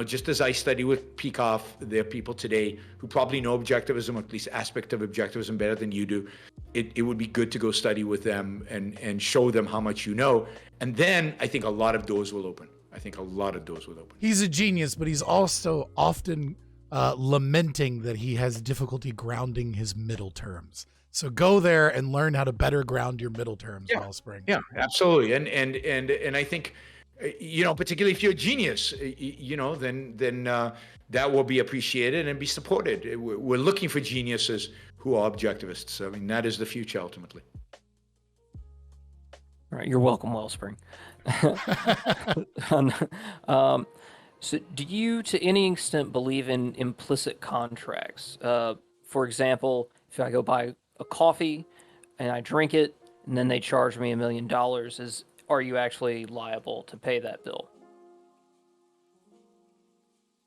Just as I study with Peikoff, there are people today who probably know objectivism, or at least aspect of objectivism, better than you do. It would be good to go study with them and show them how much you know. And then I think a lot of doors will open. He's a genius, but he's also often lamenting that he has difficulty grounding his middle terms. So go there and learn how to better ground your middle terms, Wellspring. Yeah, absolutely. And I think, particularly if you're a genius, then that will be appreciated and be supported. We're looking for geniuses who are objectivists. I mean, that is the future ultimately. All right, you're welcome, Wellspring. So do you, to any extent, believe in implicit contracts? For example, if I go buy a coffee and I drink it and then they charge me $1 million, are you actually liable to pay that bill?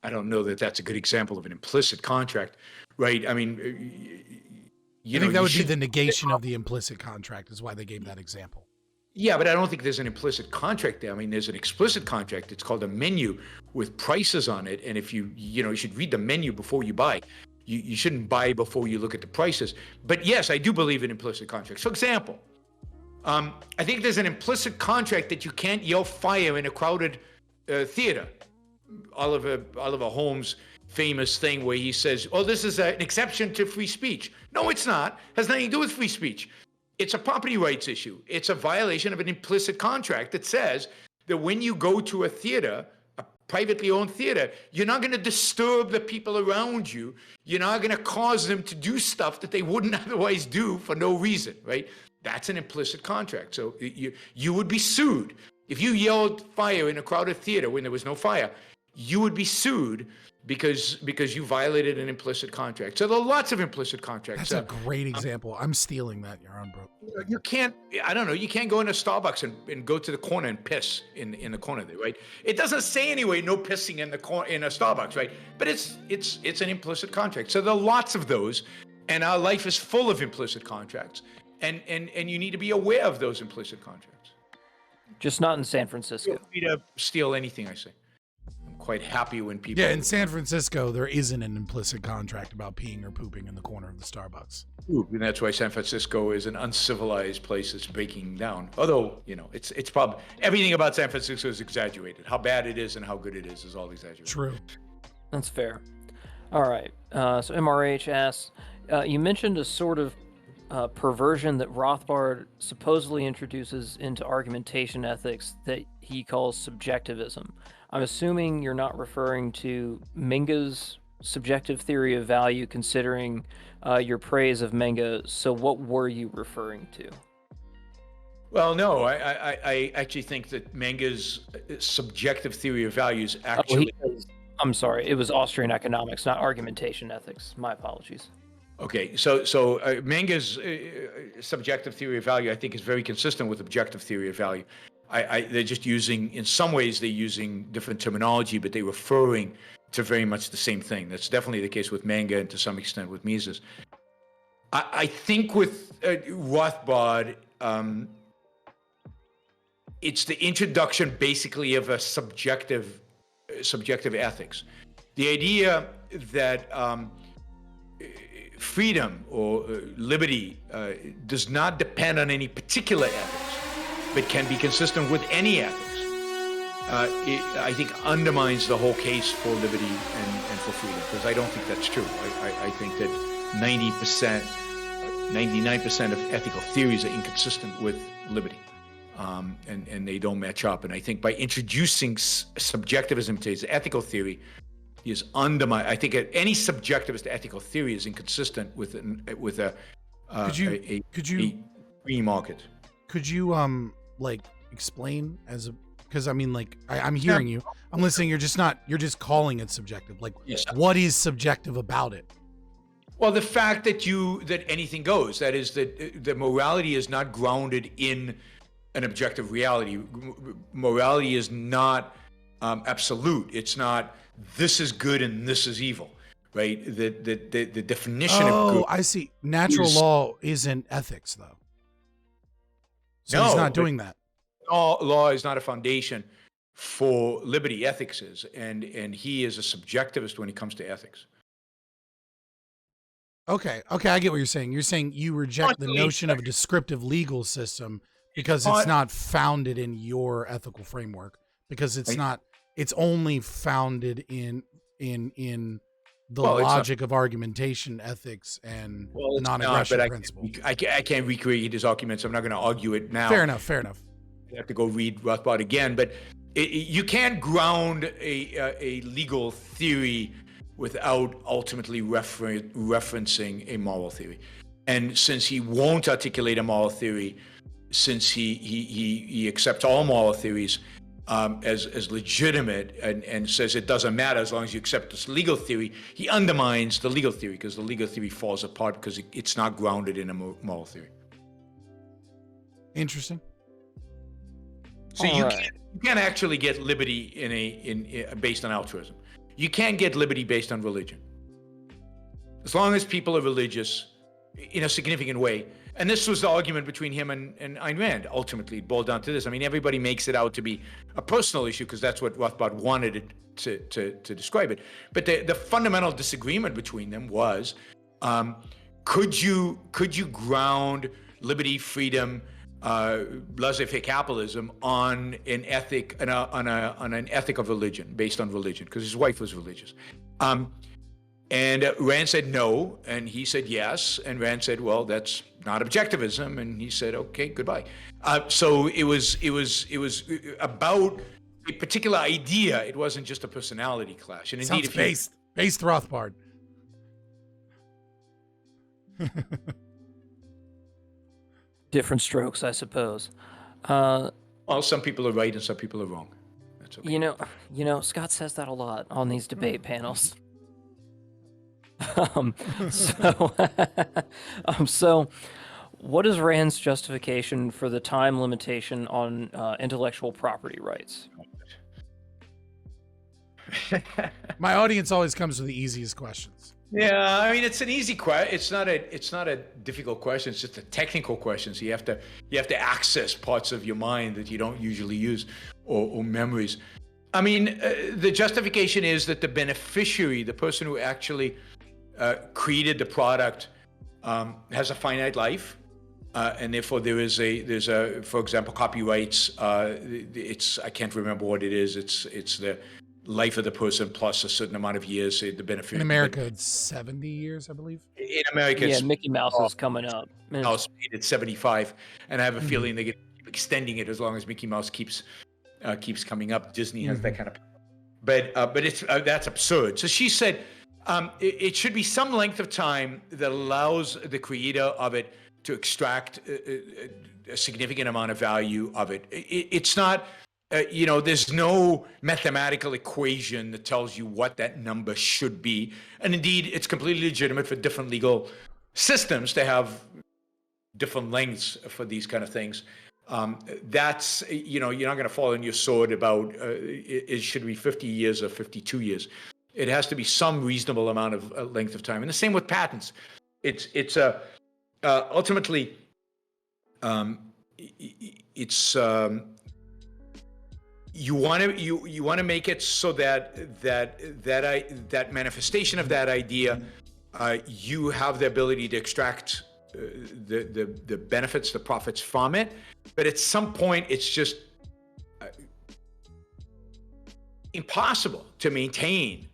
I don't know that that's a good example of an implicit contract, right? I mean, I think that would be the negation of the implicit contract is why they gave that example. Yeah, but I don't think there's an implicit contract there. I mean, there's an explicit contract. It's called a menu with prices on it. And if you should read the menu before you buy. You shouldn't buy before you look at the prices. But yes, I do believe in implicit contracts. For example, I think there's an implicit contract that you can't yell fire in a crowded theater. Oliver Holmes' famous thing where he says, "Oh, this is an exception to free speech." No, it's not. It has nothing to do with free speech. It's a property rights issue. It's a violation of an implicit contract that says that when you go to a theater, a privately owned theater, you're not going to disturb the people around you. You're not going to cause them to do stuff that they wouldn't otherwise do for no reason, right? That's an implicit contract. So you would be sued. If you yelled fire in a crowded theater when there was no fire, you would be sued because you violated an implicit contract. So there are lots of implicit contracts. That's a great example. I'm stealing that, Yaron Brook. You can't go into Starbucks and go to the corner and piss in the corner there, right? It doesn't say anyway, no pissing in a Starbucks, right? But it's an implicit contract. So there are lots of those, and our life is full of implicit contracts. And you need to be aware of those implicit contracts. Just not in San Francisco. Feel free to steal anything I say. I'm quite happy when people... Yeah, in San Francisco, there isn't an implicit contract about peeing or pooping in the corner of the Starbucks. And that's why San Francisco is an uncivilized place that's breaking down. Although, it's probably... Everything about San Francisco is exaggerated. How bad it is and how good it is all exaggerated. True. That's fair. All right. So MRH asks, you mentioned a sort of perversion that Rothbard supposedly introduces into argumentation ethics that he calls subjectivism. I'm assuming you're not referring to Menge's subjective theory of value, considering your praise of Menge. So what were you referring to? Well, no, I actually think that Menge's subjective theory of value is actually... I'm sorry, it was Austrian economics, not argumentation ethics. My apologies. Okay, so Menge's subjective theory of value, I think, is very consistent with objective theory of value. They're just using, in some ways, they're using different terminology, but they're referring to very much the same thing. That's definitely the case with Menge and to some extent with Mises. I think with Rothbard, it's the introduction basically of a subjective ethics. The idea that freedom or liberty does not depend on any particular ethics, but can be consistent with any ethics, I think undermines the whole case for liberty and for freedom, because I don't think that's true. I think that 90%, 99% of ethical theories are inconsistent with liberty. And they don't match up. And I think by introducing subjectivism to his ethical theory, he is undermined. I think any subjectivist ethical theory is inconsistent with a free market. Could you like explain because I mean, like I'm hearing you, I'm listening. You're just calling it subjective. Like, yes. What is subjective about it? Well, the fact that anything goes. That is that morality is not grounded in an objective reality. Morality is not absolute. It's not this is good and this is evil, right? The definition of good. Oh, I see. Natural law isn't ethics, though. So he's not doing that. Law is not a foundation for liberty. Ethics is, and he is a subjectivist when it comes to ethics. Okay, I get what you're saying. You're saying you reject the notion of a descriptive legal system because it's not founded in your ethical framework, because it's only founded in the logic of argumentation, ethics, and the non-aggression principle. I can't recreate his arguments. I'm not going to argue it now. Fair enough. You have to go read Rothbard again, but you can't ground a legal theory without ultimately referencing a moral theory. And since he won't articulate a moral theory, since he accepts all moral theories as legitimate and says it doesn't matter as long as you accept this legal theory, he undermines the legal theory, because the legal theory falls apart because it's not grounded in a moral theory. Interesting. So you can't actually get liberty based on altruism. You can't get liberty based on religion. As long as people are religious in a significant way. And this was the argument between him and Ayn Rand. Ultimately, it boiled down to this. I mean, everybody makes it out to be a personal issue because that's what Rothbard wanted it to describe it. But the fundamental disagreement between them was, could you ground liberty, freedom, laissez-faire capitalism on an ethic on an ethic of religion, based on religion, because his wife was religious. And Rand said no, and he said yes, and Rand said, well, that's not objectivism, and he said, okay, goodbye. So it was about a particular idea. It wasn't just a personality clash. And indeed, based Rothbard. Different strokes, I suppose. Well, some people are right and some people are wrong. That's okay. You know, Scott says that a lot on these debate panels. So what is Rand's justification for the time limitation on intellectual property rights? My audience always comes with the easiest questions. Yeah, I mean, it's an easy question. It's not a difficult question. It's just a technical question. So you have to access parts of your mind that you don't usually use, or memories. I mean, the justification is that the beneficiary, the person who actually created the product, has a finite life, and therefore there's a for example, copyrights. I can't remember what it is. It's the life of the person plus a certain amount of years. The benefit in America, it's 70 years, I believe. In America, yeah, Mickey Mouse is coming up. Mouse made it 75, and I have a feeling they keep extending it as long as Mickey Mouse keeps coming up. Disney has that kind of, but it's that's absurd. So she said it should be some length of time that allows the creator of it to extract a significant amount of value of it. It's not. There's no mathematical equation that tells you what that number should be. And indeed, it's completely legitimate for different legal systems to have different lengths for these kind of things. That's, you're not going to fall on your sword about it should be 50 years or 52 years. It has to be some reasonable amount of length of time. And the same with patents. It's ultimately, it's you want to make it so that manifestation of that idea, you have the ability to extract the benefits, the profits from it. But at some point, it's just impossible to maintain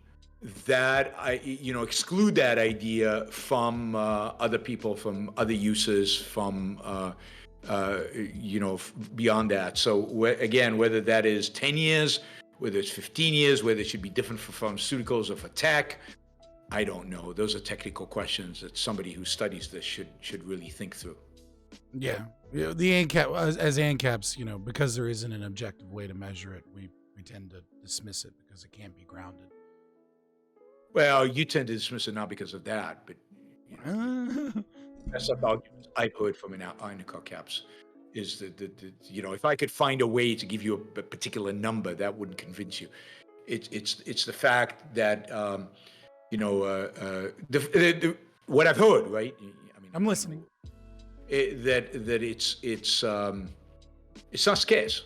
that, exclude that idea from other people, from other uses, from beyond that. So again, whether that is 10 years, whether it's 15 years, whether it should be different for pharmaceuticals or for tech, I don't know. Those are technical questions that somebody who studies this should really think through. Yeah, the ANCAP, as ANCAPs, because there isn't an objective way to measure it, we tend to dismiss it because it can't be grounded. Well, you tend to dismiss it not because of that, but that's about I've heard from anarcho-caps is that if I could find a way to give you a particular number, that wouldn't convince you. It's the fact that what I've heard, right? I mean, I'm listening. That it's not scarce.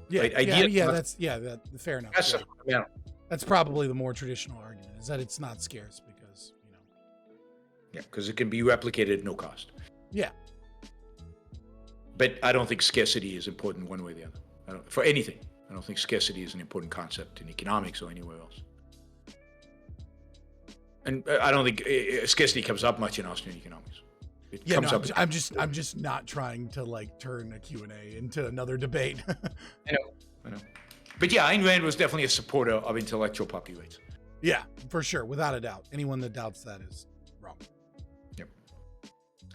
Yeah, right? That's fair enough. That's probably the more traditional argument, is that it's not scarce because because it can be replicated at no cost. Yeah. But I don't think scarcity is important one way or the other. For anything, I don't think scarcity is an important concept in economics or anywhere else. And I don't think scarcity comes up much in Austrian economics. I'm just not trying to turn a Q&A into another debate. I know. But yeah, Ayn Rand was definitely a supporter of intellectual property rights. Yeah, for sure, without a doubt. Anyone that doubts that is wrong. Yep.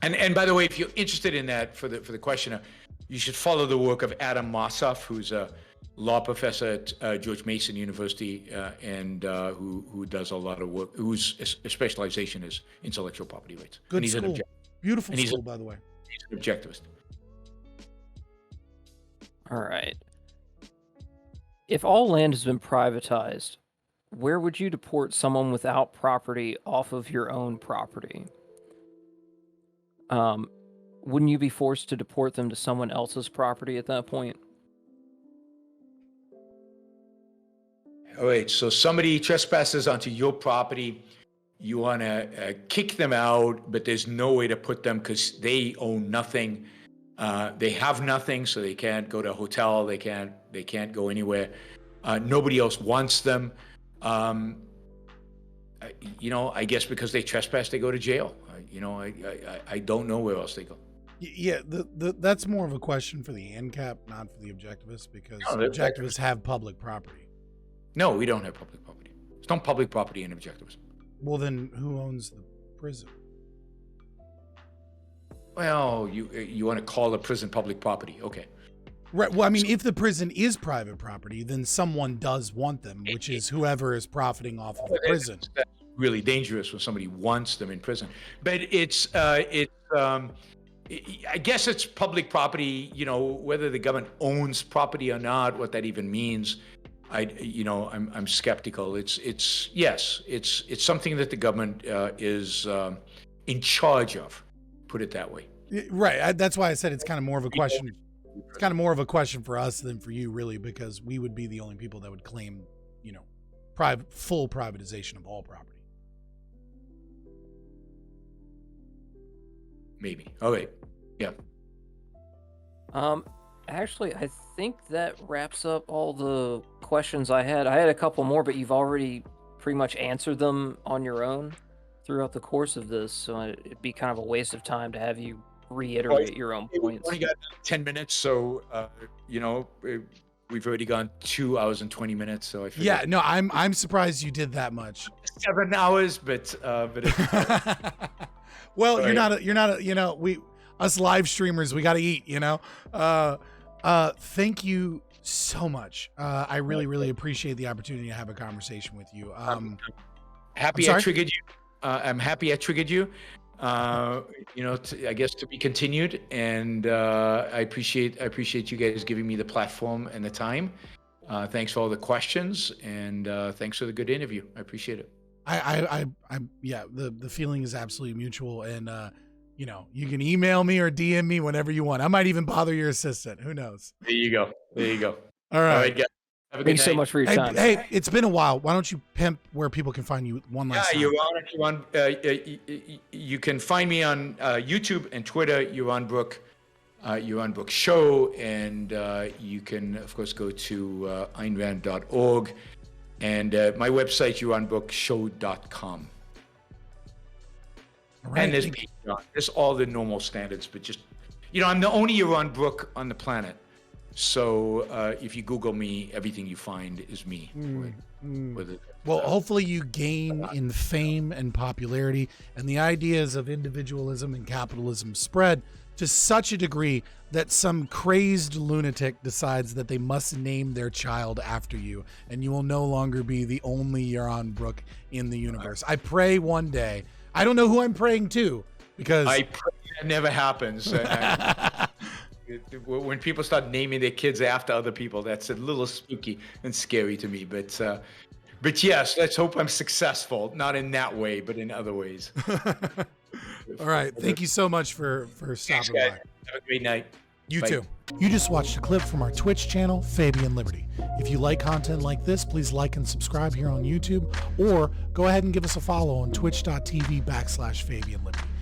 And by the way, if you're interested in that, for the questioner, you should follow the work of Adam Mossoff, who's a law professor at George Mason University, and who does a lot of work, whose specialization is intellectual property rights. Good school. Beautiful school, by the way. He's an objectivist. All right. If all land has been privatized, where would you deport someone without property off of your own property? Wouldn't you be forced to deport them to someone else's property at that point? All right, so somebody trespasses onto your property. You want to kick them out, but there's no way to put them because they own nothing. They have nothing, so they can't go to a hotel. They can't go anywhere. Nobody else wants them. I guess because they trespass, they go to jail. I don't know where else they go. Yeah, that's more of a question for the ANCAP, not for the Objectivists, because Objectivists have public property. No, we don't have public property. There's no public property in Objectivism. Well, then who owns the prison? Well, you want to call the prison public property. Okay. Right. Well, I mean, if the prison is private property, then someone does want them, which is whoever is profiting off of the prison. That's really dangerous when somebody wants them in prison. But I guess it's public property, whether the government owns property or not, what that even means. I'm skeptical. It's something that the government is in charge of. Put it that way. Right. That's why I said it's kind of more of a question. It's kind of more of a question for us than for you, really, because we would be the only people that would claim, full privatization of all property. Maybe. All right. Yeah. Actually, I think that wraps up all the questions I had. I had a couple more, but you've already pretty much answered them on your own throughout the course of this, so it'd be kind of a waste of time to have you reiterate your own points. We only got 10 minutes, so we've already gone 2 hours and 20 minutes. So I feel I'm surprised you did that much. 7 hours, but well, right. Us live streamers, we got to eat. Thank you so much. I really appreciate the opportunity to have a conversation with you. Happy I triggered you. I'm happy I triggered you. I guess to be continued, and I appreciate you guys giving me the platform and the time. Thanks for all the questions, and thanks for the good interview. I appreciate it. The feeling is absolutely mutual, and you can email me or DM me whenever you want. I might even bother your assistant. Who knows? There you go. All All right. right, guys. Have a good Thank you so night. much for your Hey, time. hey, it's been a while. Why don't you pimp where people can find you one last time? You can find me on YouTube and Twitter, Yaron Brook, Yaron Brook Show, and you can, of course, go to aynrand.org, and my website, yaronbrookshow.com. All right. And there's Patreon. There's all the normal standards, but just, I'm the only Yaron Brook on the planet. So if you Google me, everything you find is me. Well, hopefully you gain in fame and popularity, and the ideas of individualism and capitalism spread to such a degree that some crazed lunatic decides that they must name their child after you, and you will no longer be the only Yaron Brook in the universe. I pray one day. I don't know who I'm praying to, because I pray that never happens. When people start naming their kids after other people, that's a little spooky and scary to me. But yes, let's hope I'm successful, not in that way, but in other ways. All right. Thank you so much for stopping by. Have a great night. You Bye. too. You just watched a clip from our Twitch channel, Fabian Liberty. If you like content like this, please like and subscribe here on YouTube, or go ahead and give us a follow on twitch.tv/Fabian Liberty.